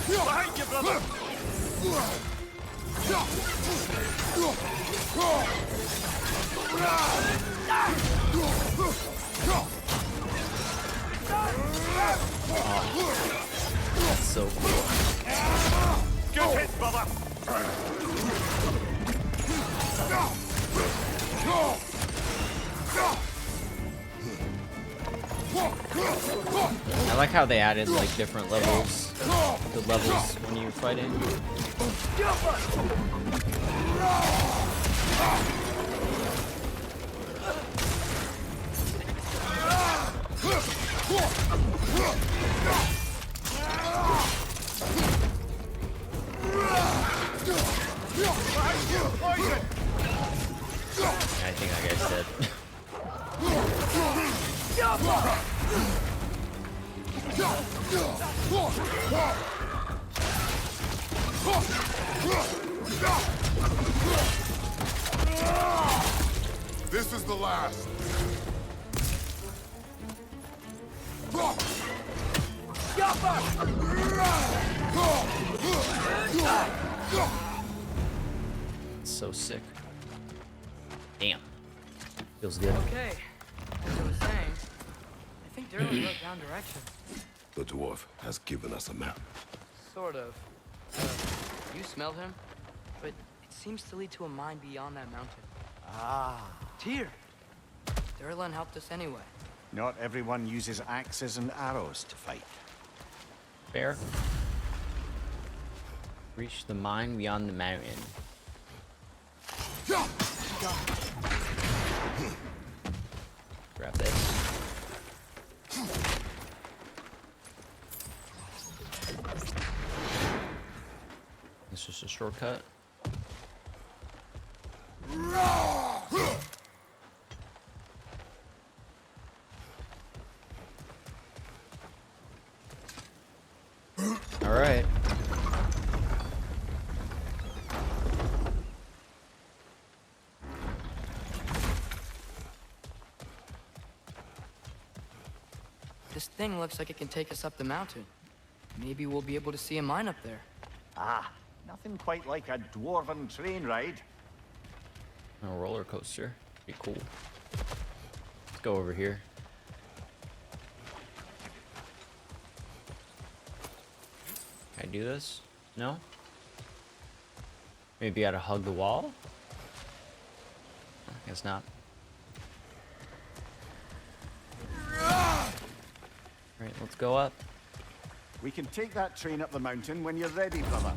Behind you, brother! That's so cool. Good hit, brother! I like how they added like different levels. The levels when you're fighting. I think that guy's dead. This is the last. So sick. Damn. Feels good. Okay, as I was saying, I think Durlin wrote down directions. The dwarf has given us a map. Sort of. You smelled him? But it seems to lead to a mine beyond that mountain. Ah. Tyr! Durlin helped us anyway. Not everyone uses axes and arrows to fight. Fair. Reach the mine beyond the mountain. Grab this. It's just a shortcut. All right. This thing looks like it can take us up the mountain. Maybe we'll be able to see a mine up there. Ah, nothing quite like a dwarven train ride. A roller coaster. Be cool. Let's go over here. Can I do this? No? Maybe I gotta hug the wall? I guess not. Alright, let's go up. We can take that train up the mountain when you're ready, brother.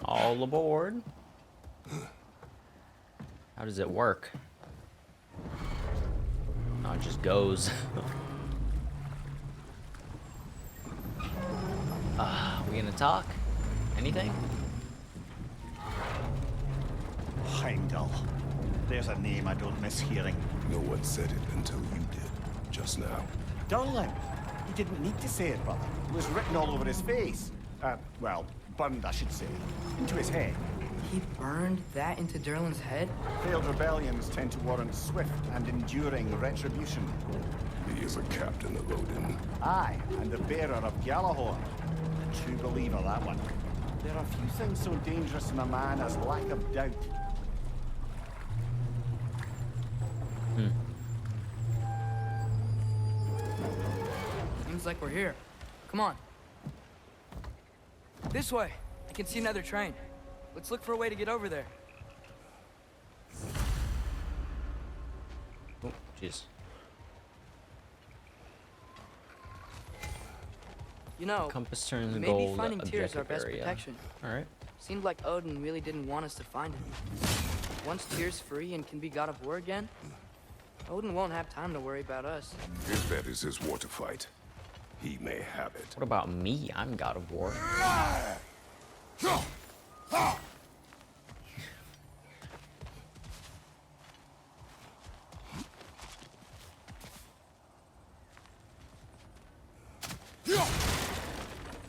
All aboard. How does it work? Oh, it just goes. We gonna talk? Anything? Heimdall. There's a name I don't miss hearing. No one said it until you did, just now. Durlin. He didn't need to say it, brother. It was written all over his face. Well, burned, I should say. Into his head. He burned that into Durlin's head? Failed rebellions tend to warrant swift and enduring retribution. He is a captain of Odin. Aye, and the bearer of Gjallarhorn. A true believer, that one. There are few things so dangerous in a man as lack of doubt. Seems like we're here. Come on. This way. I can see another train. Let's look for a way to get over there. Oh, jeez. You know, Compass turns maybe gold. finding Tyr's our objective best area. protection. All right. Seemed like Odin really didn't want us to find him. Once Tyr's free and can be God of War again, Odin won't have time to worry about us. If that is his war to fight, he may have it. What about me? I'm God of War.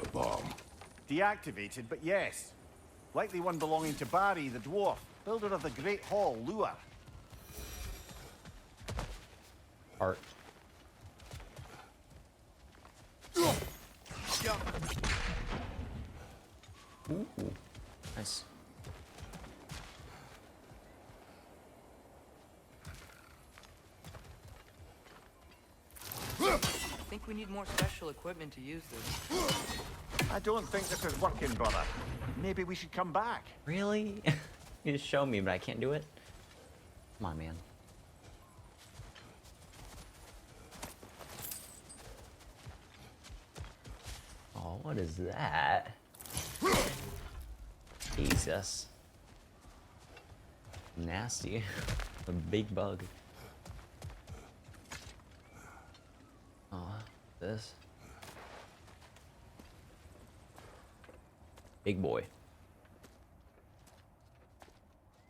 A bomb. Deactivated, but yes. Likely one belonging to Barry, the dwarf, builder of the Great Hall, Lua. Art. Ooh, nice. I think we need more special equipment to use this. I don't think this is working, brother. Maybe we should come back. Really? You just show me, but I can't do it? Come on, man. Oh, what is that? Jesus. Nasty. A big bug. Oh, this. Big boy.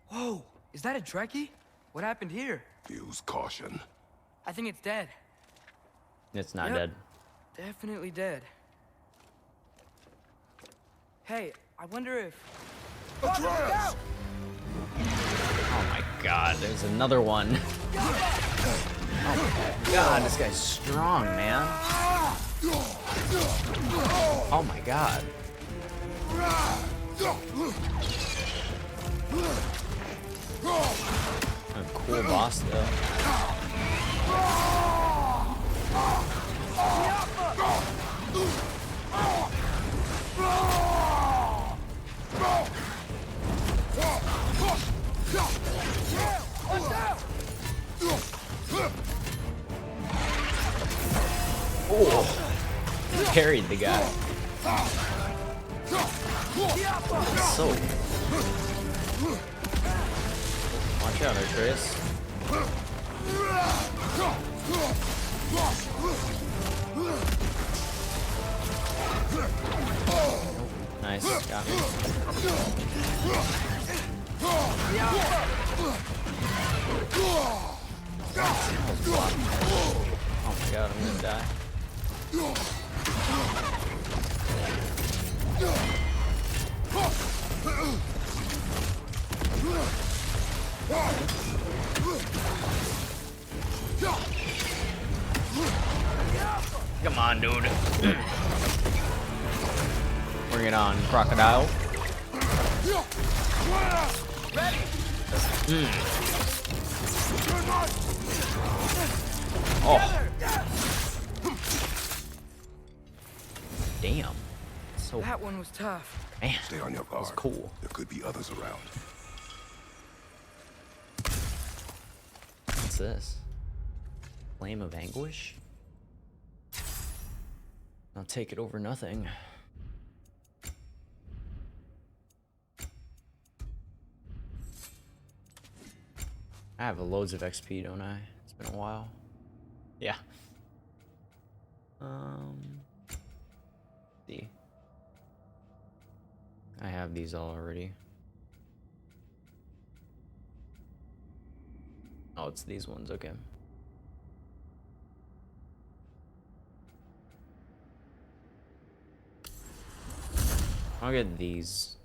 Whoa! Is that a Trekkie? What happened here? Use caution. I think it's dead. It's not Yep, dead. Definitely dead. Hey, I wonder if... Atreus! Oh my god, there's another one. Oh my god, this guy's strong, man. Oh my god. A cool boss, though. Oh, carried the guy. So, watch out, Atreus. Nice, got me. Oh my god, I'm gonna die. Come on, dude. Bring it on, crocodile. Oh. Damn. So That one was tough. man, Stay on your that was guard. cool. There could be others around. What's this? Flame of anguish? I'll take it over nothing. I have loads of XP, don't I? It's been a while. Yeah. See. I have these all already. Oh, it's these ones, okay. I'll get these.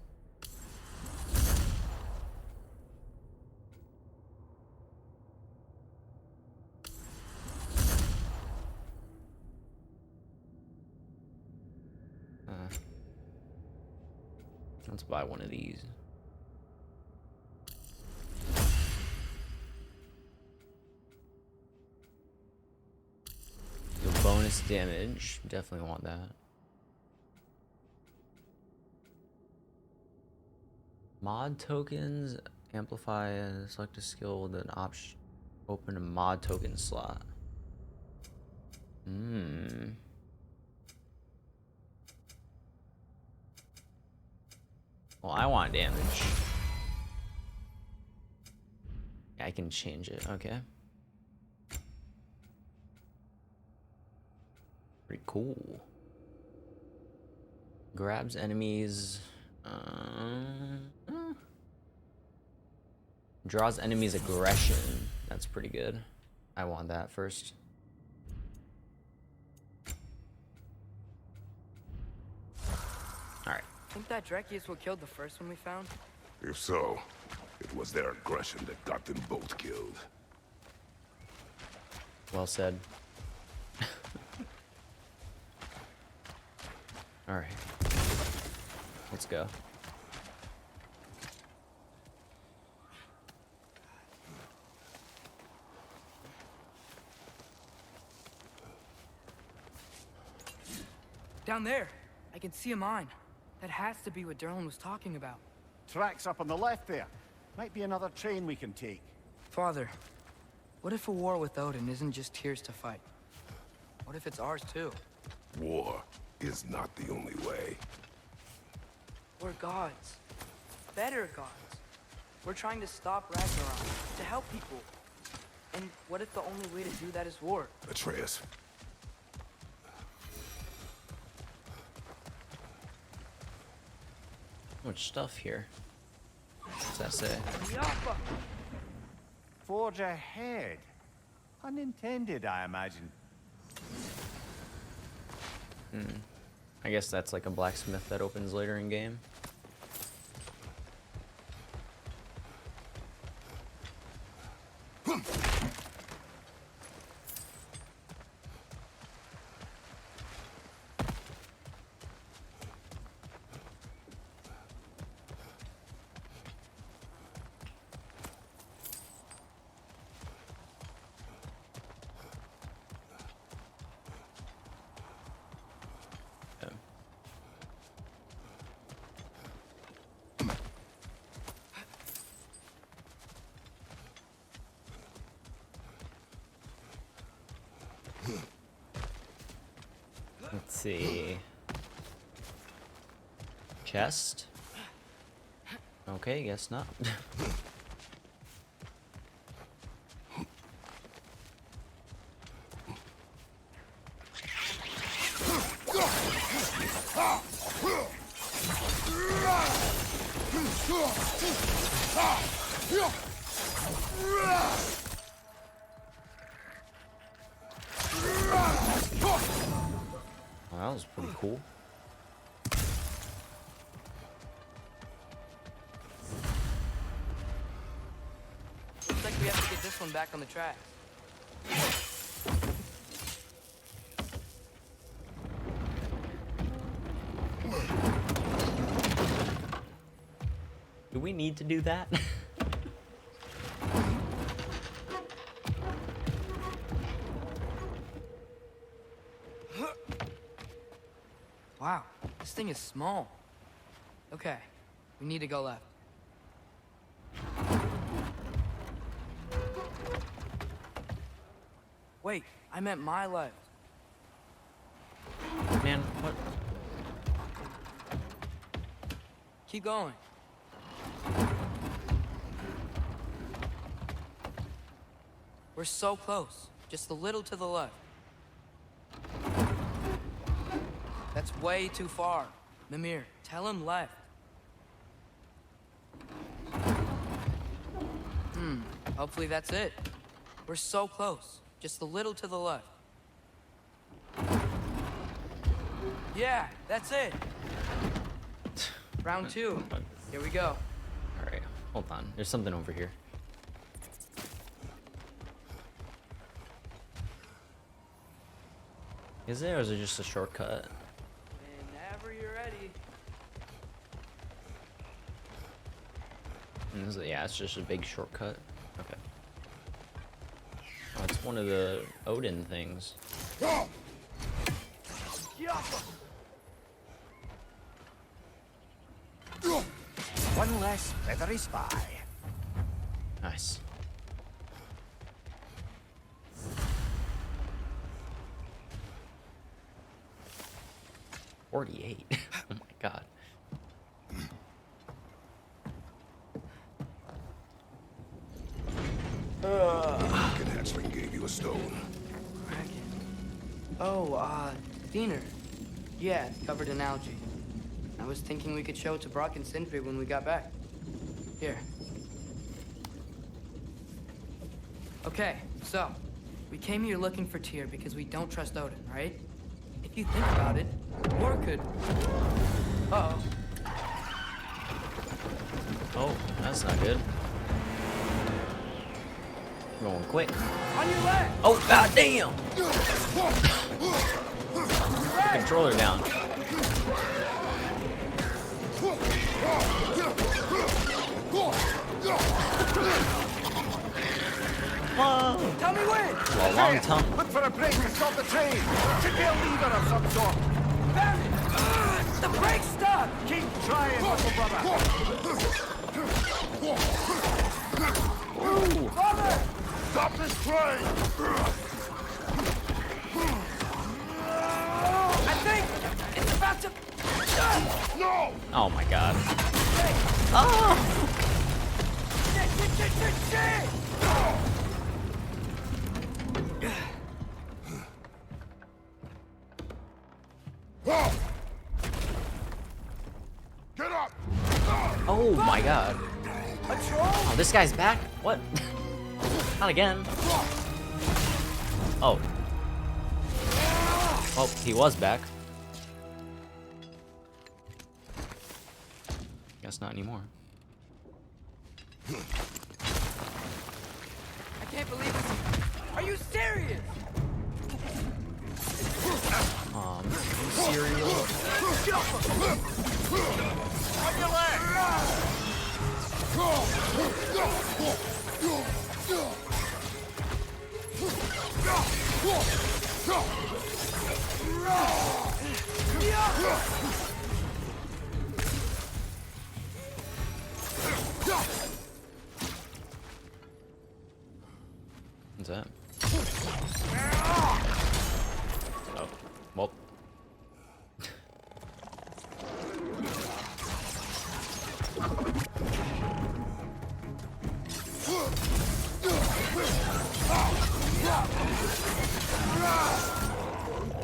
Let's buy one of these. Your bonus damage. Definitely want that. Mod tokens. Amplify. Select a skill with an option. Open a mod token slot. Well, I want damage. Yeah, I can change it. Okay. Pretty cool. Grabs enemies. Draws enemies aggression. That's pretty good. I want that first. Alright. Think that Dreki is what killed the first one we found? If so, it was their aggression that got them both killed. Well said. Alright. Let's go. Down there, I can see a mine. That has to be what Derlin was talking about. Tracks up on the left there. Might be another train we can take. Father, what if a war with Odin isn't just Tyr's to fight? What if it's ours too? War is not the only way. We're gods. Better gods. We're trying to stop Ragnarok, to help people. And what if the only way to do that is war? Atreus. Much stuff here. What's that say? Yappa! Forge ahead. Unintended, I imagine. I guess that's like a blacksmith that opens later in game. Let's see. Chest? Okay, guess not. Well, that was pretty cool. Looks like we have to get this one back on the track. Do we need to do that? Wow, this thing is small. Okay, we need to go left. Wait, I meant my left. Man, what? Keep going. We're so close. Just a little to the left. That's way too far. Mimir, tell him left. Hopefully that's it. We're so close. Just a little to the left. Yeah, that's it. Round 2. Here we go. Alright, hold on. There's something over here. Is there, or is it just a shortcut? Whenever you're ready. Yeah, it's just a big shortcut. Okay. Oh, it's one of the Odin things. One less feathery spy. Nice. $48. Oh my god. Kraken hatchling gave you a stone. Oh, Diener. Yeah, it's covered in algae. I was thinking we could show it to Brock and Sindri when we got back. Here. Okay, so, we came here looking for Tyr because we don't trust Odin, right? If you think about it, War could... Uh-oh. Oh, that's not good. Going quick. On your left! Oh, goddamn! Controller down. Whoa! Tell me when! A long tongue. Look for a break to stop the train. Should be a lever of some sort. Found it! The brake's stuck! Keep trying, little brother. Ooh. Father! Stop this train! I think it's about to... No! Oh my god. Oh! Shit! Get up! Oh my god. Oh, this guy's back? What? Not again. Oh. Oh, he was back. Guess not anymore. I can't believe this. Are you serious? Cereal. On your left. What's that? Oh, well.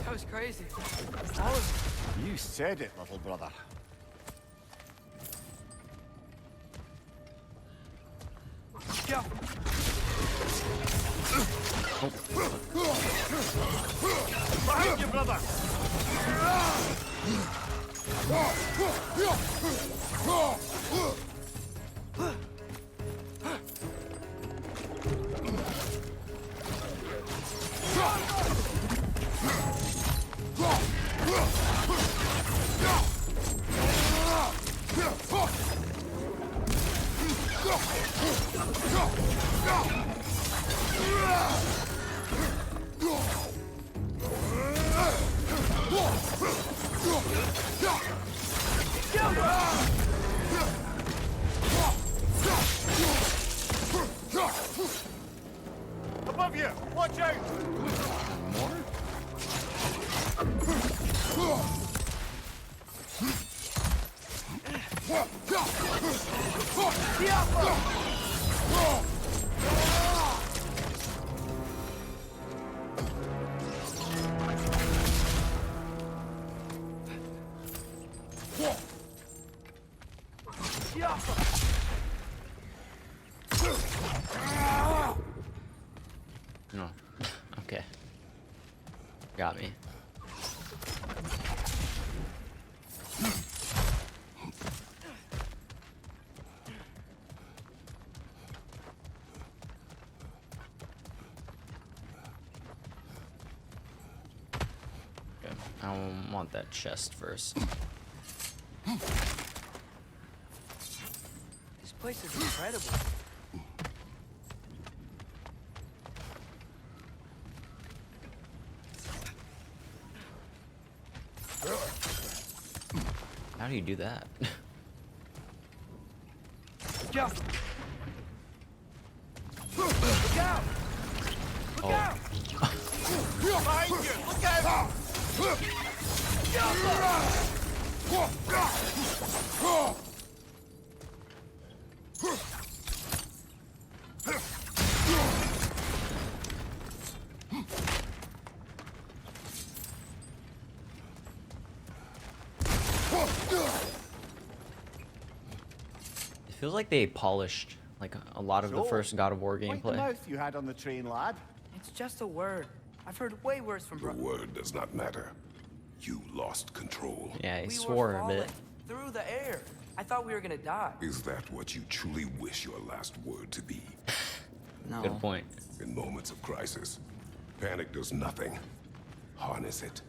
That was crazy. You said it, little brother. Go. Behind you, brother. Above you! Watch out! More? No. Okay. Got me. Okay. I want that chest first. This place is incredible. How do you do that? Go. Look out! Look out! Behind you! Look out! It feels like they polished like a lot of the first God of War Like the gameplay. mouth you had on the train, lad. It's just a word. I've heard way worse from The word does not matter. You lost control. Yeah, he We swore were a falling bit. through the air. I thought we were gonna die. Is that what you truly wish your last word to be? No. Good point. In moments of crisis, panic does nothing. Harness it.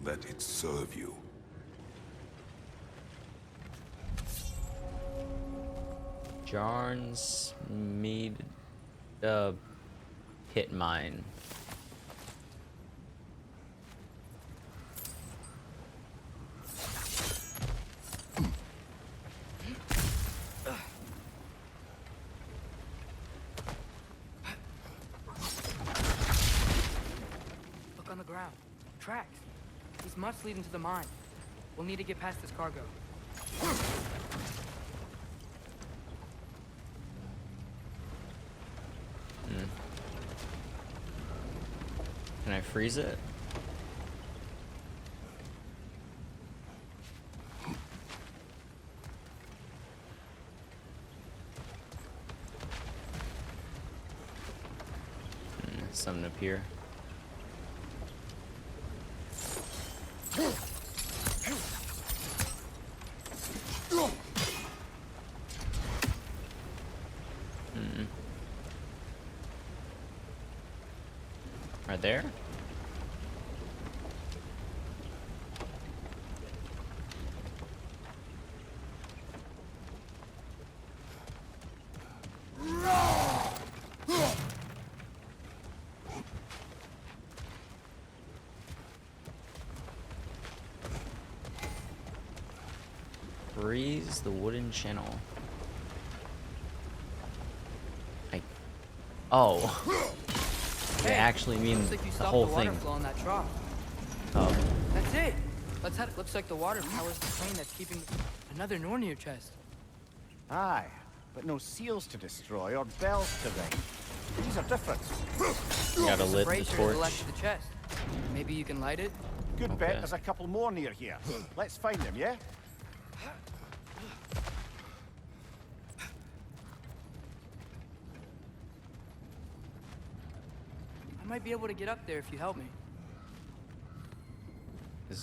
Let it serve you. Jarn's made a pit mine. Look on the ground. Tracks. These must lead into the mine. We'll need to get past this cargo. Can I freeze it? Something up here. Right there? Freeze the wooden channel. Oh. They actually mean Looks like you the stopped whole the water thing. flow in that trough. Oh. That's it. Let's head. Looks like the water powers the crane that's keeping another Nornir chest. Aye, but no seals to destroy or bells to ring. These are different. Gotta lit the Bracer to the torch. left of the chest. Maybe you can light it? Good bet Okay. there's a couple more near here. Let's find them, yeah? I might be able to get up there if you help me.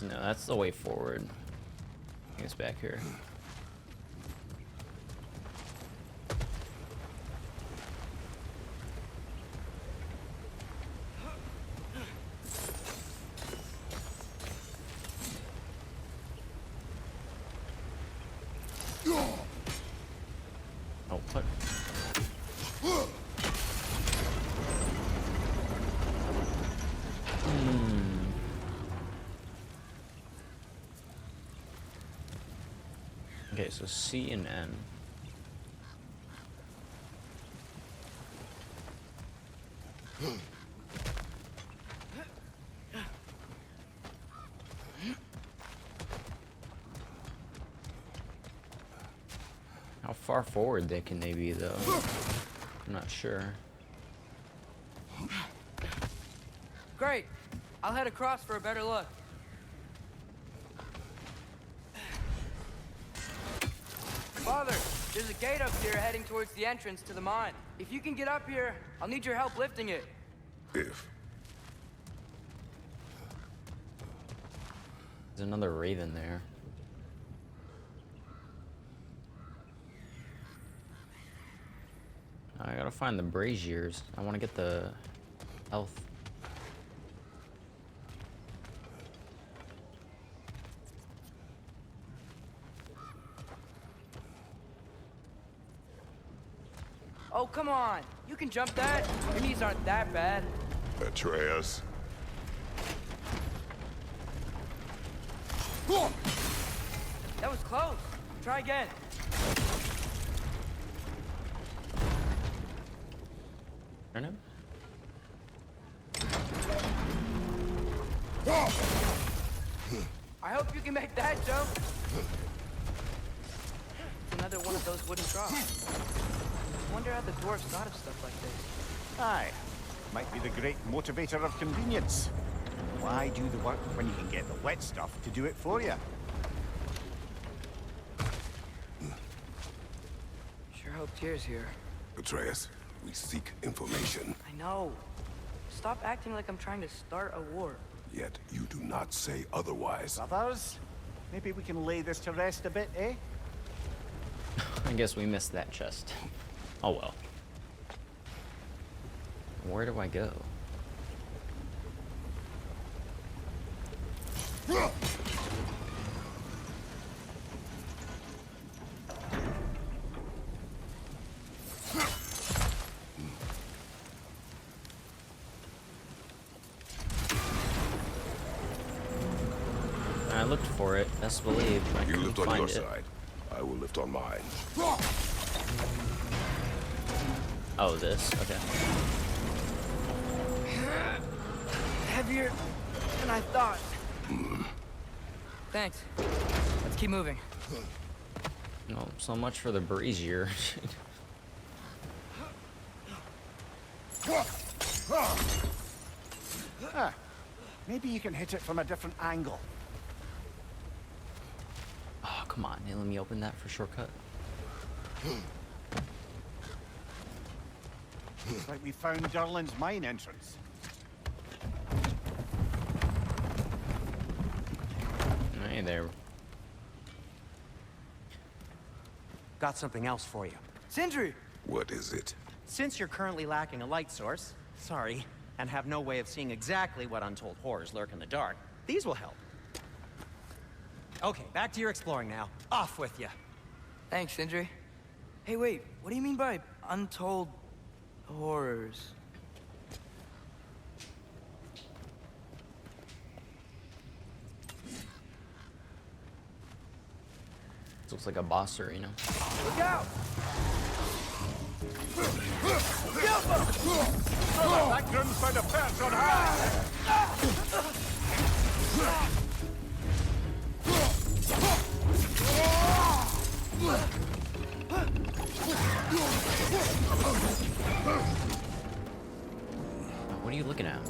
No, that's the way forward. I think it's back here. Oh, what? Okay, so C and N. How far forward can they be, though? I'm not sure. Great. I'll head across for a better look. Father, there's a gate up here heading towards the entrance to the mine. If you can get up here, I'll need your help lifting it. If. There's another raven there. I gotta find the braziers. I want to get the health. Oh, come on. You can jump that. Your knees aren't that bad. Atreus. That was close. Try again. Turn him. I hope you can make that jump. It's another one of those wooden troughs. Wonder how the dwarves thought of stuff like this. Aye. Might be the great motivator of convenience. Why do the work when you can get the wet stuff to do it for you? Sure hope Tyr's here. Atreus, we seek information. I know. Stop acting like I'm trying to start a war. Yet you do not say otherwise. Brothers, maybe we can lay this to rest a bit, eh? I guess we missed that chest. Oh well. Where do I go? I looked for it, best believe. I You couldn't lift on find your it. side. I will lift on mine. Oh, this? Okay. Heavier than I thought. Thanks. Let's keep moving. No, so much for the brazier. Ah, maybe you can hit it from a different angle. Oh, come on. Hey, let me open that for shortcut. Looks like we found Durlin's mine entrance. Hey there. Got something else for you. Sindri! What is it? Since you're currently lacking a light source, sorry, and have no way of seeing exactly what untold horrors lurk in the dark, these will help. Okay, back to your exploring now. Off with you. Thanks, Sindri. Hey, wait. What do you mean by untold horrors? This looks like a boss arena. Look out! That gun's found a perch on high! What are you looking at?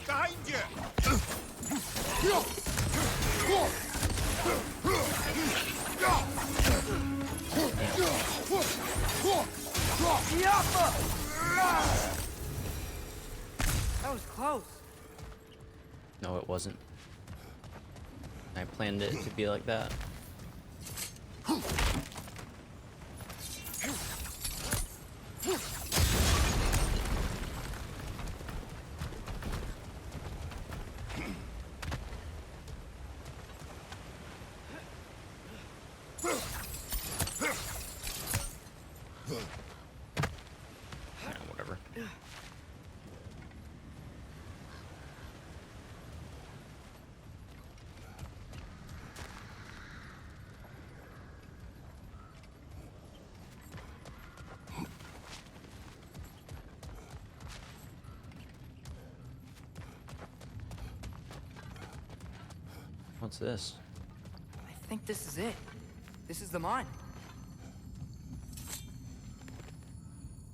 Behind you! That was close. No, it wasn't. I planned it to be like that. Yeah, whatever. What's this? I think this is it. This is the mine.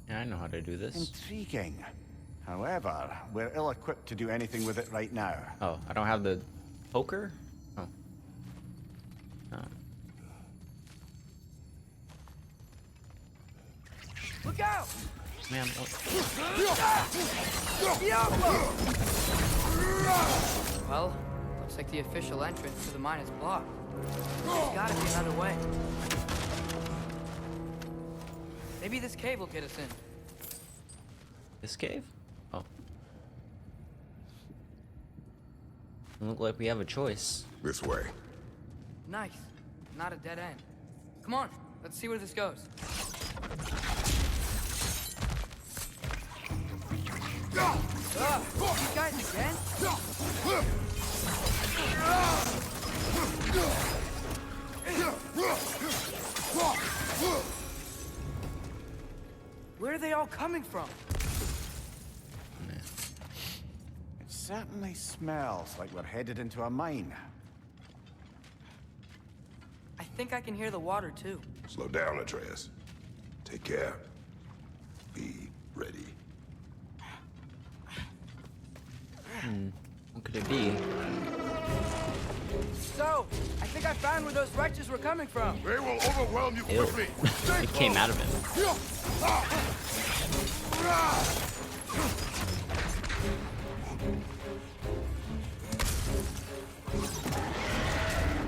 Yeah, I know how to do this. Intriguing. However, we're ill-equipped to do anything with it right now. Oh, I don't have the poker? Oh. Oh. Look out! Man, Well, looks like the official entrance to the mine is blocked. There's gotta be another way. Maybe this cave will get us in. this cave? Oh. Doesn't look like we have a choice. This way. Nice. Not a dead end. Come on, let's see where this goes. You guys again? Where are they all coming from? It certainly smells like we're headed into a mine. I think I can hear the water too. Slow down, Atreus. Take care. Be ready. What could it be? So, I think I found where those wretches were coming from. They will overwhelm you Ew. quickly. It came out of him.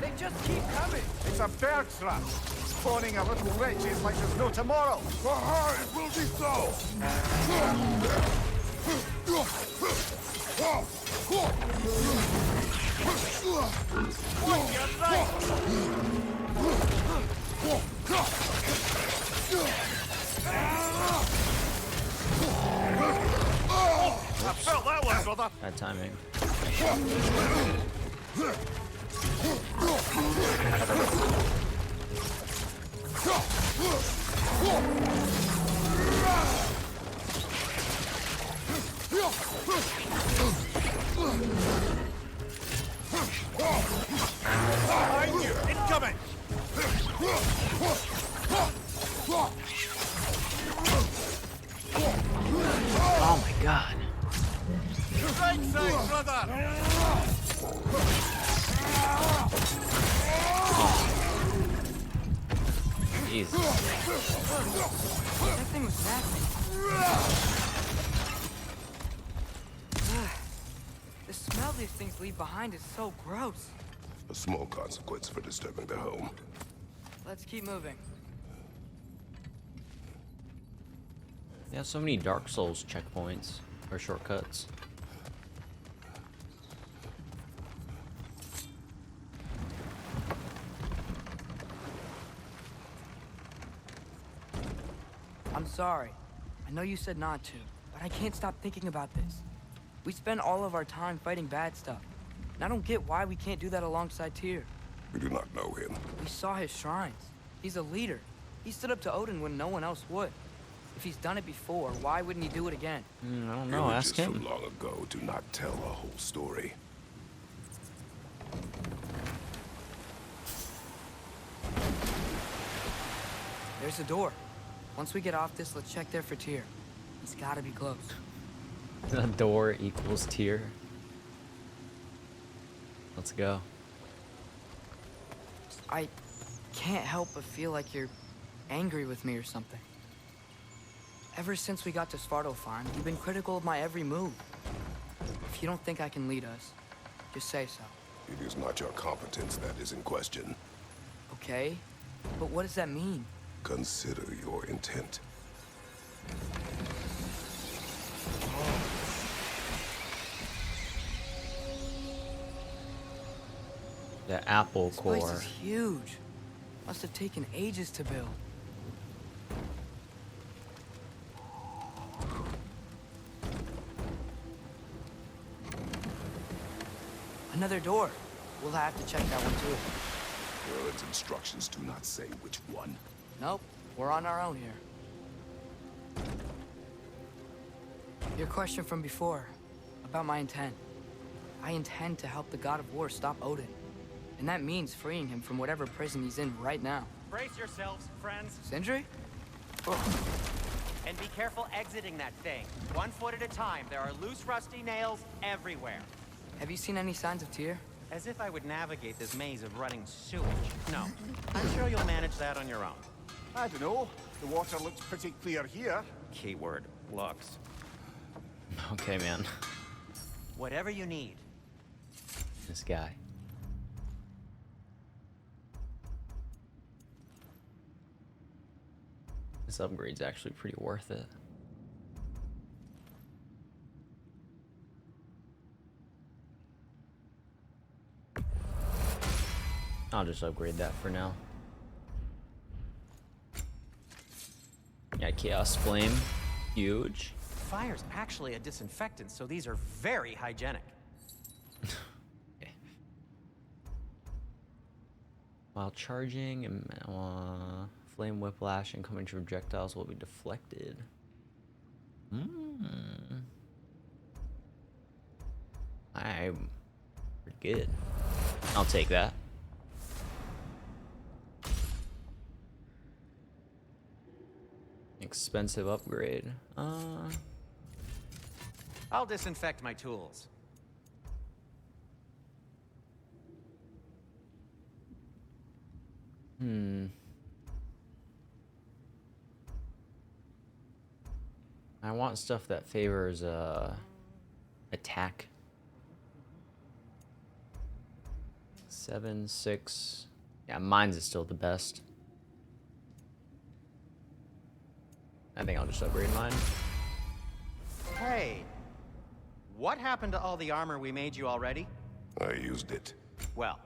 They just keep coming. It's a bear trap. Spawning a little wretches like there's no tomorrow. Aha, it will be so. I felt that one, brother. Bad timing. Behind you! Incoming! Oh my god. Right side, brother! Jeez. That thing was nasty. The smell these things leave behind is so gross. A small consequence for disturbing their home. Let's keep moving. They have so many Dark Souls checkpoints or shortcuts. I'm sorry. I know you said not to, but I can't stop thinking about this. We spend all of our time fighting bad stuff, and I don't get why we can't do that alongside Tyr. We do not know him. We saw his shrines. He's a leader. He stood up to Odin when no one else would. If he's done it before, why wouldn't he do it again? I don't know, ask Images him. from long ago do not tell a whole story. There's a door. Once we get off this, let's check there for Tyr. He's gotta be close. The door equals tier. Let's go. I can't help but feel like you're angry with me or something. Ever since we got to Svartalfheim, you've been critical of my every move. If you don't think I can lead us, just say so. It is not your competence that is in question. Okay? But what does that mean? Consider your intent. The apple This place core. is huge. Must have taken ages to build. Another door. We'll have to check that one too. Merlin's instructions do not say which one. Nope, we're on our own here. Your question from before, about my intent. I intend to help the god of war stop Odin. And that means freeing him from whatever prison he's in right now. Brace yourselves, friends. Sindri? And be careful exiting that thing. 1 foot at a time. There are loose, rusty nails everywhere. Have you seen any signs of Tyr? As if I would navigate this maze of running sewage. No. I'm sure you'll manage that on your own. I don't know. The water looks pretty clear here. Keyword, looks. Okay, man. Whatever you need. This guy. This upgrade's actually pretty worth it. I'll just upgrade that for now. Yeah, Chaos Flame. Huge. Fire's actually a disinfectant, so these are very hygienic. Okay. While charging, flame whiplash and coming projectiles will be deflected. I'm pretty good. I'll take that. Expensive upgrade. I'll disinfect my tools. I want stuff that favors attack. 7, 6. Yeah, mine's is still the best. I think I'll just upgrade mine. Hey, what happened to all the armor we made you already? I used it. Well,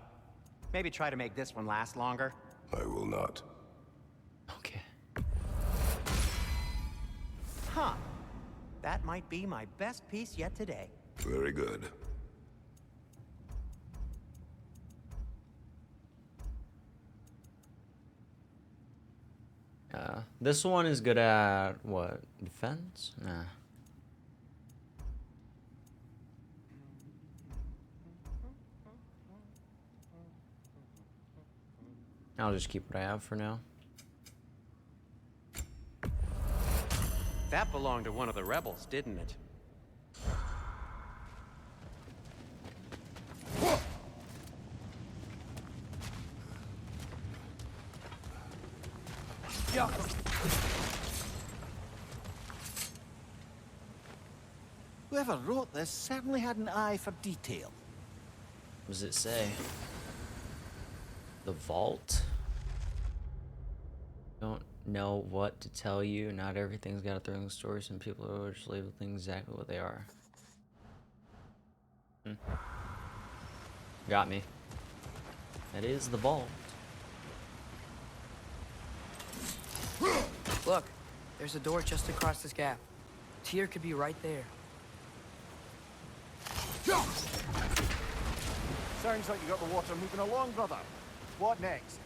maybe try to make this one last longer. I will not. Okay. Huh. That might be my best piece yet today. Very good. This one is good at what? Defense? Nah. I'll just keep what I have for now. That belonged to one of the rebels, didn't it? Whoever wrote this certainly had an eye for detail. What does it say? The vault? Don't know what to tell you. Not everything's got a thrilling story. Some people will just label things exactly what they are. Got me. That is the vault. Look, there's a door just across this gap. Tyr could be right there. Sounds like you got the water moving along, brother. What next?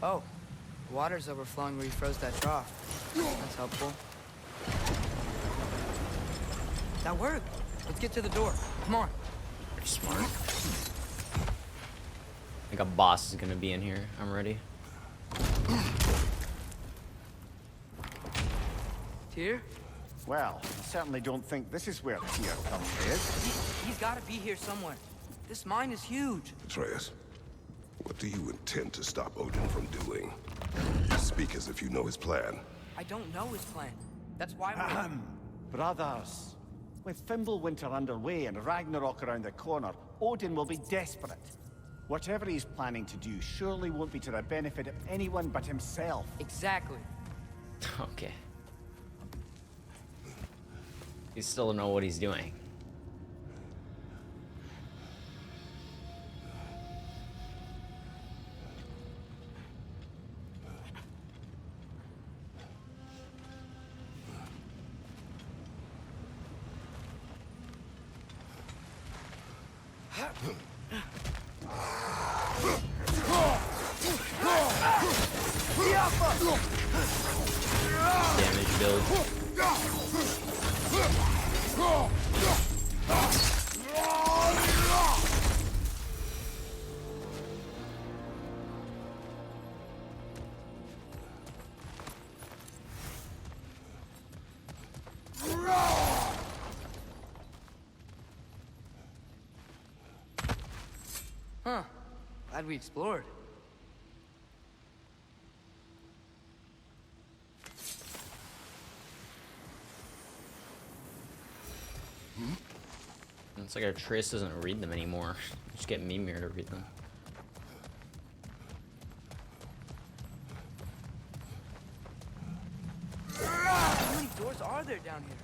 Oh, water's overflowing where you froze that trough. That's helpful. That worked. Let's get to the door. Come on. Pretty smart. I think a boss is gonna be in here. I'm ready. Tyr? Well, I certainly don't think this is where Tyr currently is. He's got to be here somewhere. This mine is huge. Atreus, what do you intend to stop Odin from doing? Speak as if you know his plan. I don't know his plan. That's why we're... Brothers, with Fimbulwinter underway and Ragnarok around the corner, Odin will be desperate. Whatever he's planning to do surely won't be to the benefit of anyone but himself. Exactly. Okay. You still don't know what he's doing. Damage build. Huh. Glad we explored. It's like our Trace doesn't read them anymore. Just get Mimir to read them. How many doors are there down here?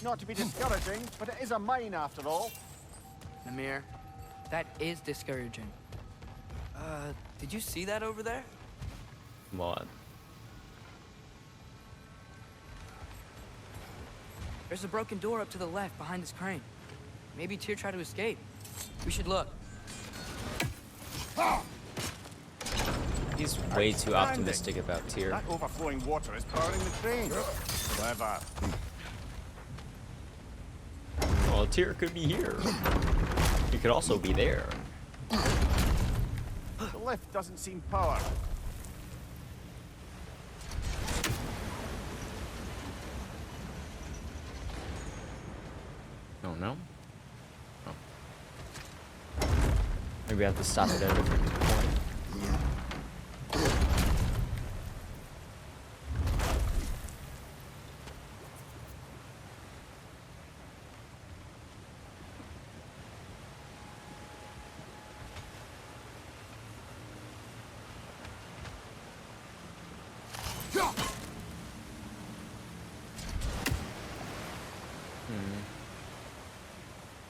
Not to be discouraging, but it is a mine after all. Mimir, that is discouraging. Did you see that over there? What? There's a broken door up to the left behind this crane. Maybe Tyr tried to escape. We should look. He's way too optimistic about Tyr. That overflowing water is powering the crane. Clever. Well, Tyr could be here. He could also be there. The lift doesn't seem powered. Oh no. Oh. Maybe I have to stop it at a different point.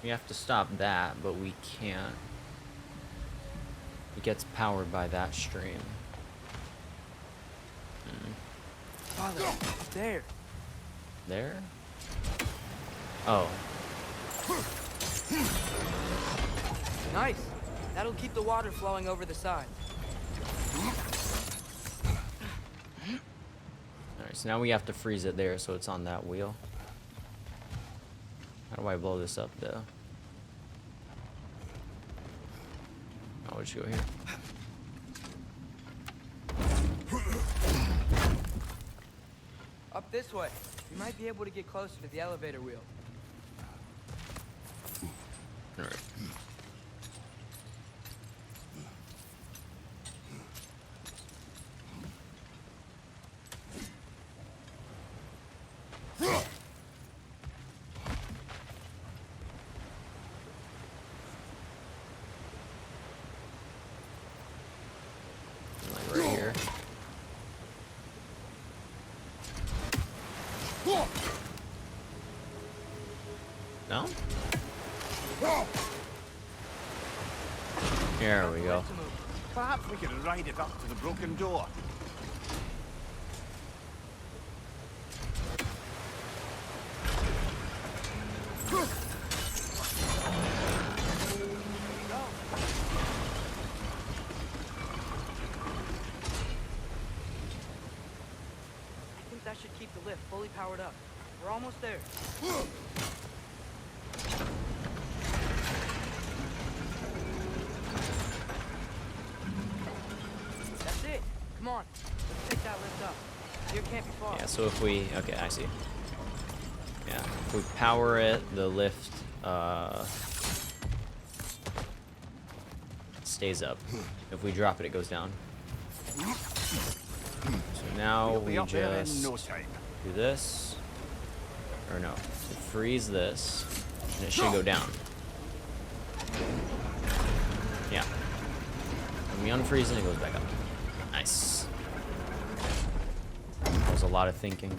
We have to stop that, but we can't. It gets powered by that stream. Father, up there. There? Oh. Nice. That'll keep the water flowing over the side. Alright, so now we have to freeze it there so it's on that wheel. How do I blow this up though? I'll just go here. Up this way. You might be able to get closer to the elevator wheel. Alright. Like right here. No? There we go. Perhaps we could ride it up to the broken door. I think that should keep the lift fully powered up. We're almost there. That's it. Come on. Let's take that lift up. Here can't be far. Yeah, so if we... Okay, I see. Yeah, if we power it, the lift stays up. If we drop it, it goes down. So now we Up there in just no time. do this. Or no, so freeze this, and it should go down. Yeah. When we unfreeze it, it goes back up. Nice. That was a lot of thinking.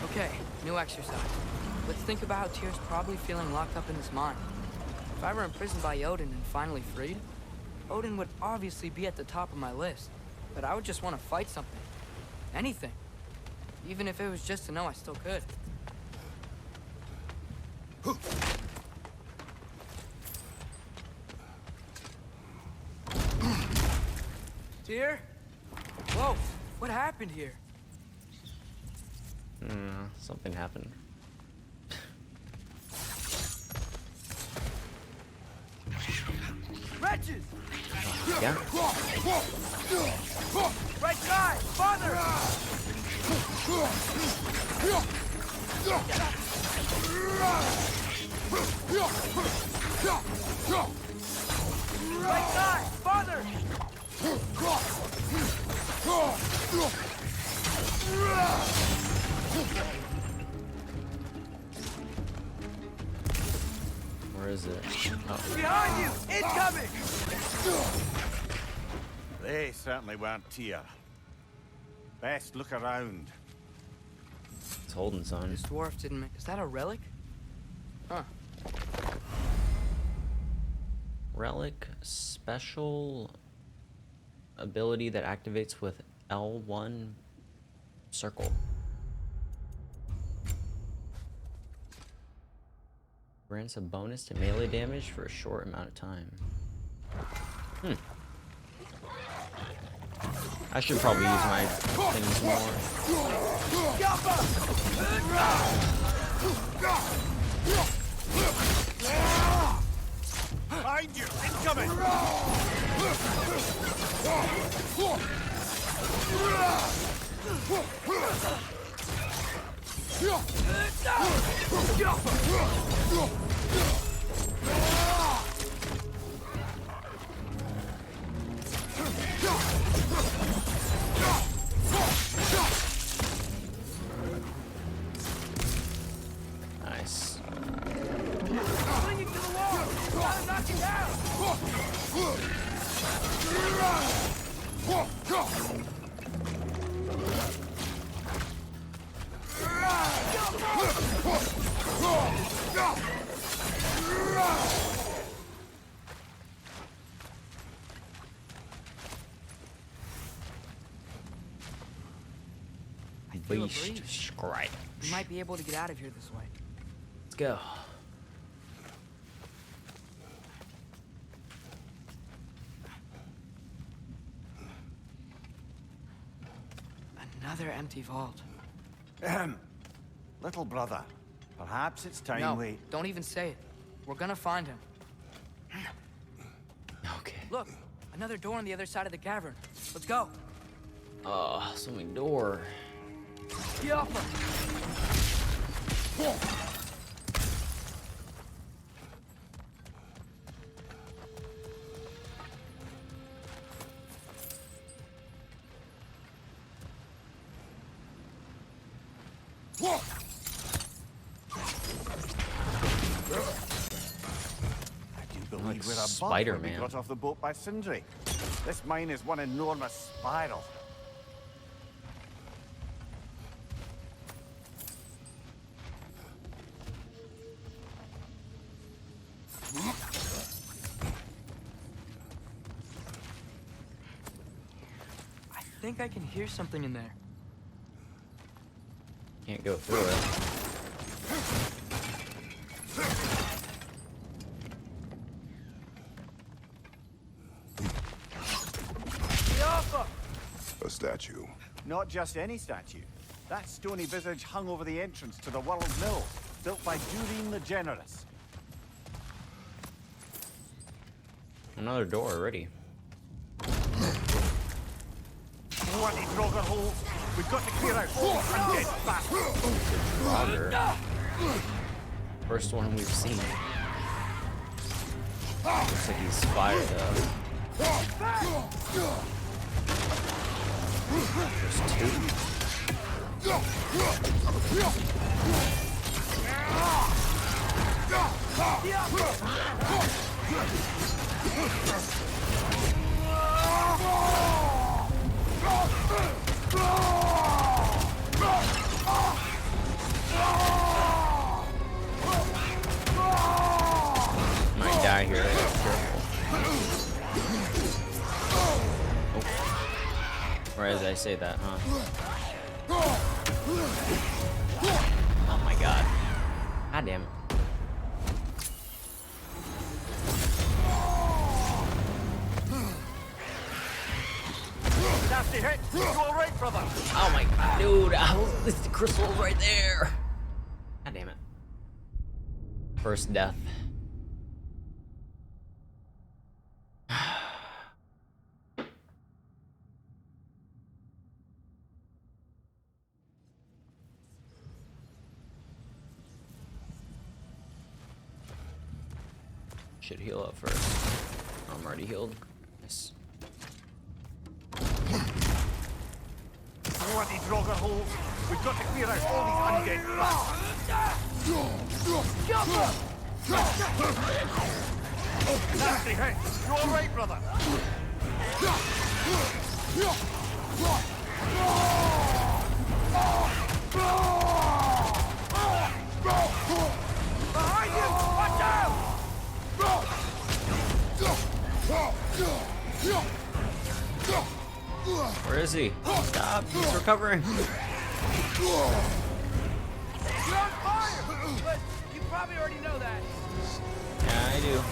Okay, new exercise. Let's think about how Tyr's probably feeling locked up in his mind. If I were imprisoned by Odin and finally freed, Odin would obviously be at the top of my list. But I would just want to fight something. Anything. Even if it was just to know I still could. Dear? Whoa, what happened here? Something happened. Wretches! Yeah. Right side! Father! Right side! Father! Where is it? Oh. Behind you! Incoming! They certainly weren't here. Best look around. It's holding son. This dwarf didn't make... Is that a relic? Huh. Relic special ability that activates with L1 circle. Grants a bonus to melee damage for a short amount of time. I should probably use my things more. Behind you! Incoming! Nice. Bring it to the wall! Gotta knock it down! I feel a Beast breeze. scribe. We might be able to get out of here this way. Let's go. Another empty vault. Little brother, perhaps it's time No, we... don't even say it. We're gonna find him. Okay. Look, another door on the other side of the cavern. Let's go. Oh, so many door. Get off him! Believe we're a Spider-Man. We got off the boat by Sindri. This mine is one enormous spiral. I think I can hear something in there. Can't go through it. A statue. Not just any statue. That stony visage hung over the entrance to the World Mill, built by Durin the Generous. Another door already. Bloody Draugr holes! We've got to clear out all the undead bastards! Draugr. First one we've seen. Looks like he's fired up. There's two. Might die here. Careful. Oh. Or as I say that, huh? Oh my god. God damn it. Nasty hit! You alright, brother? Oh my god, dude. The crystal's right there. God damn it. First death. Should heal up first. I'm already healed. Nice. Bloody Draugr holes. We've got to clear out all these undead bastards. Nasty hit! You alright, brother? Behind you! Watch out! Where is he? Stop! He's recovering. You're on fire! But you probably already know that. Yeah, I do.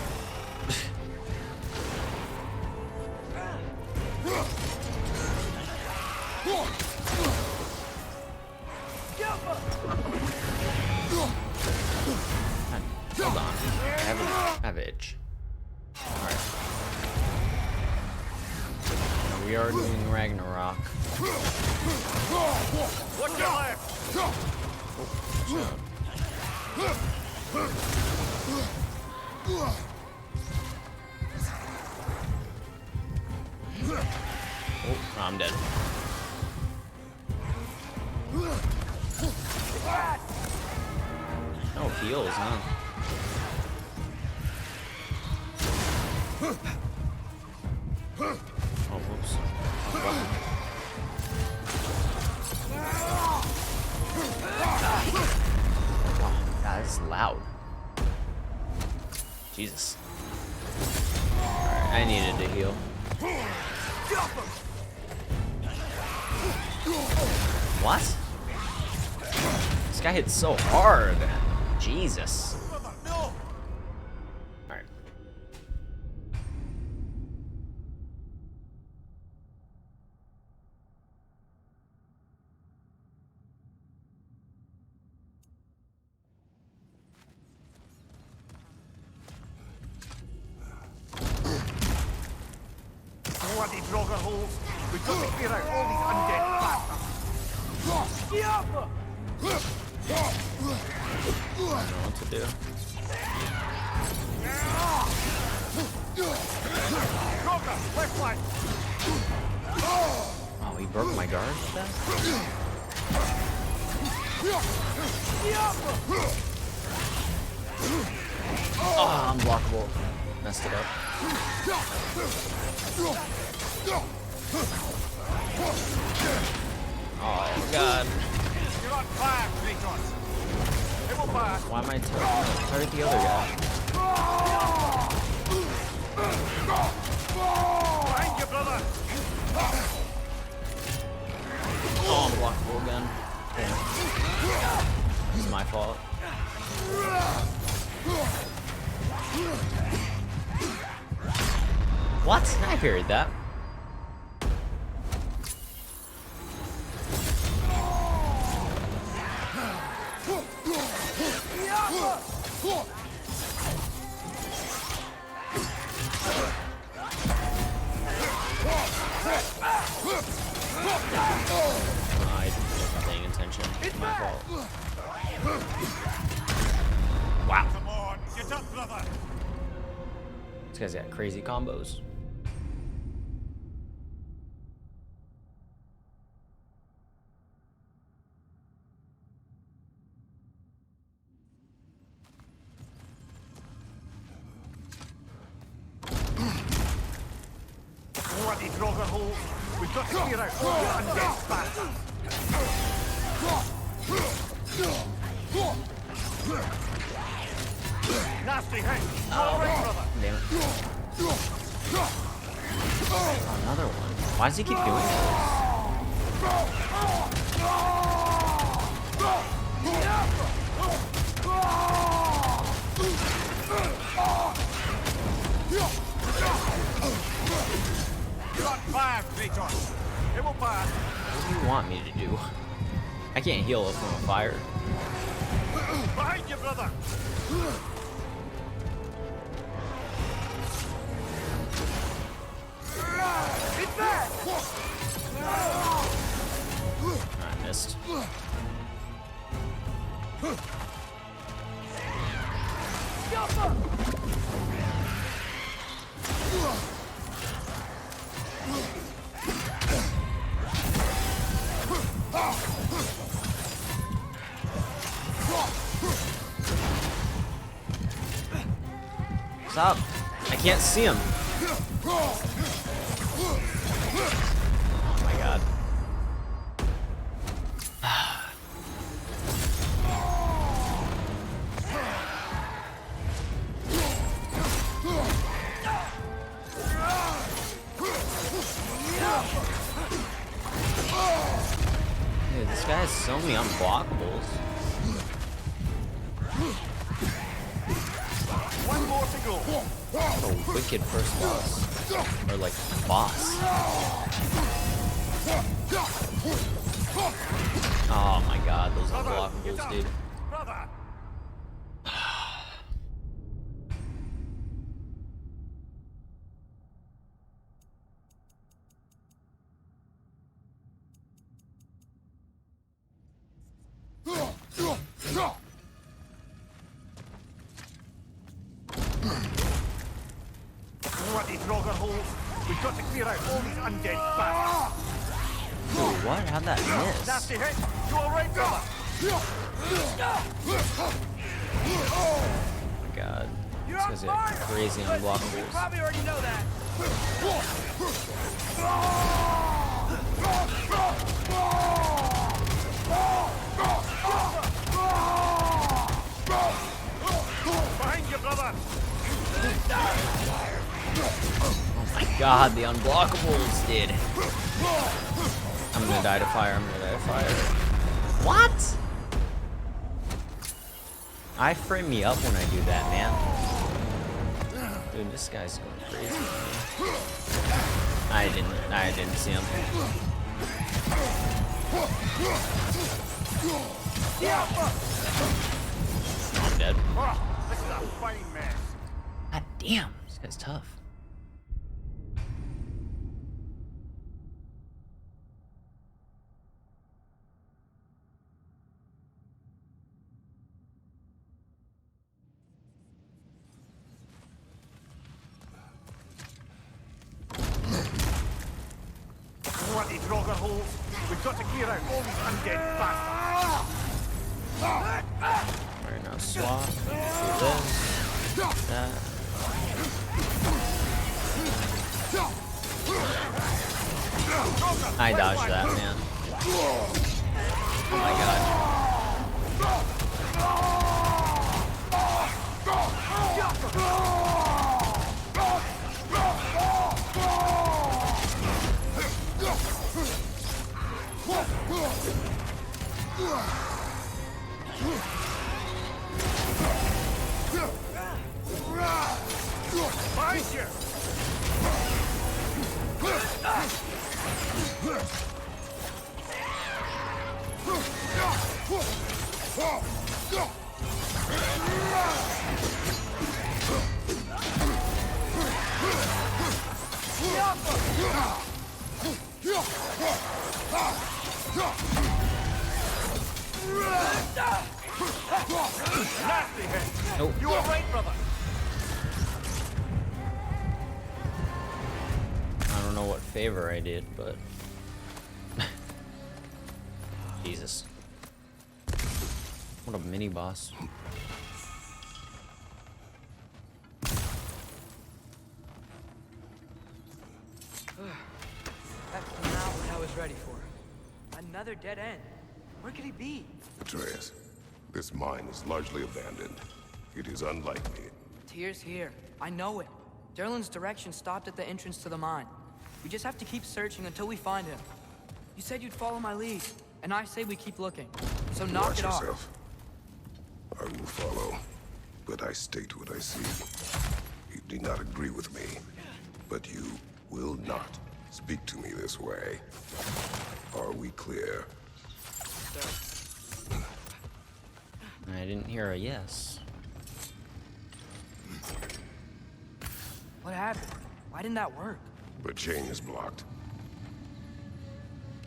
Hold on. I have itch. Alright. We are doing Ragnarok. What's your left? Oh, I'm dead. No heals, huh? Oh, whoops. Oh, God, this is loud. Jesus. Alright, I needed to heal. What? This guy hits so hard. Jesus. Alright. Bloody Draugr holes. We've got to clear out all these undead bastards. I don't know what to do. Draugr, left flank. Oh, he broke my guard with that? Oh, unblockable. Messed it up. Oh, God. You're on fire, Kratos. It will pass. Why am I target the other guy? Behind you, brother. Oh, unblockable again. Damn. It's my fault. What? I parried that. I wasn't paying attention. It's my fault. Wow. Come on, get up, brother. This guy's got crazy combos. Bloody Draugr holes. We've got to clear out all the undead bastards. Nasty hit. All right, brother. Damn it. Oh, another one. Why does he keep doing this? You're on fire, Kratos. It will What do you want me to do? I can't heal from a fire. Behind you, brother! I missed. Stop! I can't see him. Oh my god. Dude, this guy has so many unblockables. One more to go. What a wicked first boss. Or like boss. Oh my god, those unblockables, dude. Brother! Bloody Draugr holes! We've got to clear out all these undead bastards! Dude, what? How'd that miss? Nasty hit! You alright, brother? Oh my god. This guy's got crazy unblockables. Probably already know that. Behind you, brother! Oh my god, the unblockables, dude. I'm gonna die to fire, I'm gonna die to fire. What? I frame me up when I do that, man. Dude, this guy's going crazy. I didn't see him. I'm dead. This is a fine mess. God damn, this guy's tough. Bloody Draugr holes! We've got to clear out all these undead bastards! Alright, now swap. Do this. That. I dodged that, man. Oh my god. Behind you! Nasty hit! Nope. You alright, brother? I don't know what favor I did, but Jesus. What a mini boss. That's not what I was ready for. Another dead end. Where could he be? Atreus, this mine is largely abandoned. It is unlike me. Tyr's here. I know it. Derlin's direction stopped at the entrance to the mine. We just have to keep searching until we find him. You said you'd follow my lead, and I say we keep looking. So knock Watch it off. yourself. I will follow, but I state what I see. You do not agree with me, but you will not Speak to me this way. Are we clear? I didn't hear a yes. What happened? Why didn't that work? The chain is blocked.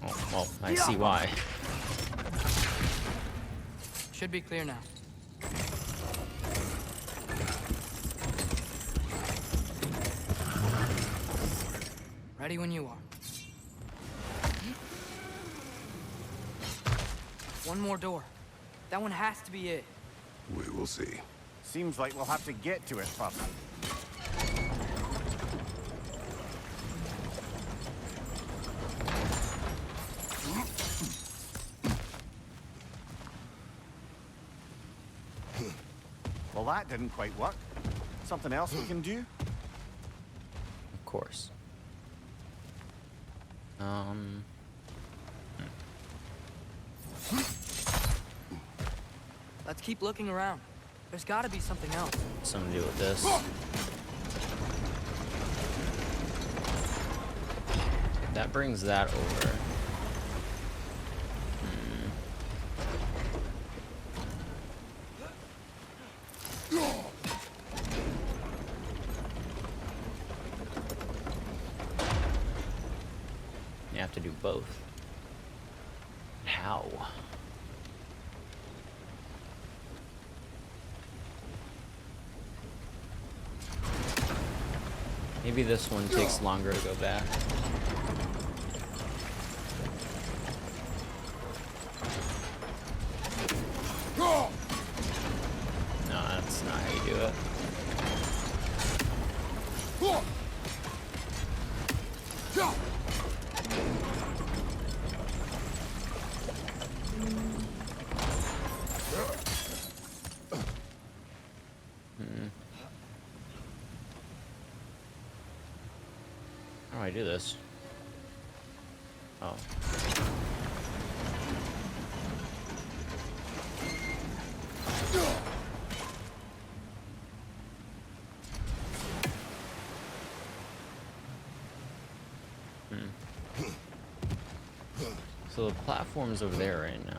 Oh, well, I see why. Should be clear now. Ready when you are. One more door. That one has to be it. We will see. Seems like we'll have to get to it first. Well, that didn't quite work. Something else we can do? Of course. Let's keep looking around. There's gotta be something else. Something to do with this. That brings that over. You have to do both. How? Maybe this one takes longer to go back. No, that's not how you do it. How do I do this? Oh. So the platform's over there right now.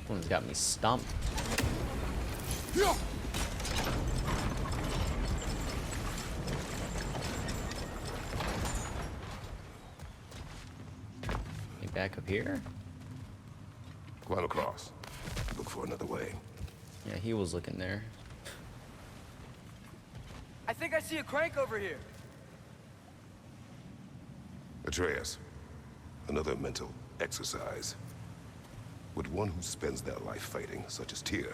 One's got me stumped. Get back up here? Climb across. Look for another way. Yeah, he was looking there. I think I see a crank over here. Atreus, another mental exercise. Would one who spends their life fighting, such as Tyr,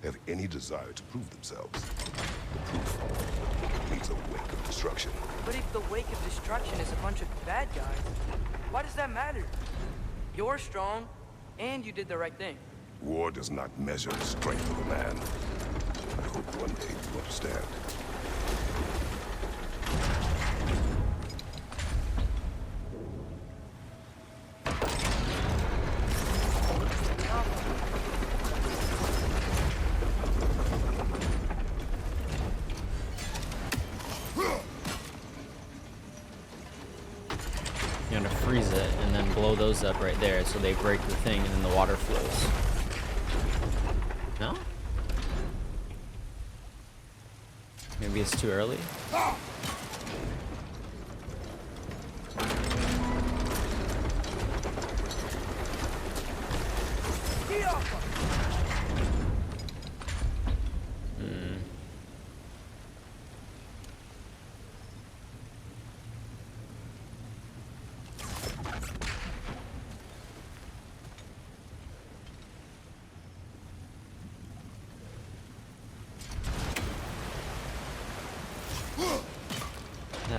have any desire to prove themselves? The proof leaves a wake of destruction. But if the wake of destruction is a bunch of bad guys, why does that matter? You're strong, and you did the right thing. War does not measure the strength of a man. I hope one day you understand. You have to freeze it and then blow those up right there so they break the thing and then the water flows. No? Maybe it's too early?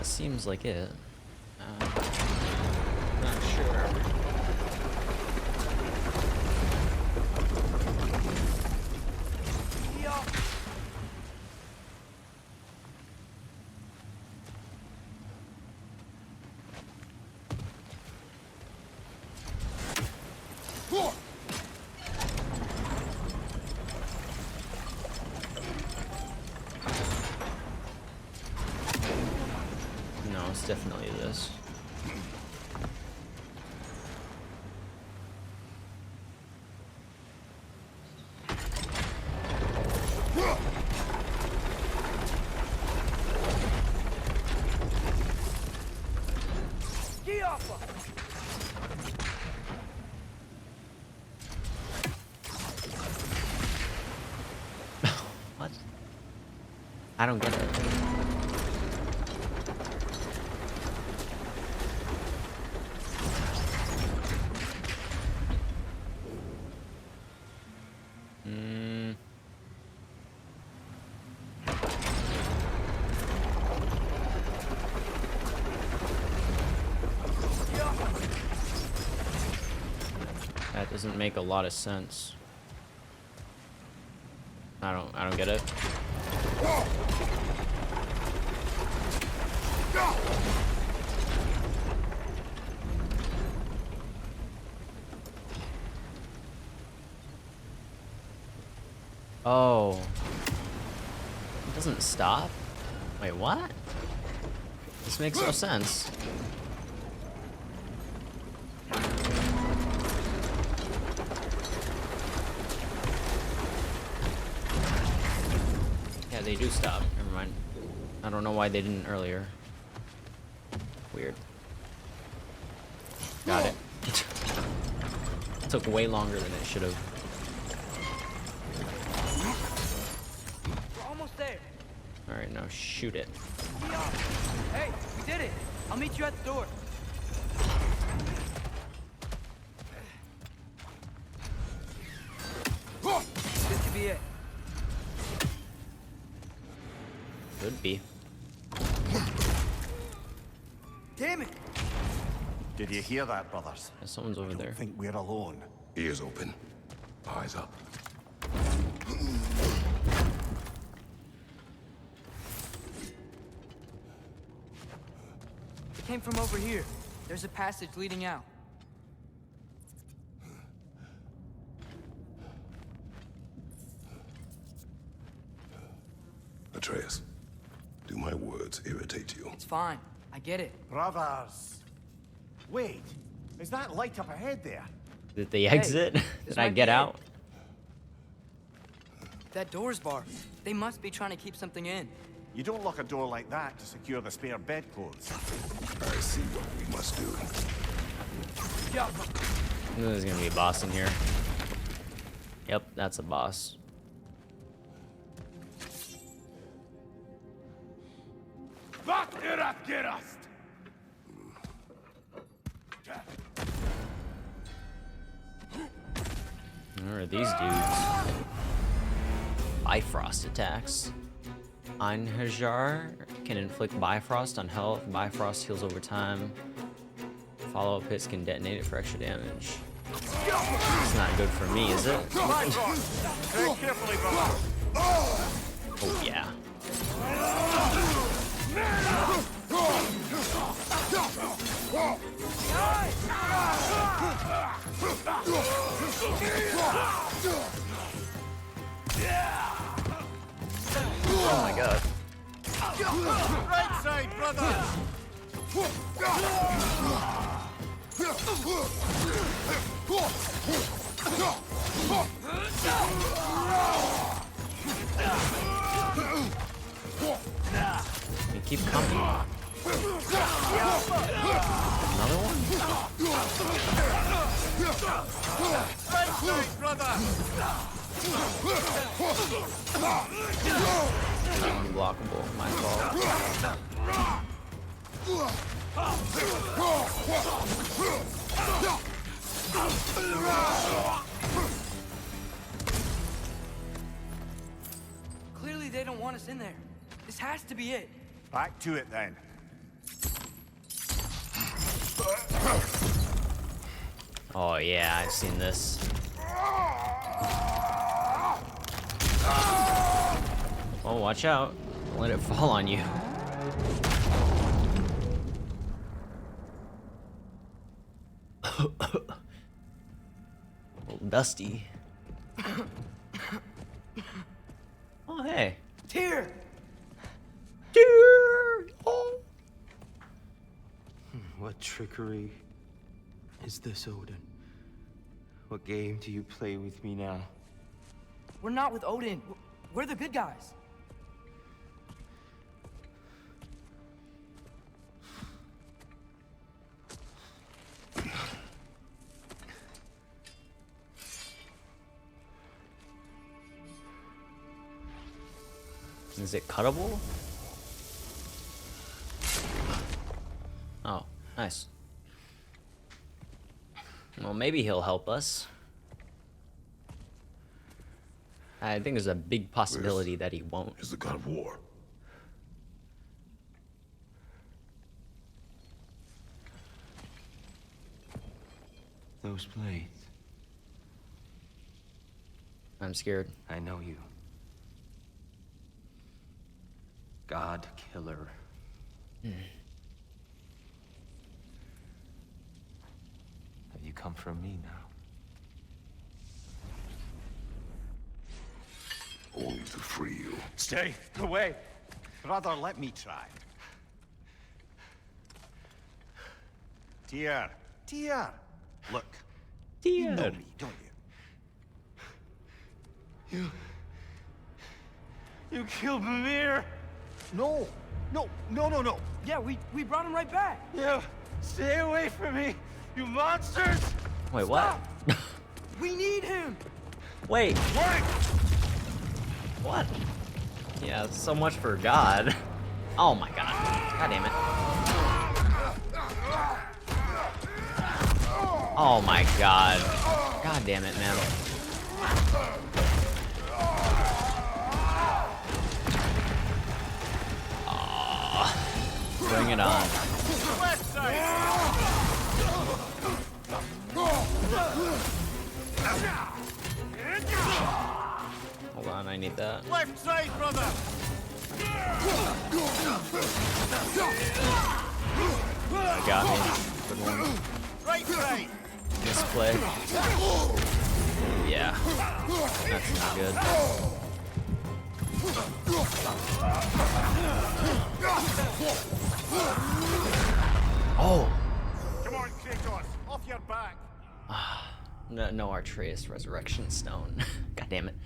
That seems like it. Not sure. No, it's definitely this. What? I don't get it. That doesn't make a lot of sense. I don't get it. Oh. It doesn't stop? Wait, what? This makes no sense. Yeah, they do stop. Never mind. I don't know why they didn't earlier. Weird. Got it. Took way longer than it should have. We're almost there. Alright, now shoot it. Hey, we did it. I'll meet you at the door. This could be it. Could be. Damn it! Did you hear that, brothers? Yeah, someone's over there. I think we're alone. Ears open, eyes up. It came from over here. There's a passage leading out. Atreus, do my words irritate you? It's fine. I get it. Brothers. Wait, is that light up ahead there? Did they exit? Did I get out? That door's barred. They must be trying to keep something in. You don't lock a door like that to secure the spare bedclothes. I see what we must do. There's gonna be a boss in here. Yep, that's a boss. Where are these dudes? Bifrost attacks. Einhajar can inflict Bifrost on health. Bifrost heals over time. Follow-up hits can detonate it for extra damage. It's not good for me, is it? Oh yeah. Oh my god. Right side, brother! They keep coming. Another one? Right side, brother! Unblockable, my fault. Clearly they don't want us in there. This has to be it. Back to it then. Oh yeah, I've seen this. Oh, watch out. Don't let it fall on you. Little dusty. Oh, hey. Tyr! Tyr! Oh. What trickery is this, Odin? What game do you play with me now? We're not with Odin. We're the good guys. Is it cuttable? Oh, nice. Well, maybe he'll help us. I think there's a big possibility that he won't. Is the god of war. Those blades. I'm scared. I know you. God killer. Have you come from me now? Only to free you. Stay away. Brother, let me try. Tyr. Tyr. Look. You know me, don't you? You killed Mimir! No. No. Yeah, we brought him right back. You stay away from me, you monsters! Wait, what? We need him. Wait. What? Yeah, so much for God. Oh my God. God damn it. Oh my God. God damn it, man. Bring it on. Hold on, I need that. Left side, brother. Got me. Good one. Right side. Misplay. Yeah. That's not good. Oh! Come on, Kratos. Off your back. No Artreus Resurrection Stone. God damn it.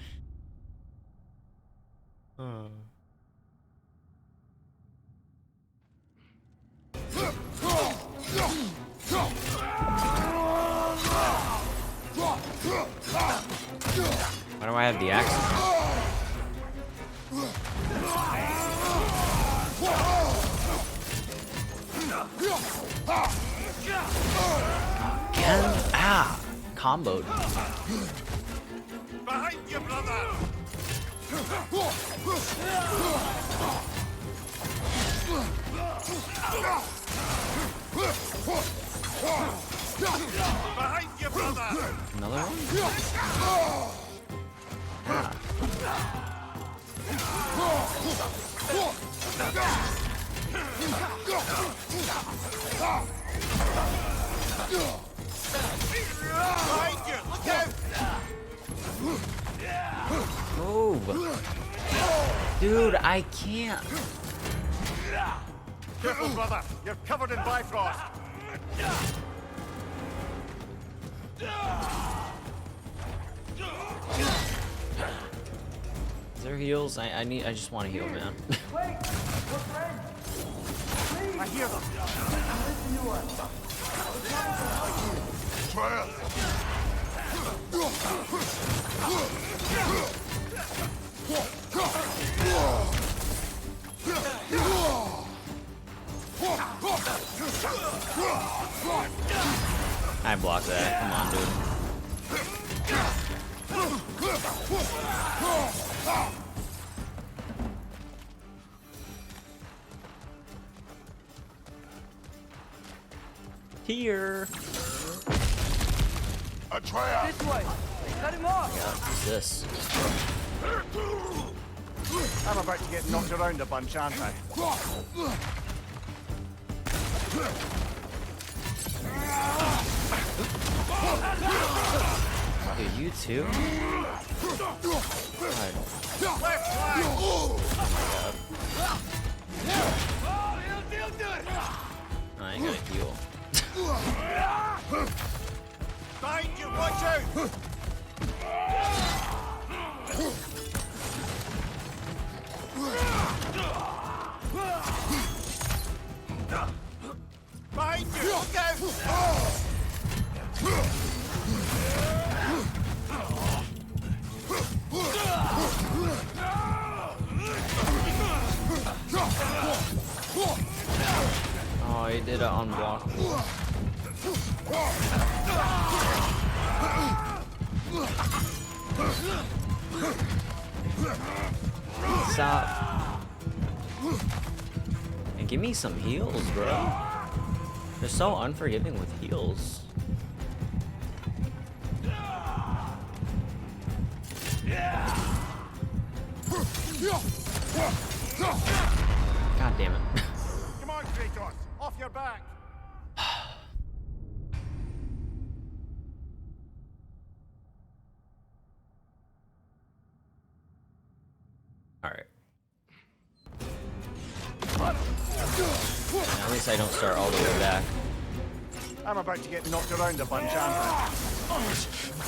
Why do I have the axe? Again? Ah! Comboed. Behind you, brother. Behind you, brother. Another one? Ah. Behind you. Look out. Move. Dude, I can't. Careful, brother. You're covered in Bifrost. Is there heals? I just want to heal, man. Wait, we're friends. I hear them. Listen to us. I blocked that. Come on, dude. here. Atreus! This way! Cut him off! What's this? I'm about to get knocked around a bunch, aren't I? Dude, you too? God. I ain't gotta heal. Behind you, watch out! Behind you, look out! Oh, he did it on block. Stop. And give me some heals, bro. They're so unforgiving with heals. God damn it. Come on, Kratos, off your back! Alright. At least I don't start all the way back. I'm about to get knocked around a bunch, aren't I?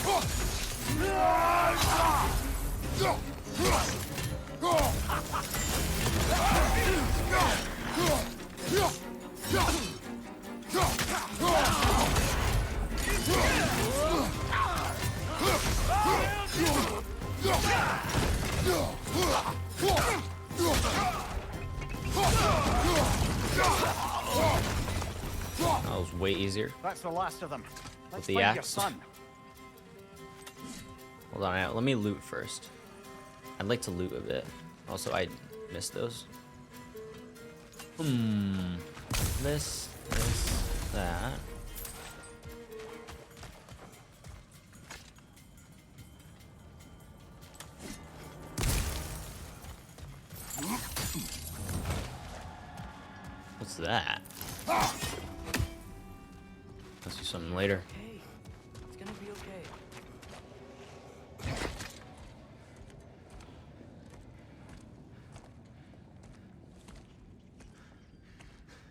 That was way easier. That's the last of them. Let's the find your axe. son. Hold on, let me loot first. I'd like to loot a bit. Also, I missed those. This, that. What's that? Let's do something later. Hey, it's gonna be okay.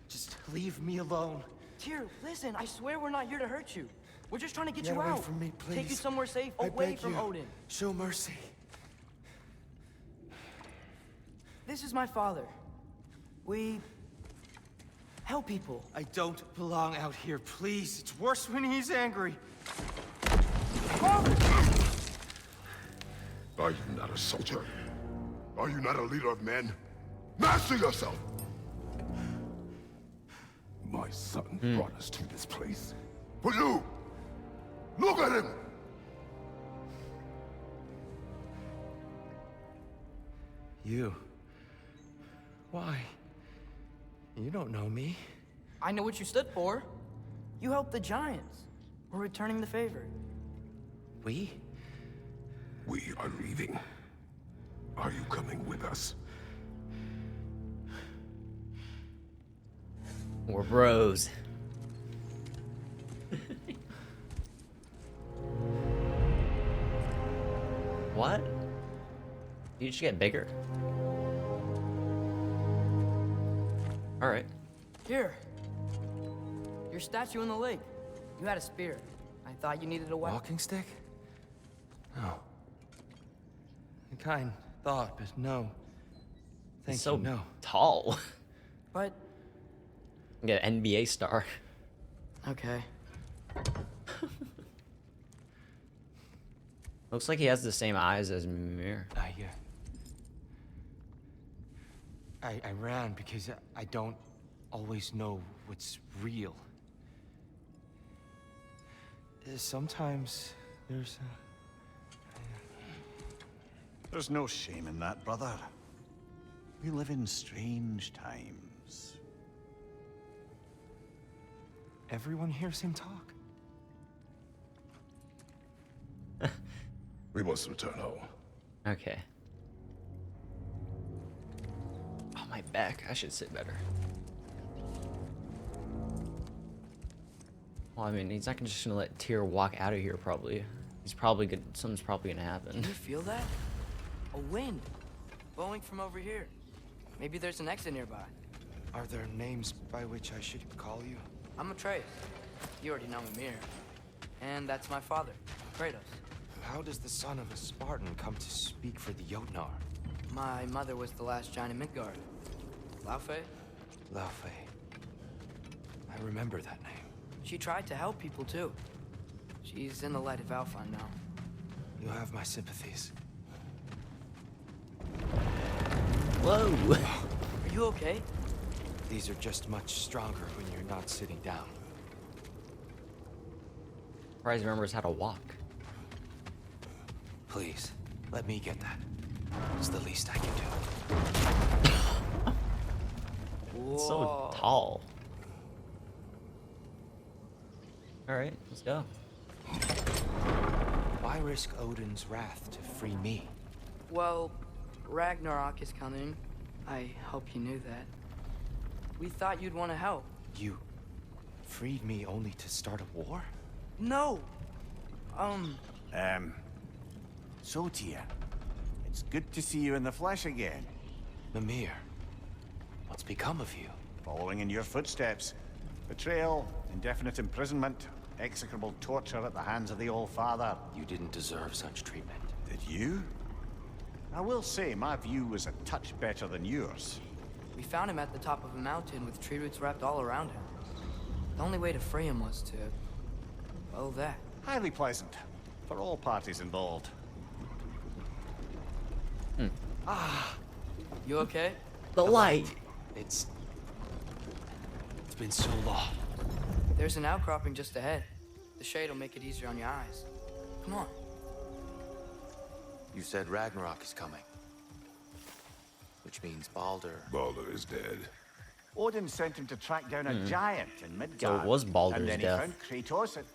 Just leave me alone. Tyr, listen, I swear we're not here to hurt you. We're just trying to get Get you away out. from me, Take you please. somewhere safe, I away beg from you. Odin. Show mercy. This is my father. We help people. I don't belong out here, please. It's worse when he's angry. Are you not a soldier? Are you not a leader of men? Master yourself! My son brought us to this place. For you! Look at him! You. Why? You don't know me. I know what you stood for. You helped the giants. We're returning the favor. We? We are leaving. Are you coming with us? We're bros. What? You just get bigger? Alright. Here. Your statue in the lake. You had a spear. I thought you needed a weapon. Walking stick? No. A kind thought, but no. Thank He's so you, no. tall. But Get an NBA star. okay. Looks like he has the same eyes as Mimir. I ran because I don't always know what's real. Sometimes There's no shame in that, brother. We live in strange times. Everyone hears him talk. We must return home. Okay. Oh, my back. I should sit better. Well, I mean, he's not just gonna let Tyr walk out of here, probably. He's probably good. Something's probably gonna happen. Can you feel that? A wind blowing from over here. Maybe there's an exit nearby. Are there names by which I should call you? I'm Atreus. You already know Mimir. And that's my father, Kratos. How does the son of a Spartan come to speak for the Jotnar? My mother was the last giant in Midgard. Laufey? Laufey. I remember that name. She tried to help people too. She's in the light of Alfheim now. You have my sympathies. Whoa! Are you okay? These are just much stronger when you're not sitting down. Surprised he remembers how to walk. Please, let me get that. It's the least I can do. It's so tall. Alright, let's go. Why risk Odin's wrath to free me? Well, Ragnarok is coming. I hope you knew that. We thought you'd want to help. You freed me only to start a war? No! So, Tyr, it's good to see you in the flesh again. Mimir, what's become of you? Following in your footsteps. Betrayal, indefinite imprisonment, execrable torture at the hands of the Old Father. You didn't deserve such treatment. Did you? I will say, my view was a touch better than yours. We found him at the top of a mountain with tree roots wrapped all around him. The only way to free him was to... well, that. Highly pleasant. For all parties involved. You okay? The light! It's been so long. There's an outcropping just ahead. The shade will make it easier on your eyes. Come on. You said Ragnarok is coming. Which means Baldur. Baldur is dead. Odin sent him to track down a giant in Midgard. So it was Baldur's and then death. he found Kratos and...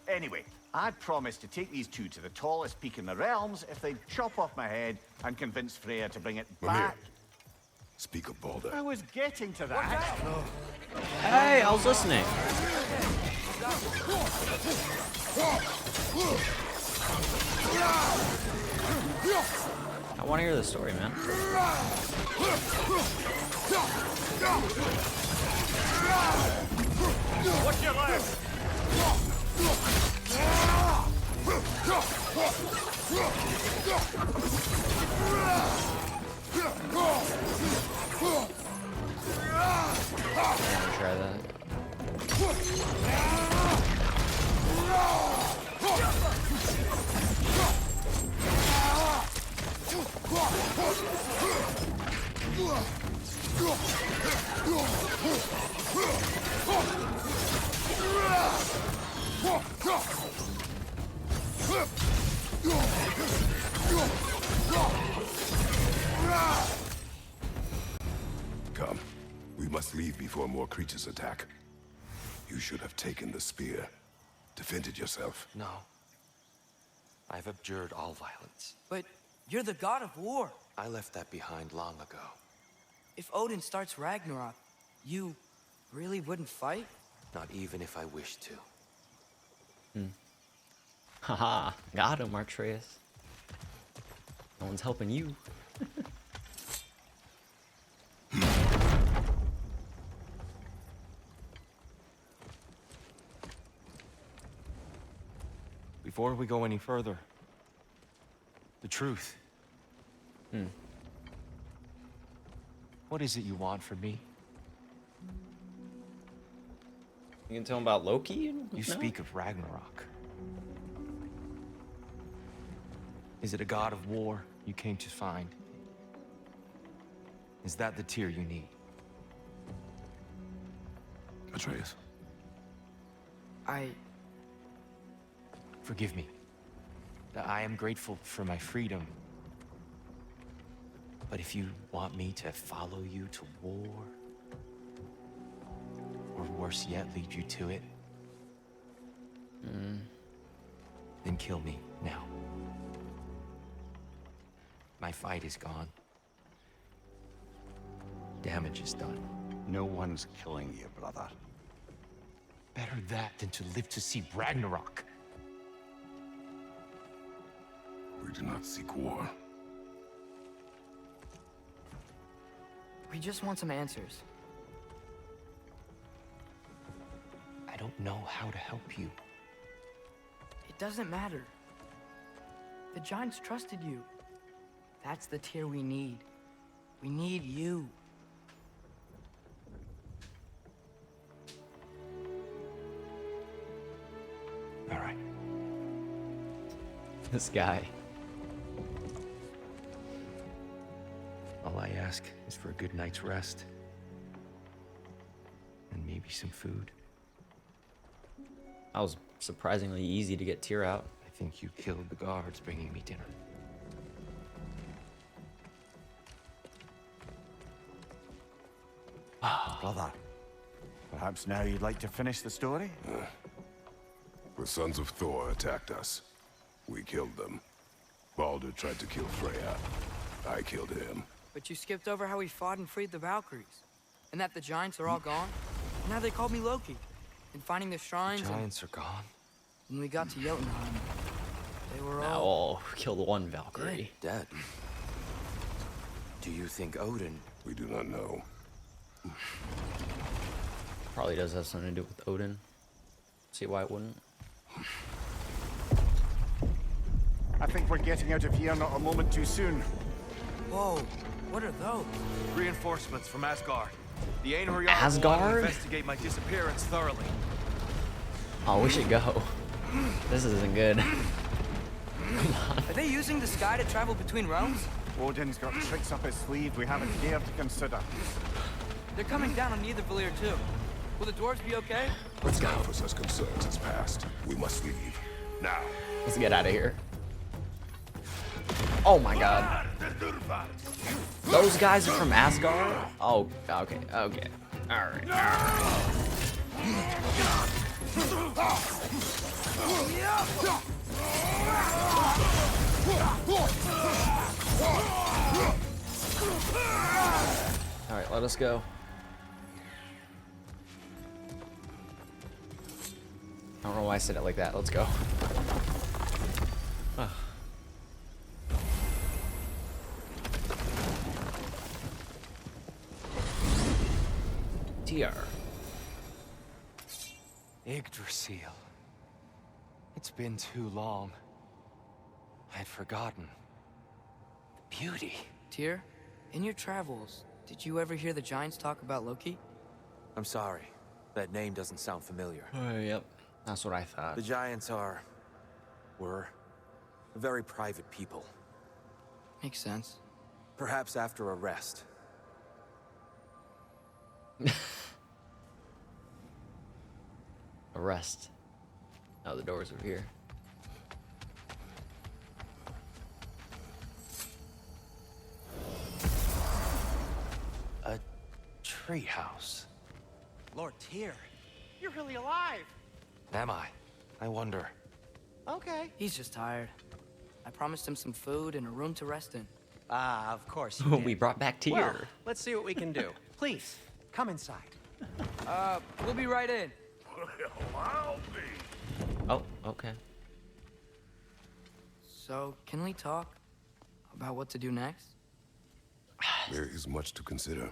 Anyway, I'd promised to take these two to the tallest peak in the realms if they'd chop off my head and convince Freya to bring it Mimir, back. speak of Baldur. I was getting to that. Hey, I was listening. I want to hear the story, man. What's your left? Try that. Come. We must leave before more creatures attack. You should have taken the spear. Defended yourself. No. I've abjured all violence. But you're the god of war. I left that behind long ago. If Odin starts Ragnarok, you really wouldn't fight? Not even if I wished to. Haha, got him, Atreus. No one's helping you. Before we go any further, the truth. What is it you want from me? You can tell him about Loki? You No? speak of Ragnarok. Is it a god of war you came to find? Is that the Tyr you need? Atreus. Forgive me. I am grateful for my freedom. But if you want me to follow you to war, or worse yet, lead you to it, Then kill me now. My fight is gone. Damage is done. No one's killing you, brother. Better that than to live to see Ragnarok. We do not seek war. We just want some answers. I don't know how to help you. It doesn't matter. The Giants trusted you. That's the Tyr we need. We need you. All right. This guy. All I ask is for a good night's rest. And maybe some food. That was surprisingly easy to get Tyr out. I think you killed the guards bringing me dinner. Brother, perhaps now you'd like to finish the story? The sons of Thor attacked us. We killed them. Baldur tried to kill Freya. I killed him. But you skipped over how we fought and freed the Valkyries. And that the Giants are all gone. And now they called me Loki. And finding the shrines. Giants are gone. When we got to Jotunheim, they were Now, all... oh, killed one Valkyrie. Dead. Do you think Odin? We do not know. Probably does have something to do with Odin. See why it wouldn't? I think we're getting out of here not a moment too soon. Whoa, what are those? Reinforcements from Asgard. The Einherjar will Asgard? investigate my disappearance thoroughly. Oh, we should go. This isn't good. Are they using the sky to travel between realms? Odin's got tricks up his sleeve we haven't dared to consider. They're coming down on Nidavellir too. Will the dwarves be okay? Let's go. For such concerns has passed. We must leave. Now. Let's get out of here. Oh my god. Those guys are from Asgard? Oh, okay, okay. Alright. Alright, let us go. I don't know why I said it like that. Let's go. Ugh. Tyr. Yggdrasil. It's been too long. I'd forgotten. The beauty. Tyr, in your travels, did you ever hear the Giants talk about Loki? I'm sorry. That name doesn't sound familiar. Yep. That's what I thought. The Giants were a very private people. Makes sense. Perhaps after a rest. Arrest. Oh, the door's over here. A treehouse. Lord Tyr, you're really alive. Am I? I wonder. Okay. He's just tired. I promised him some food and a room to rest in. Ah, of course you did. We brought back Tyr. Well, let's see what we can do. Please, come inside. We'll be right in. Well, I'll be. Oh, okay. So, can we talk about what to do next? There is much to consider.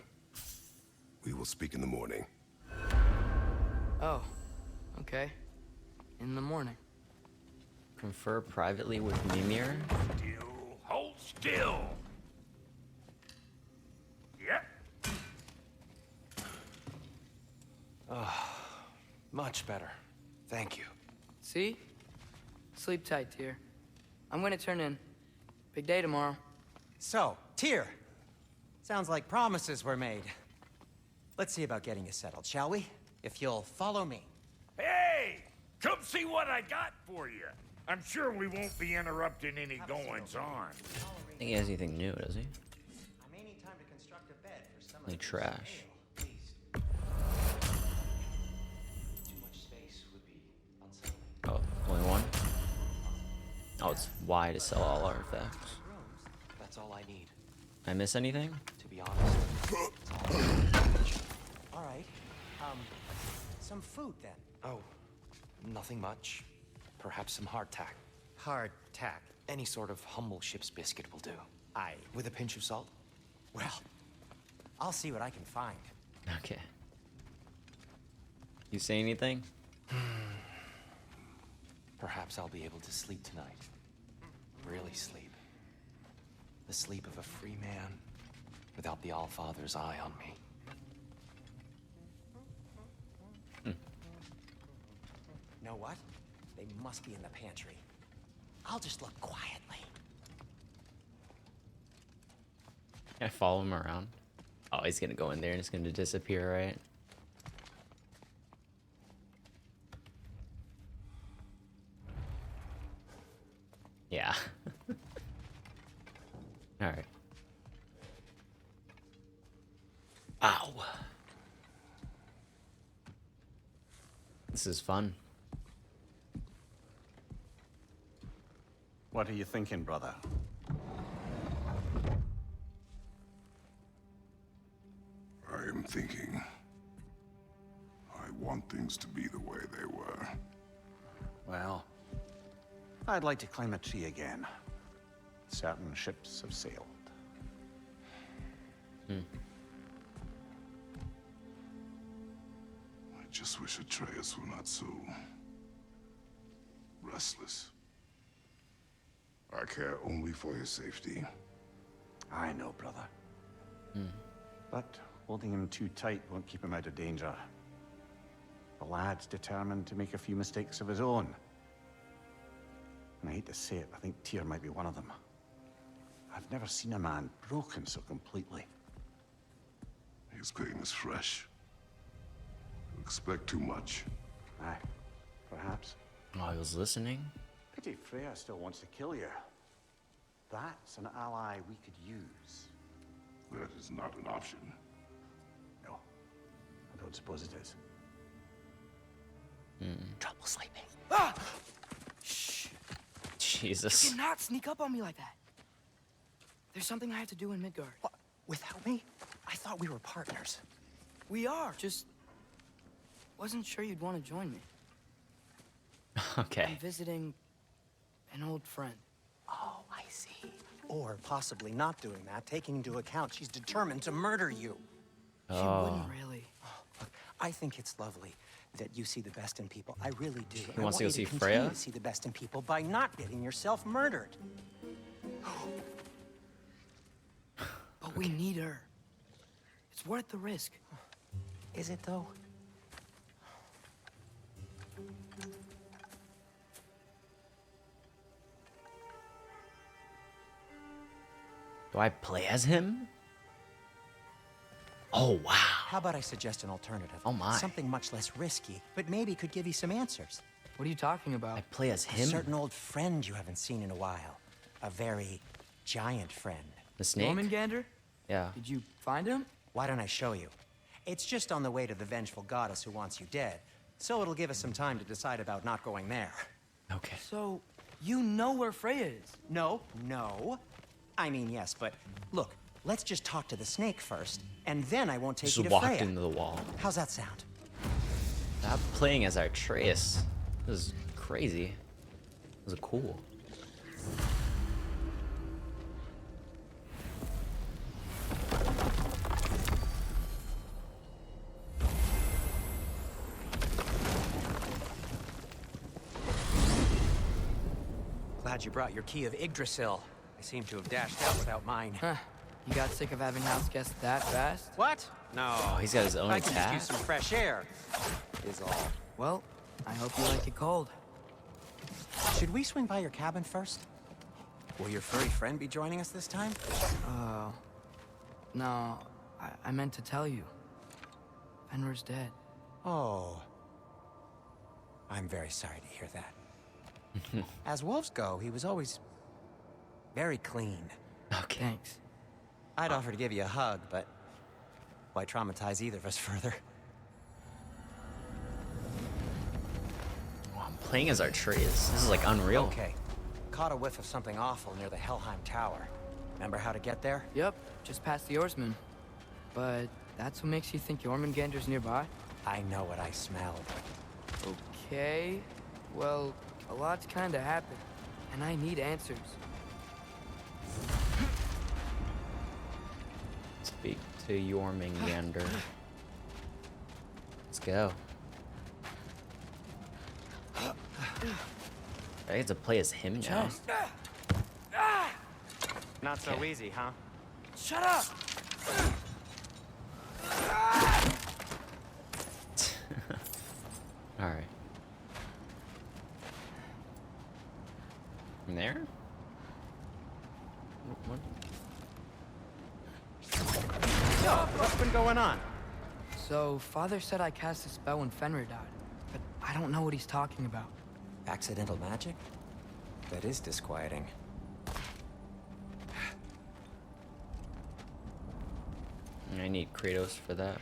We will speak in the morning. Oh, okay. In the morning. Confer privately with Mimir. Still, hold still. Yep. Much better. Thank you. See? Sleep tight, Tyr. I'm gonna turn in. Big day tomorrow. So, Tyr. Sounds like promises were made. Let's see about getting you settled, shall we? If you'll follow me. Hey! Come see what I got for you. I'm sure we won't be interrupting any goings-on. I think he has anything new, does he? I may need time to construct a bed for some of Only this trash. ale, please. Too much space would be unsettling. Oh, Oh, it's Y to sell all artifacts. That's all I need. Did I miss anything? To be honest, it's all I need. All right. Some food then. Oh, nothing much. Perhaps some hardtack. Hardtack. Any sort of humble ship's biscuit will do. Aye. With a pinch of salt? Well, I'll see what I can find. Okay. You say anything? Perhaps I'll be able to sleep tonight. Really sleep. The sleep of a free man without the Allfather's eye on me. Know what? They must be in the pantry. I'll just look quietly. Can I follow him around? Oh, he's gonna go in there and it's gonna disappear, right? Yeah. Alright. Ow. This is fun. What are you thinking, brother? I am thinking. I want things to be the way they were. Well, I'd like to climb a tree again. Certain ships have sailed. I just wish Atreus were not so restless. I care only for his safety. I know, brother. But holding him too tight won't keep him out of danger. The lad's determined to make a few mistakes of his own. And I hate to say it, I think Tyr might be one of them. I've never seen a man broken so completely. His pain is fresh. You expect too much. Aye, perhaps. Oh, he was listening? Pity Freya still wants to kill you. That's an ally we could use. That is not an option. No, I don't suppose it is. Trouble sleeping. Ah! Shh. Jesus. You cannot sneak up on me like that. There's something I have to do in Midgard. What? Without me? I thought we were partners. We are, just wasn't sure you'd want to join me. Okay. I'm visiting an old friend. Oh, I see. Or possibly not doing that, taking into account she's determined to murder you. She wouldn't really. Look, I think it's lovely that you see the best in people. I really do. He wants to go see continue Freya? to see the best in people by not getting yourself murdered. But we need her. It's worth the risk. Is it, though? Do I play as him? Oh, wow. How about I suggest an alternative? Oh, my. Something much less risky, but maybe could give you some answers. What are you talking about? I play as A him? certain old friend you haven't seen in a while. A very giant friend. The snake? Jormungandr? Yeah. Did you find him? Why don't I show you? It's just on the way to the vengeful goddess who wants you dead. So it'll give us some time to decide about not going there. Okay. So, you know where Freya is? No. I mean, yes, but look, let's just talk to the snake first, and then I won't take Just you to walked Freya. into the wall. How's that sound? That playing as Atreus. This is crazy. This is cool. Glad you brought your key of Yggdrasil. I seem to have dashed out without mine. Huh. You got sick of having house guests that fast? What? No. Oh, he's got his own I can just cat? use some fresh air, is all. Well, I hope you like it cold. Should we swing by your cabin first? Will your furry friend be joining us this time? No, I meant to tell you. Fenrir's dead. Oh. I'm very sorry to hear that. As wolves go, he was always very clean. Okay. Thanks. I'd offer to give you a hug, but why traumatize either of us further? Oh, I'm playing as Atreus. This is like unreal. Okay. caught a whiff of something awful near the Helheim Tower. Remember how to get there? Yep, just past the Oarsman. But that's what makes you think Jormungandr's nearby? I know what I smelled. Okay. Well, a lot's kinda happened, and I need answers. Speak to Jormungandr. Let's go. I get to play as him now. Not so easy, huh? Shut up! All right. From there? What? So, what's been going on? So, Father said I cast a spell when Fenrir died, but I don't know what he's talking about. Accidental magic? That is disquieting. I need Kratos for that.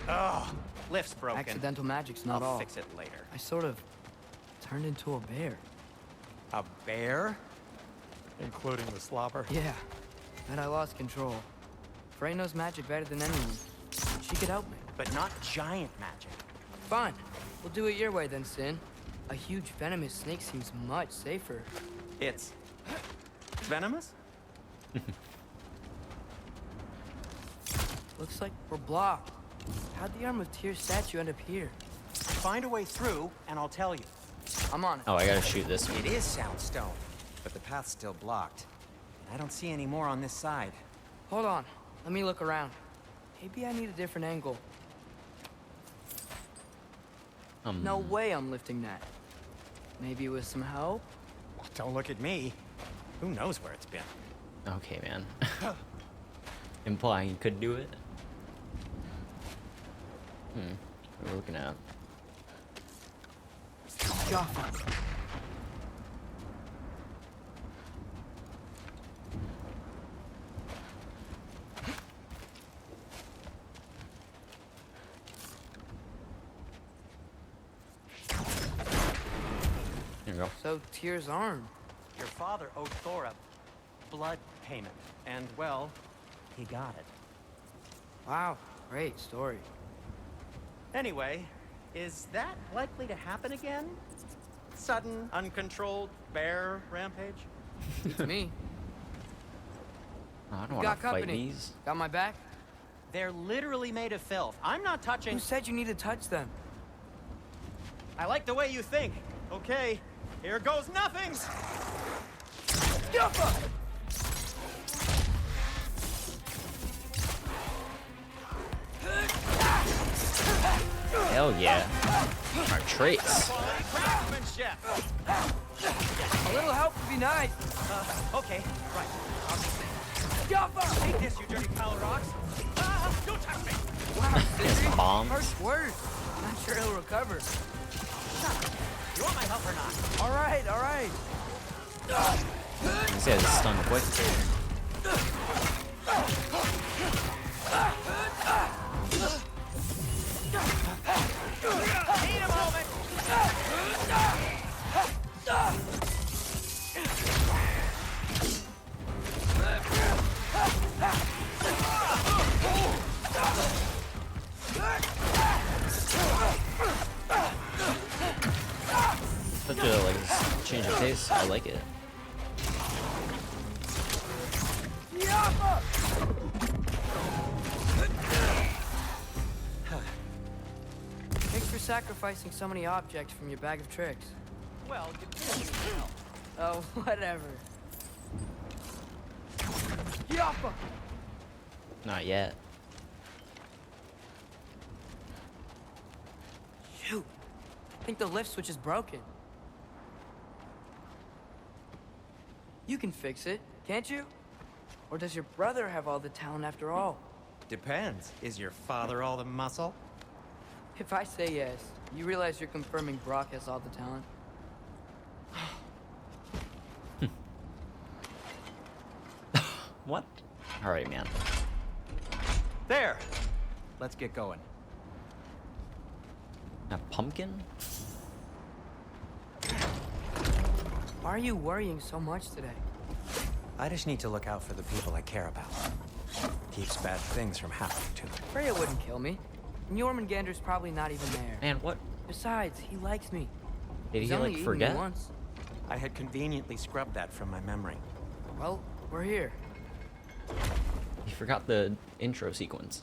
Oh, lift's broken. Accidental magic's not all. I'll fix it later. I sort of turned into a bear. A bear? Including the slobber? Yeah, and I lost control. Frey knows magic better than anyone. She could help me. But not giant magic. Fine. We'll do it your way then, Sin. A huge venomous snake seems much safer. It's venomous? Looks like we're blocked. How'd the Arm of Tears statue end up here? Find a way through, and I'll tell you. I'm on it. Oh, I gotta shoot this one. It is Soundstone, but the path's still blocked. And I don't see any more on this side. Hold on. Let me look around. Maybe I need a different angle. No way I'm lifting that. Maybe with some help? Don't look at me. Who knows where it's been? Okay, man. Implying you could do it. What are we looking at? Jaffa. Here we go. So, Tyr's arm. Your father owed Thor a blood payment. And, well, he got it. Wow, great story. Anyway, is that likely to happen again? Sudden, uncontrolled bear rampage? It's me. Oh, I don't want to fight these. Got my back? They're literally made of filth. I'm not touching... Who said you need to touch them? I like the way you think. Okay, here goes nothings! Jaffa! Hell yeah. Our traits. A little help would be nice. Okay, right. Jaffa! Take this, you dirty pile of rocks. Don't touch me! Wow, His bombs. harsh words. Not sure he'll recover. You want my help or not? All right, all right. This guy's stunned quick. Need a moment! Such a change of pace. I like it. Thanks for sacrificing so many objects from your bag of tricks. Well, you did help. Oh, whatever. Jaffa! Not yet. Shoot. I think the lift switch is broken. You can fix it, can't you? Or does your brother have all the talent after all? Depends. Is your father all the muscle? If I say yes, you realize you're confirming Brock has all the talent? What? Alright, man. There! Let's get going. A pumpkin? Why are you worrying so much today? I just need to look out for the people I care about. Keeps bad things from happening to me. Freya wouldn't kill me. And Jormungandr's probably not even there. Man, what? Besides, he likes me. Did He's he only like eaten forget? me once. I had conveniently scrubbed that from my memory. Well, we're here. He forgot the intro sequence.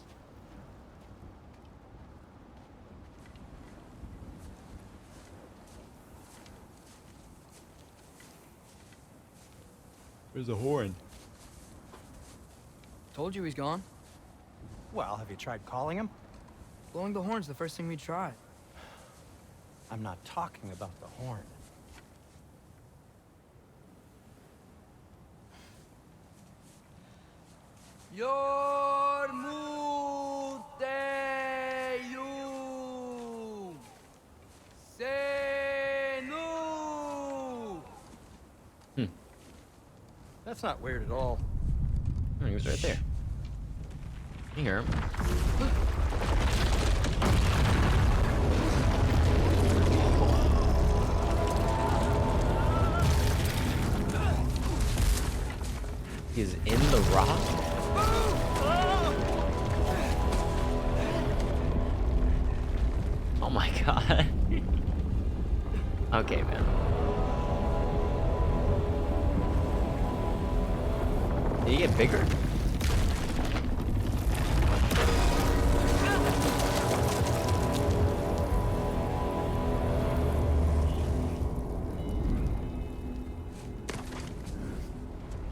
Where's the horn? Told you he's gone. Well, have you tried calling him? Blowing the horn's the first thing we tried. I'm not talking about the horn. Yormuteyum Senu. That's not weird at all. Oh, he was right there. You hear him? He's in the rock? Oh my god. Okay, man. Did he get bigger?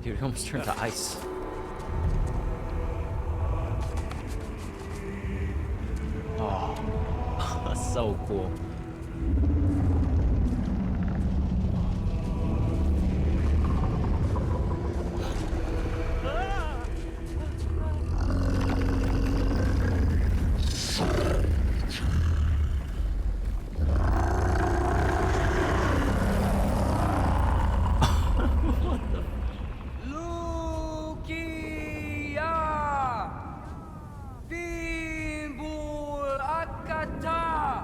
Dude, he almost turned to ice. Oh, that's so cool. Lukia Fimbul Akata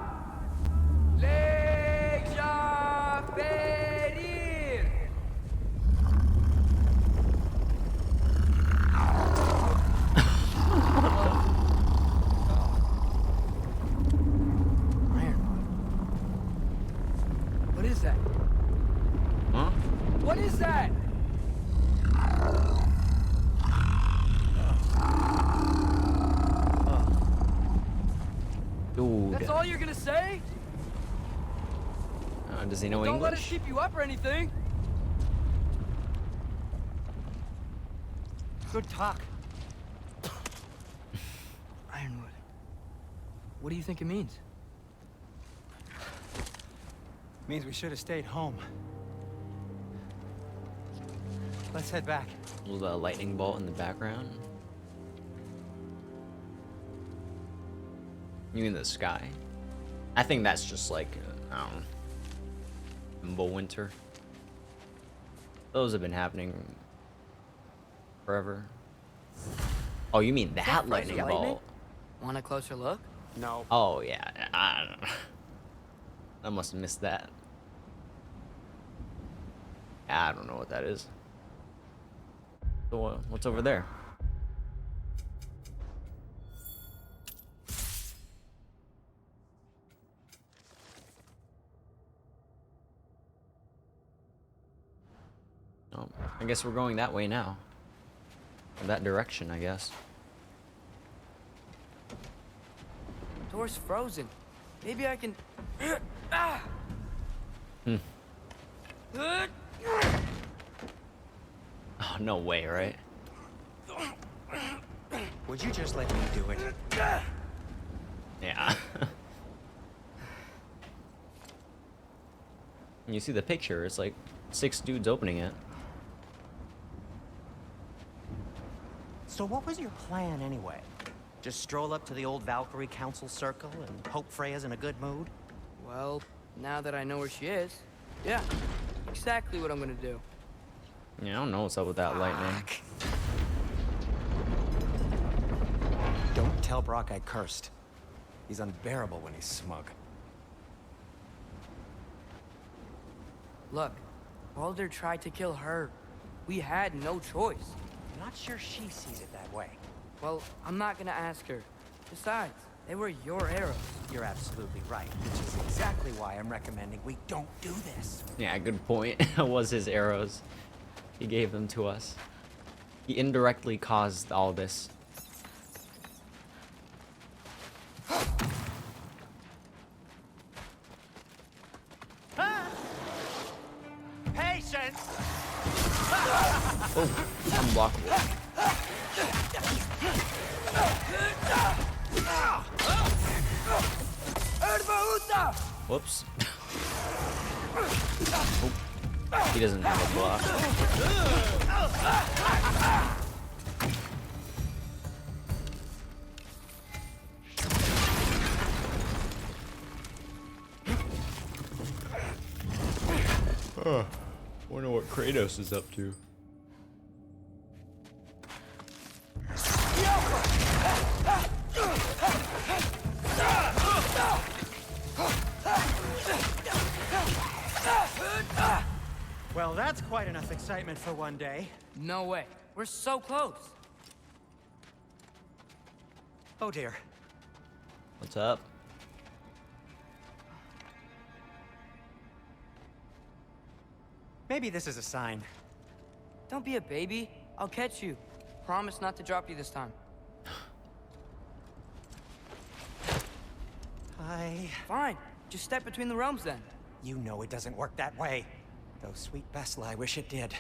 Leja Ferir. What is that? Huh? What is that? Dude. That's all you're gonna say? Does he know Don't let us English? keep you up or anything. Good talk. Ironwood. What do you think it means? Means we should have stayed home. Let's head back. Little lightning bolt in the background. You mean the sky? I think that's just like, I don't know, Fimbulwinter. Those have been happening forever. Oh, you mean that lightning bolt? Want a closer look? No. Oh, yeah. I don't know. I must have missed that. I don't know what that is. So, what's over there? Oh, I guess we're going that way now. Or that direction, I guess. Door's frozen. Maybe I can. Hmm. Oh, no way, right? Would you just let me do it? Yeah. You see the picture, it's like 6 dudes opening it. So what was your plan anyway? Just stroll up to the old Valkyrie Council circle and hope Freya's in a good mood? Well, now that I know where she is, yeah, exactly what I'm gonna do. Yeah, I don't know what's up with that lightning. Don't tell Brock I cursed. He's unbearable when he's smug. Look, Baldur tried to kill her. We had no choice. I'm not sure she sees it that way. Well, I'm not gonna ask her. Besides, they were your arrows. You're absolutely right, which is exactly why I'm recommending we don't do this. Yeah, good point. It was his arrows. He gave them to us. He indirectly caused all this. Patience! Oh, unblockable. Whoops. Oh. He doesn't have a block. Wonder what Kratos is up to. Well, that's quite enough excitement for one day. No way. We're so close. Oh dear. What's up? Maybe this is a sign. Don't be a baby. I'll catch you. Promise not to drop you this time. Fine. Just step between the realms then. You know it doesn't work that way. Though sweet Bessel, I wish it did.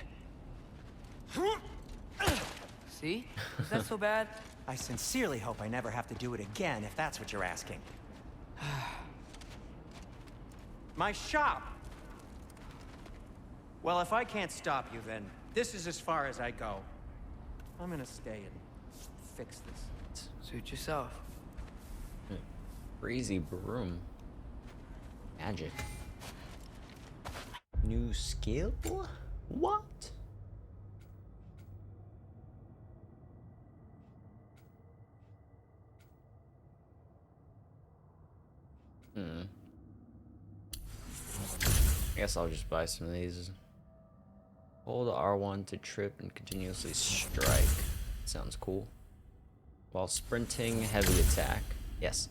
See? Is that so bad? I sincerely hope I never have to do it again, if that's what you're asking. My shop! Well, if I can't stop you, then this is as far as I go. I'm gonna stay and fix this. Suit yourself. Crazy broom. Magic. New skill? What? I guess I'll just buy some of these. Hold R1 to trip and continuously strike. Sounds cool. While sprinting, heavy attack. Yes.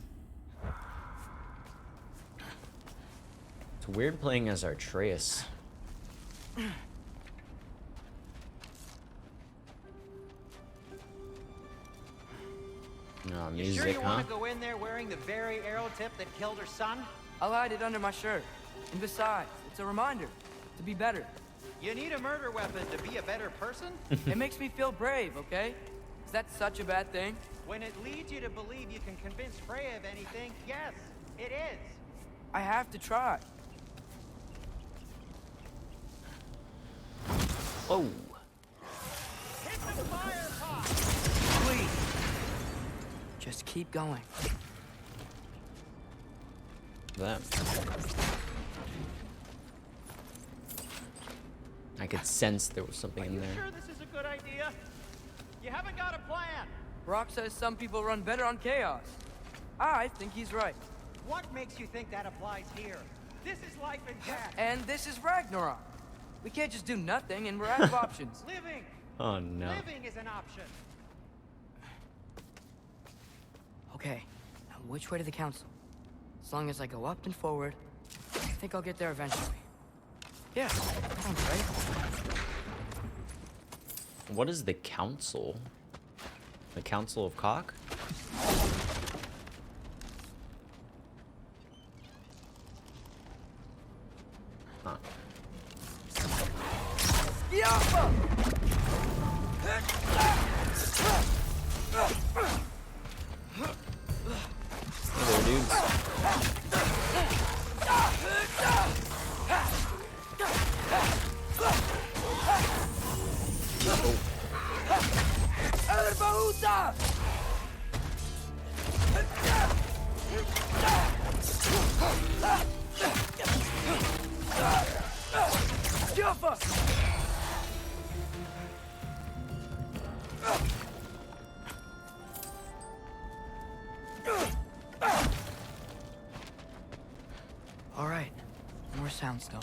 It's weird playing as Atreus. No, music, you sure you huh? want to go in there wearing the very arrow tip that killed her son? I'll hide it under my shirt. And besides, it's a reminder to be better. You need a murder weapon to be a better person? It makes me feel brave, okay? Is that such a bad thing? When it leads you to believe you can convince Freya of anything, yes, it is. I have to try. Oh. Hit the fire pot! Please. Just keep going. That. I could sense there was something in there. Sure this is a good idea? You haven't got a plan. Brock says some people run better on chaos. I think he's right. What makes you think that applies here? This is life and death. And this is Ragnarok. We can't just do nothing, and we're out of options. Living. Oh no. Living is an option. Okay, now which way to the council? As long as I go up and forward, I think I'll get there eventually. Yeah, sounds right. What is the council? The Council of Cock? Huh. Hey there, dudes. All right, more soundstone.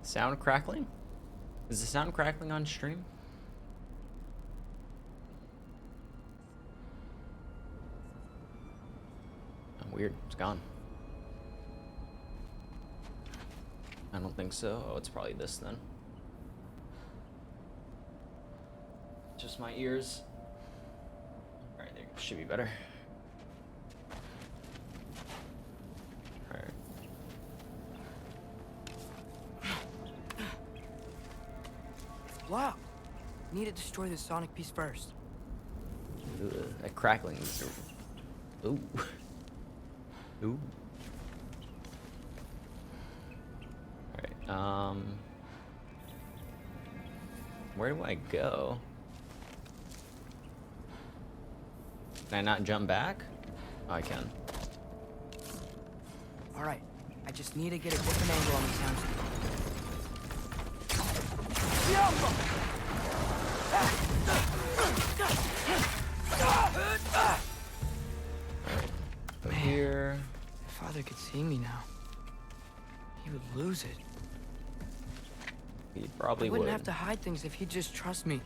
Sound crackling? Is the sound crackling on stream? Oh, weird. It's gone. I don't think so. Oh, it's probably this then. Just my ears. Alright, there should be better. Alright. Wow. Need to destroy the sonic piece first. Ugh, that crackling is... Ooh. Ooh. Alright, where do I go? Can I not jump back? Oh, I can. Alright. I just need to get a different angle on the sound. Right. Here. If Father could see me now, he would lose it. He probably I wouldn't would. have to hide things if he'd just trust me.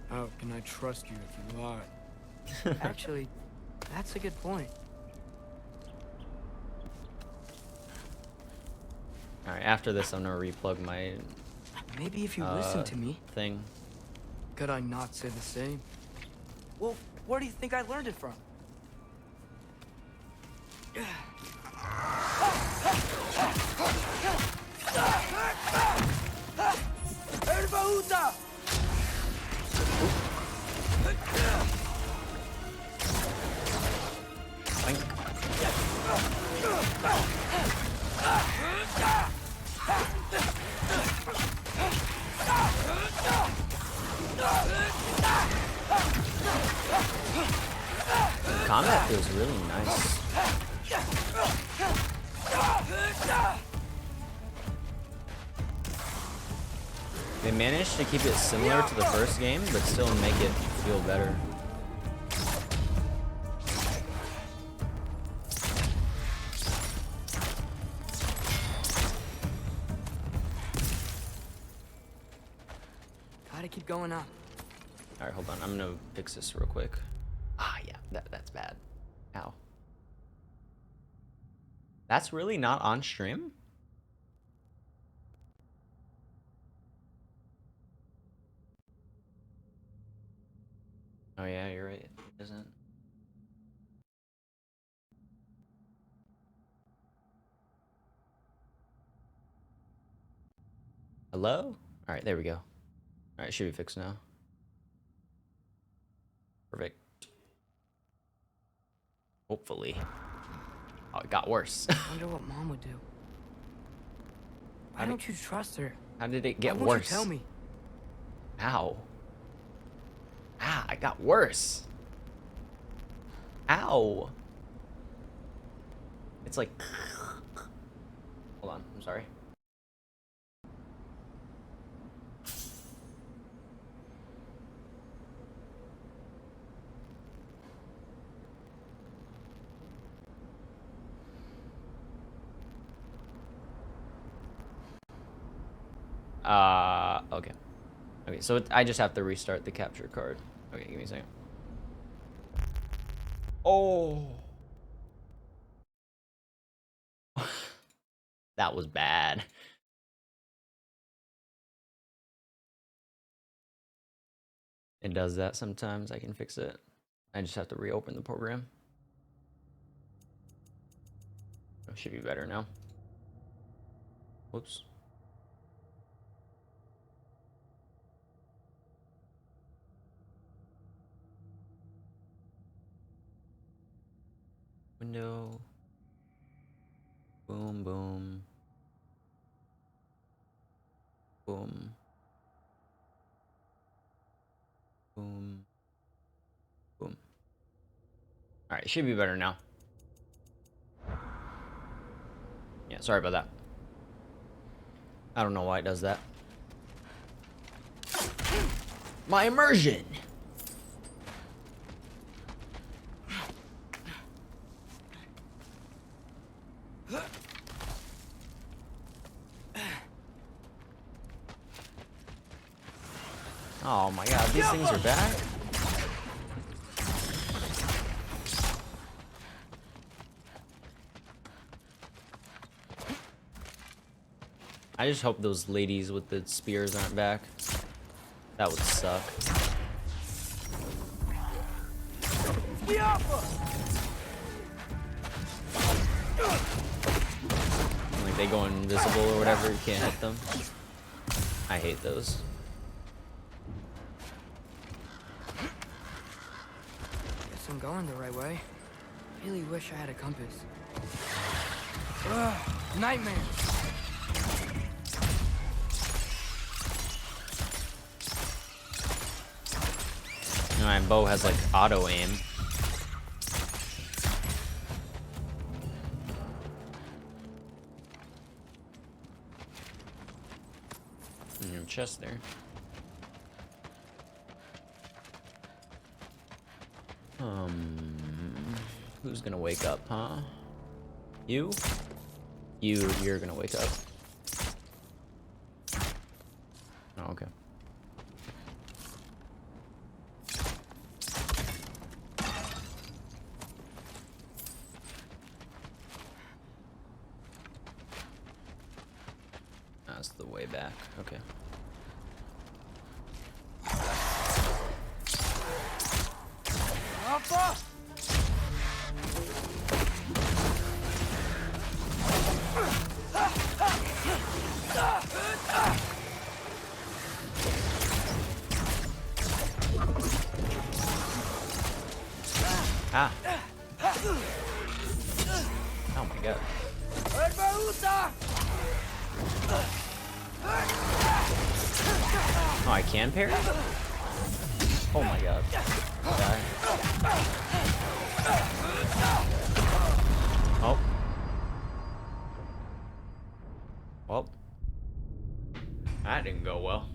How can I trust you if you lie? Actually, that's a good point. Alright, after this I'm gonna replug my Maybe if you listen to me. Thing. Could I not say the same? Well, where do you think I learned it from? Combat feels really nice. They managed to keep it similar to the first game, but still make it feel better. Gotta keep going up. Alright, hold on. I'm gonna fix this real quick. Ah, yeah, that's bad. Ow. That's really not on stream? Oh yeah, you're right. It isn't. Hello? Alright, there we go. Alright, should be fixed now. Perfect. Hopefully. Oh, it got worse. I wonder what Mom would do. Why don't you trust her? How did it get Why won't worse? you tell me? Ow. Ah, it got worse. Ow. It's like... Hold on, I'm sorry. Okay. Okay, so I just have to restart the capture card. Okay, give me a second. Oh. That was bad. It does that sometimes. I can fix it. I just have to reopen the program. It should be better now. Whoops. Window. Boom, boom. Boom. Boom. Boom. Alright, it should be better now. Yeah, sorry about that. I don't know why it does that. My immersion! Oh my god, these things are back? I just hope those ladies with the spears aren't back. That would suck. Like they go invisible or whatever, you can't hit them. I hate those. Guess I'm going the right way. Really wish I had a compass. Ugh, nightmare. My bow has like auto aim. In your chest there. Who's gonna wake up, huh? You? You're gonna wake up. Oh, okay. That's the way back. Okay. Alpha! Ah. Oh my god. Oh, I can parry? Oh my god. Die. Oh. Well. That didn't go well.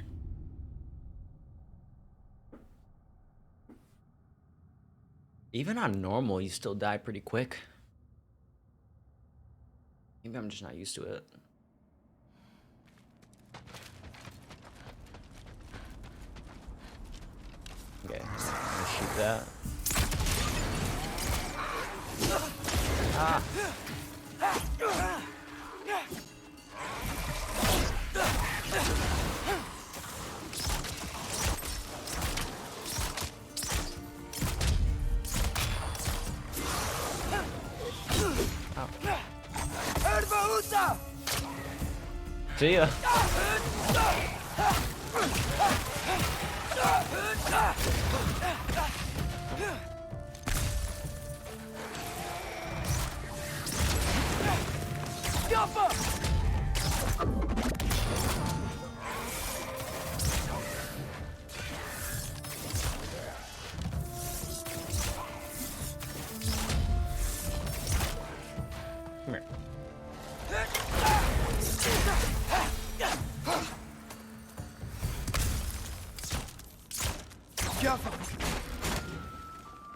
Even on normal, you still die pretty quick. Maybe I'm just not used to it. Okay, I'm gonna shoot that. Ah. See ya. Come here.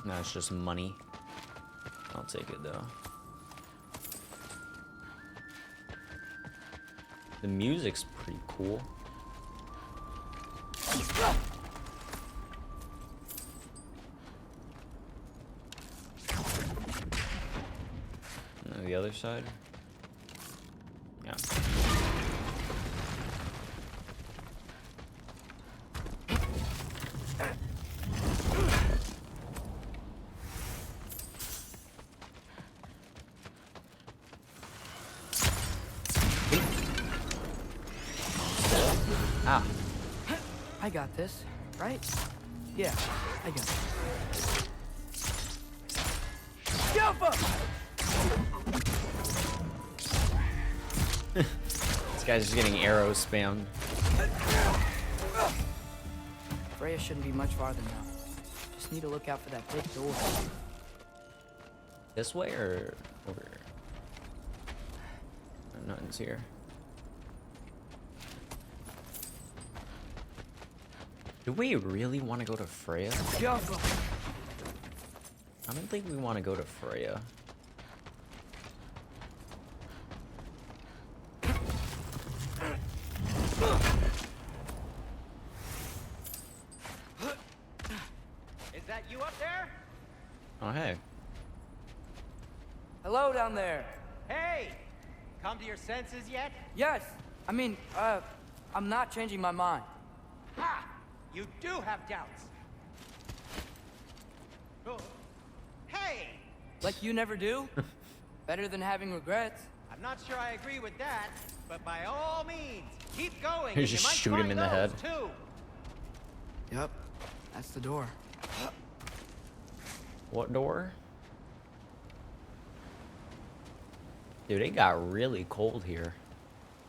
No, it's just money. I'll take it though. The music's pretty cool. And the other side? Yeah. Ah. I got this, right? Yeah, I got it. This guy's just getting arrows spammed. Freya shouldn't be much farther now. Just need to look out for that big door. This way or over? Nothing's here. Do we really want to go to Freya? I don't think we want to go to Freya. hello down there. Hey! Come to your senses yet? Yes. I mean, I'm not changing my mind. Ha! You do have doubts. Oh. Hey! Like you never do? Better than having regrets. I'm not sure I agree with that, but by all means, keep going. You and just might shoot him find in the those, head. Too. Yep. That's the door. What door? Dude, it got really cold here.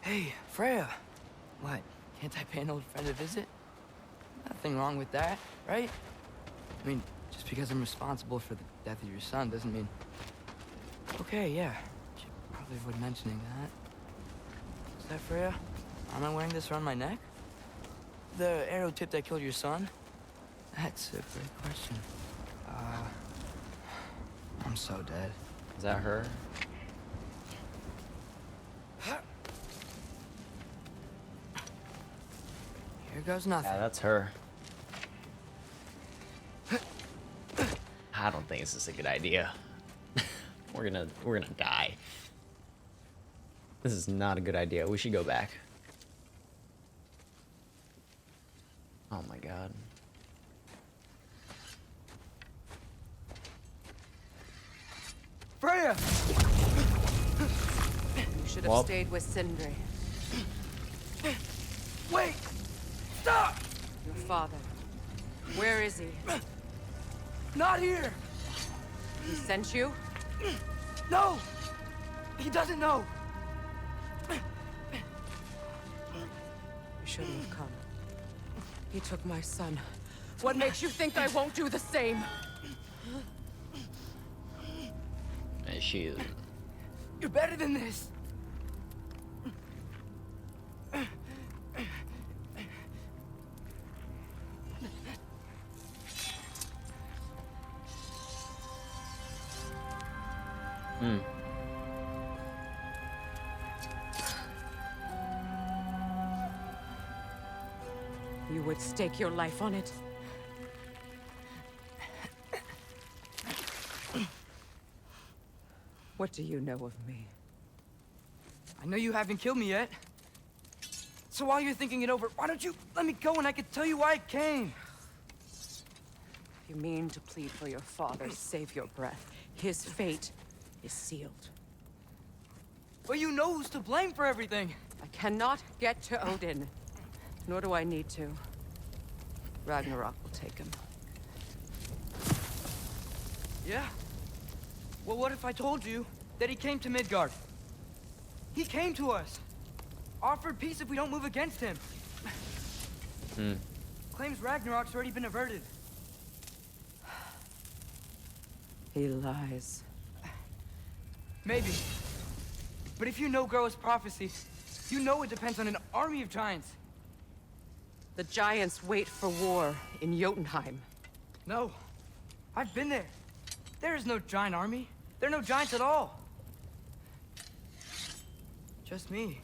Hey, Freya. What? Can't I pay an old friend a visit? Nothing wrong with that, right? I mean, just because I'm responsible for the death of your son doesn't mean... Okay, yeah. Should probably avoid mentioning that. Is that Freya? Am I wearing this around my neck? The arrow tip that killed your son? That's a great question. I'm so dead. Is that her? Here goes nothing. Yeah, that's her. I don't think this is a good idea. We're gonna die. This is not a good idea. We should go back. Oh my god. Freya! You should have stayed with Sindri. Wait! Stop! Your father. Where is he? Not here! He sent you? No! He doesn't know! You shouldn't have come. He took my son. What makes you think I won't do the same? And she is. You're better than this! You would stake your life on it? What do you know of me? I know you haven't killed me yet. So while you're thinking it over, why don't you let me go and I can tell you why I came? You mean to plead for your father, save your breath. His fate is sealed. But you know who's to blame for everything. I cannot get to Odin. Nor do I need to. Ragnarok will take him. Yeah? Well, what if I told you that he came to Midgard? He came to us. Offered peace if we don't move against him. Claims Ragnarok's already been averted. He lies. Maybe. But if you know Groa's prophecy, you know it depends on an army of giants. The giants wait for war in Jotunheim. No. I've been there. There is no giant army. There are no giants at all. Just me.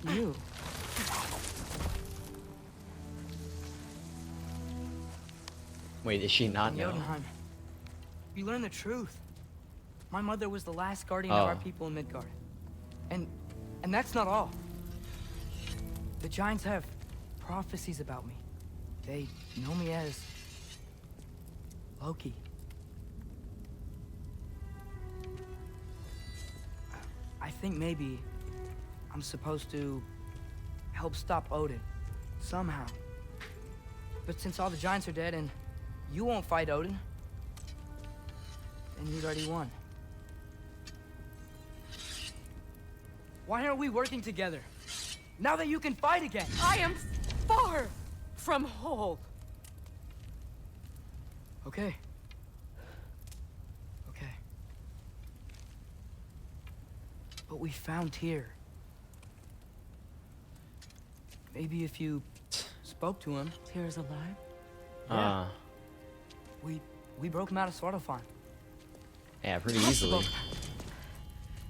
You. Wait, is she not In know? Jotunheim. You learn the truth. My mother was the last guardian of our people in Midgard. And that's not all. The giants have prophecies about me. They know me as Loki. I think maybe I'm supposed to help stop Odin, somehow. But since all the giants are dead and you won't fight Odin, then he's already won. Why aren't we working together? Now that you can fight again! I am far from whole. Okay. Okay. But we found Tyr. Maybe if you spoke to him. Tyr's alive? Yeah. We broke him out of Svartalfheim. Yeah, pretty easily.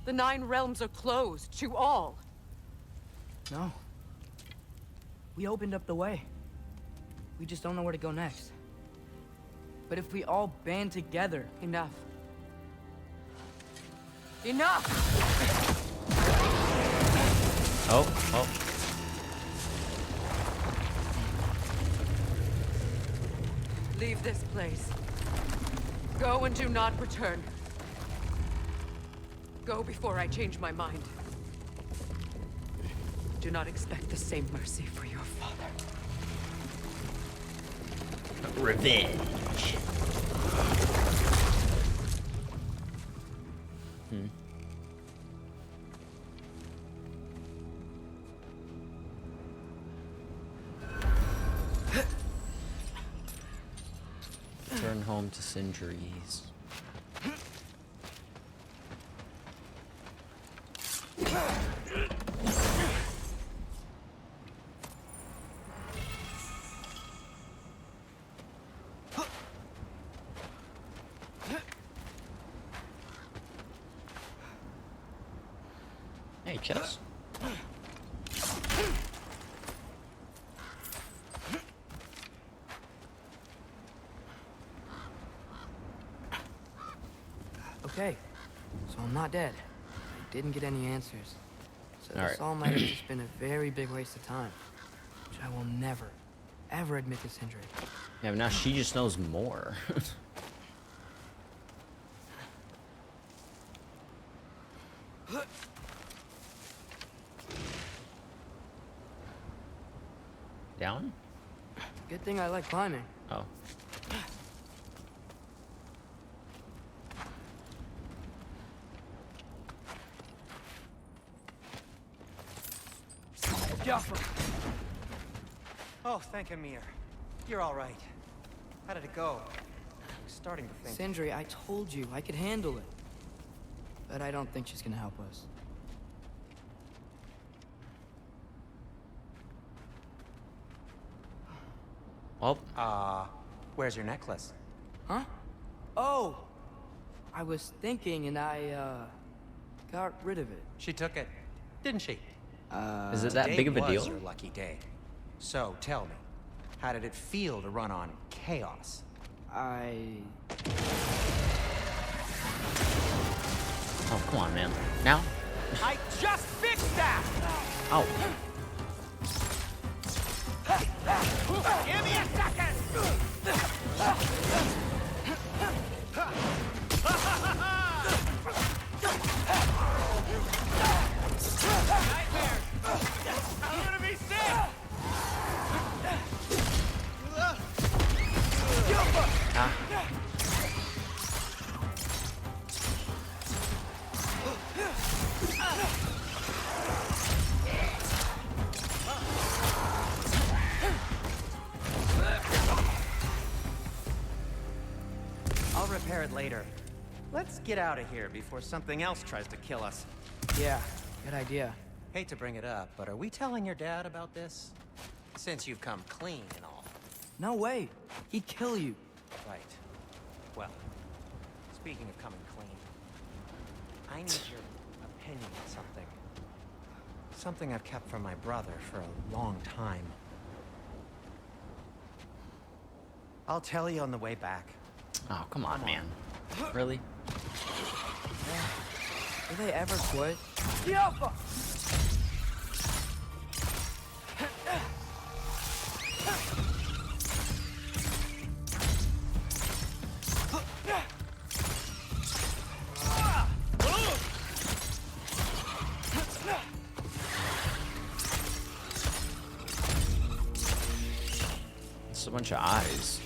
The 9 realms are closed to all. No. We opened up the way. We just don't know where to go next. But if we all band together... Enough. Enough! Oh, oh. Leave this place. Go and do not return. Go before I change my mind. Do not expect the same mercy for your father. Revenge. Return home to Sindri's. Hey, chest. Okay, so I'm not dead. I didn't get any answers. So All this right. all might have just been a very big waste of time. Which I will never, ever admit to Sindri. Yeah, but now she just knows more. Down? Good thing I like climbing. Oh. Joffrey! Oh, thank Emir. You're all right. How did it go? I'm starting to think... Sindri, I told you I could handle it. But I don't think she's gonna help us. Well. Where's your necklace? Huh? Oh! I was thinking and I, got rid of it. She took it, didn't she? Is it that Today big of a was deal? your lucky day. So, tell me, how did it feel to run on chaos? Oh, come on, man. Now? I just fixed that! Oh. Give me a second! Nightmare! I'm gonna be sick! I'll repair it later. Let's get out of here before something else tries to kill us. Yeah, good idea. Hate to bring it up, but are we telling your dad about this? Since you've come clean and all. No way. He'd kill you. Right. Well, speaking of coming clean, I need your opinion on something. Something I've kept from my brother for a long time. I'll tell you on the way back. Oh, come on, man. Really? Will they ever quit? It's a bunch of eyes.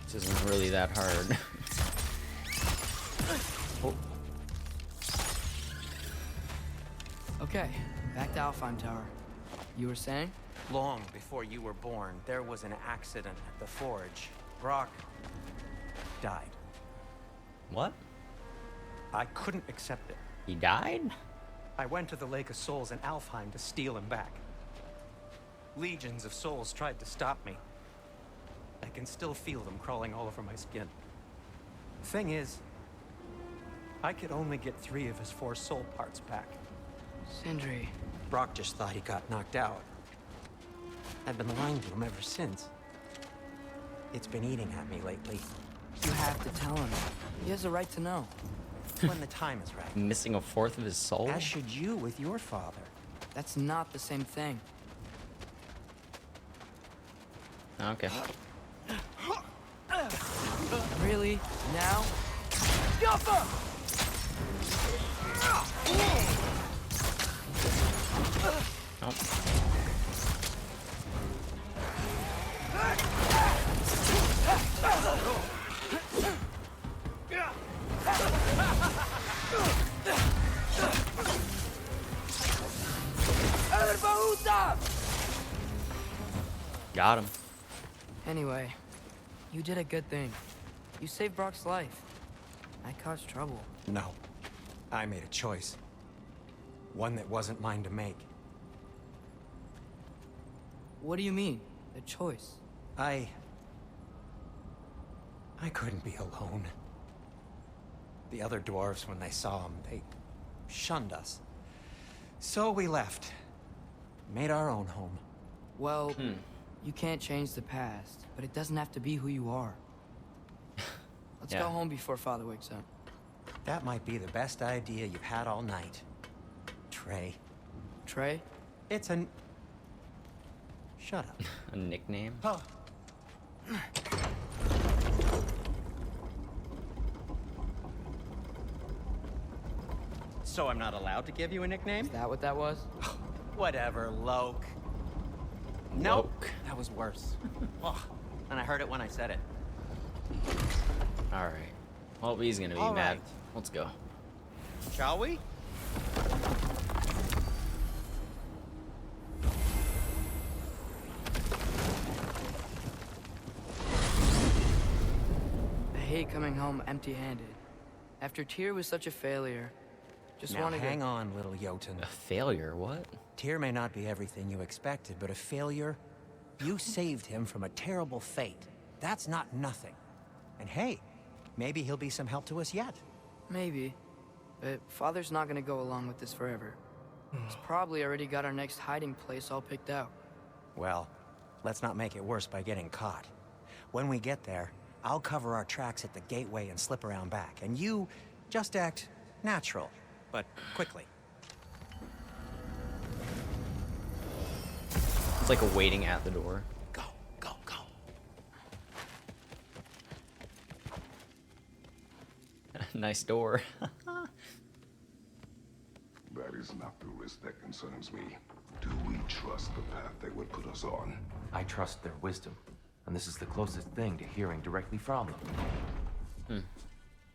This isn't really that hard. Oh. Okay, back to Alfheim Tower. You were saying? Long before you were born, there was an accident at the forge. Brock died. What? I couldn't accept it. He died? I went to the Lake of Souls in Alfheim to steal him back. Legions of souls tried to stop me. I can still feel them crawling all over my skin. Thing is, I could only get 3 of his 4 soul parts back. Sindri. Brock just thought he got knocked out. I've been lying to him ever since. It's been eating at me lately. You have to tell him. He has a right to know. When the time is right. Missing a fourth of his soul? As should you with your father. That's not the same thing. Okay. Really? Now? Yuffa! Nope. Got him. Anyway, you did a good thing. You saved Brock's life. I caused trouble. No. I made a choice. One that wasn't mine to make. What do you mean? A choice? I couldn't be alone. The other dwarves, when they saw him, they shunned us. So we left. Made our own home. Well, you can't change the past, but it doesn't have to be who you are. Let's go home before Father wakes up. That might be the best idea you've had all night. Trey. Trey? It's an... Shut up. A nickname? Huh. So I'm not allowed to give you a nickname? Is that what that was? Whatever, Loke. Nope. That was worse. Oh, and I heard it when I said it. Alright. Well, he's gonna be All mad. right. Let's go. Shall we? I hate coming home empty-handed. After Tyr was such a failure, just Now wanted hang to... on, little Jotun. A failure? What? Tyr may not be everything you expected, but a failure? You saved him from a terrible fate. That's not nothing. And hey, maybe he'll be some help to us yet. Maybe. But Father's not gonna go along with this forever. He's probably already got our next hiding place all picked out. Well, let's not make it worse by getting caught. When we get there, I'll cover our tracks at the gateway and slip around back. And you just act natural, but quickly. It's like a waiting at the door. Go, go, go. Nice door. That is not the risk that concerns me. Do we trust the path they would put us on? I trust their wisdom, and this is the closest thing to hearing directly from them.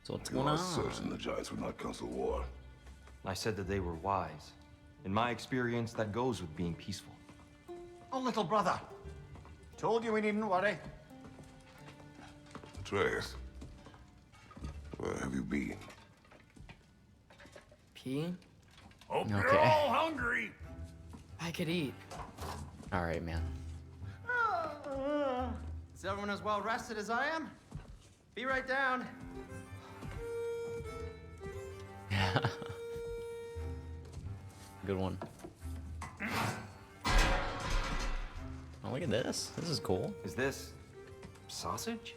So what's You going are on? certain the Giants would not counsel war? I said that they were wise. In my experience, that goes with being peaceful. Oh, little brother. Told you we needn't worry. Atreus, where have you been? Peeing? Hope you're Okay. all hungry. I could eat. Alright, man. Is everyone as well rested as I am? Be right down. Good one. Oh, look at this. This is cool. Is this sausage?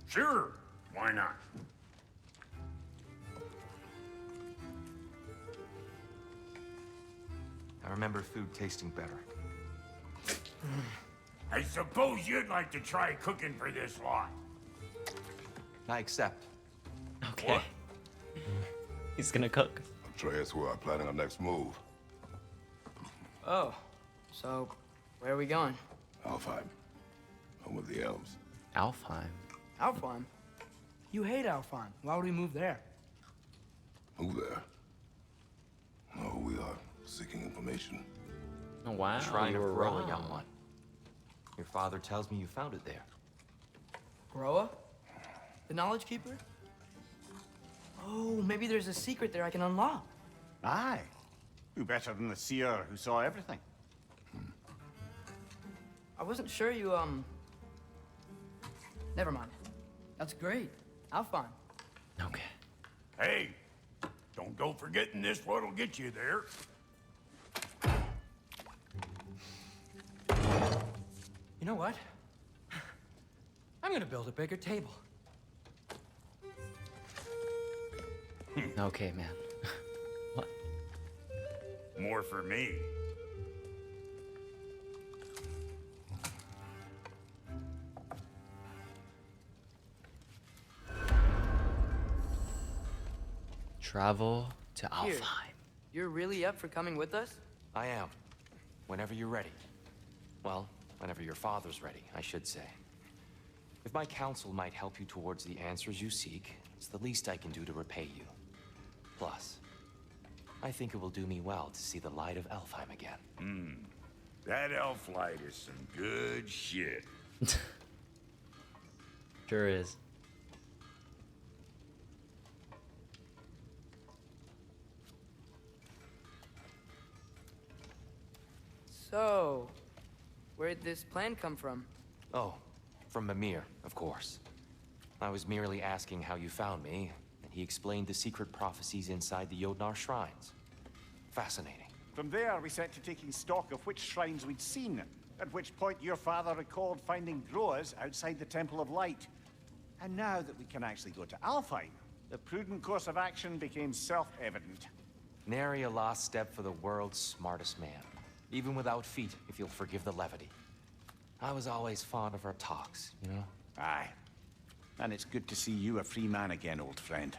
Sure. Why not? I remember food tasting better. I suppose you'd like to try cooking for this lot. I accept. Okay. What? He's gonna cook. Atreus, we are planning our next move. Oh, so where are we going? Alfheim, home of the elves. Alfheim. Alfheim? You hate Alfheim. Why would we move there? Move there. No, we are seeking information. Oh, wow. Shrine you of were Groa, wrong. young one. Your father tells me you found it there. Groa? The Knowledge Keeper? Oh, maybe there's a secret there I can unlock. Aye. Who better than the seer who saw everything? I wasn't sure you, Never mind. That's great. Alfheim. Okay. Hey, don't Don't forget this what'll get you there. You know what? I'm gonna build a bigger table. Okay, man. What? More for me. Travel to Here, Alfheim. you're really up for coming with us? I am. Whenever you're ready. Well, whenever your father's ready, I should say. If my counsel might help you towards the answers you seek, it's the least I can do to repay you. Plus, I think it will do me well to see the light of Alfheim again. That elf light is some good shit. Sure is. So, where'd this plan come from? Oh, from Mimir, of course. I was merely asking how you found me, and he explained the secret prophecies inside the Jotnar shrines. Fascinating. From there, we set to taking stock of which shrines we'd seen, at which point your father recalled finding Groas outside the Temple of Light. And now that we can actually go to Alfheim, the prudent course of action became self-evident. Nary a lost step for the world's smartest man. Even without feet, if you'll forgive the levity. I was always fond of our talks, you know? Aye. And it's good to see you a free man again, old friend.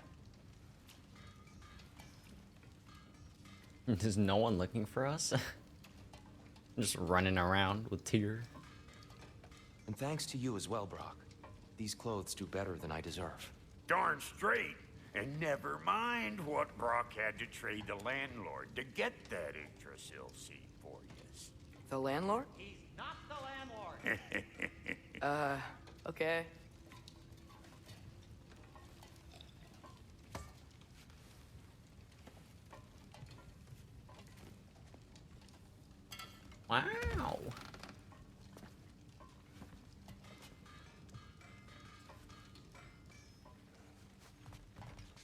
There's no one looking for us? Just running around with Tyr. And thanks to you as well, Brock. These clothes do better than I deserve. Darn straight. And never mind what Brock had to trade the landlord to get that Yggdrasil seed for you. The landlord? He's not the landlord. Okay. Wow.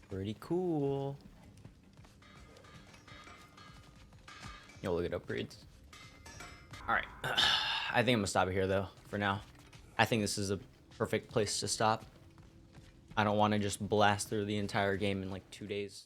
Pretty cool. Yo, look at upgrades. Alright. I think I'm gonna stop it here though, for now. I think this is a perfect place to stop. I don't want to just blast through the entire game in like 2 days.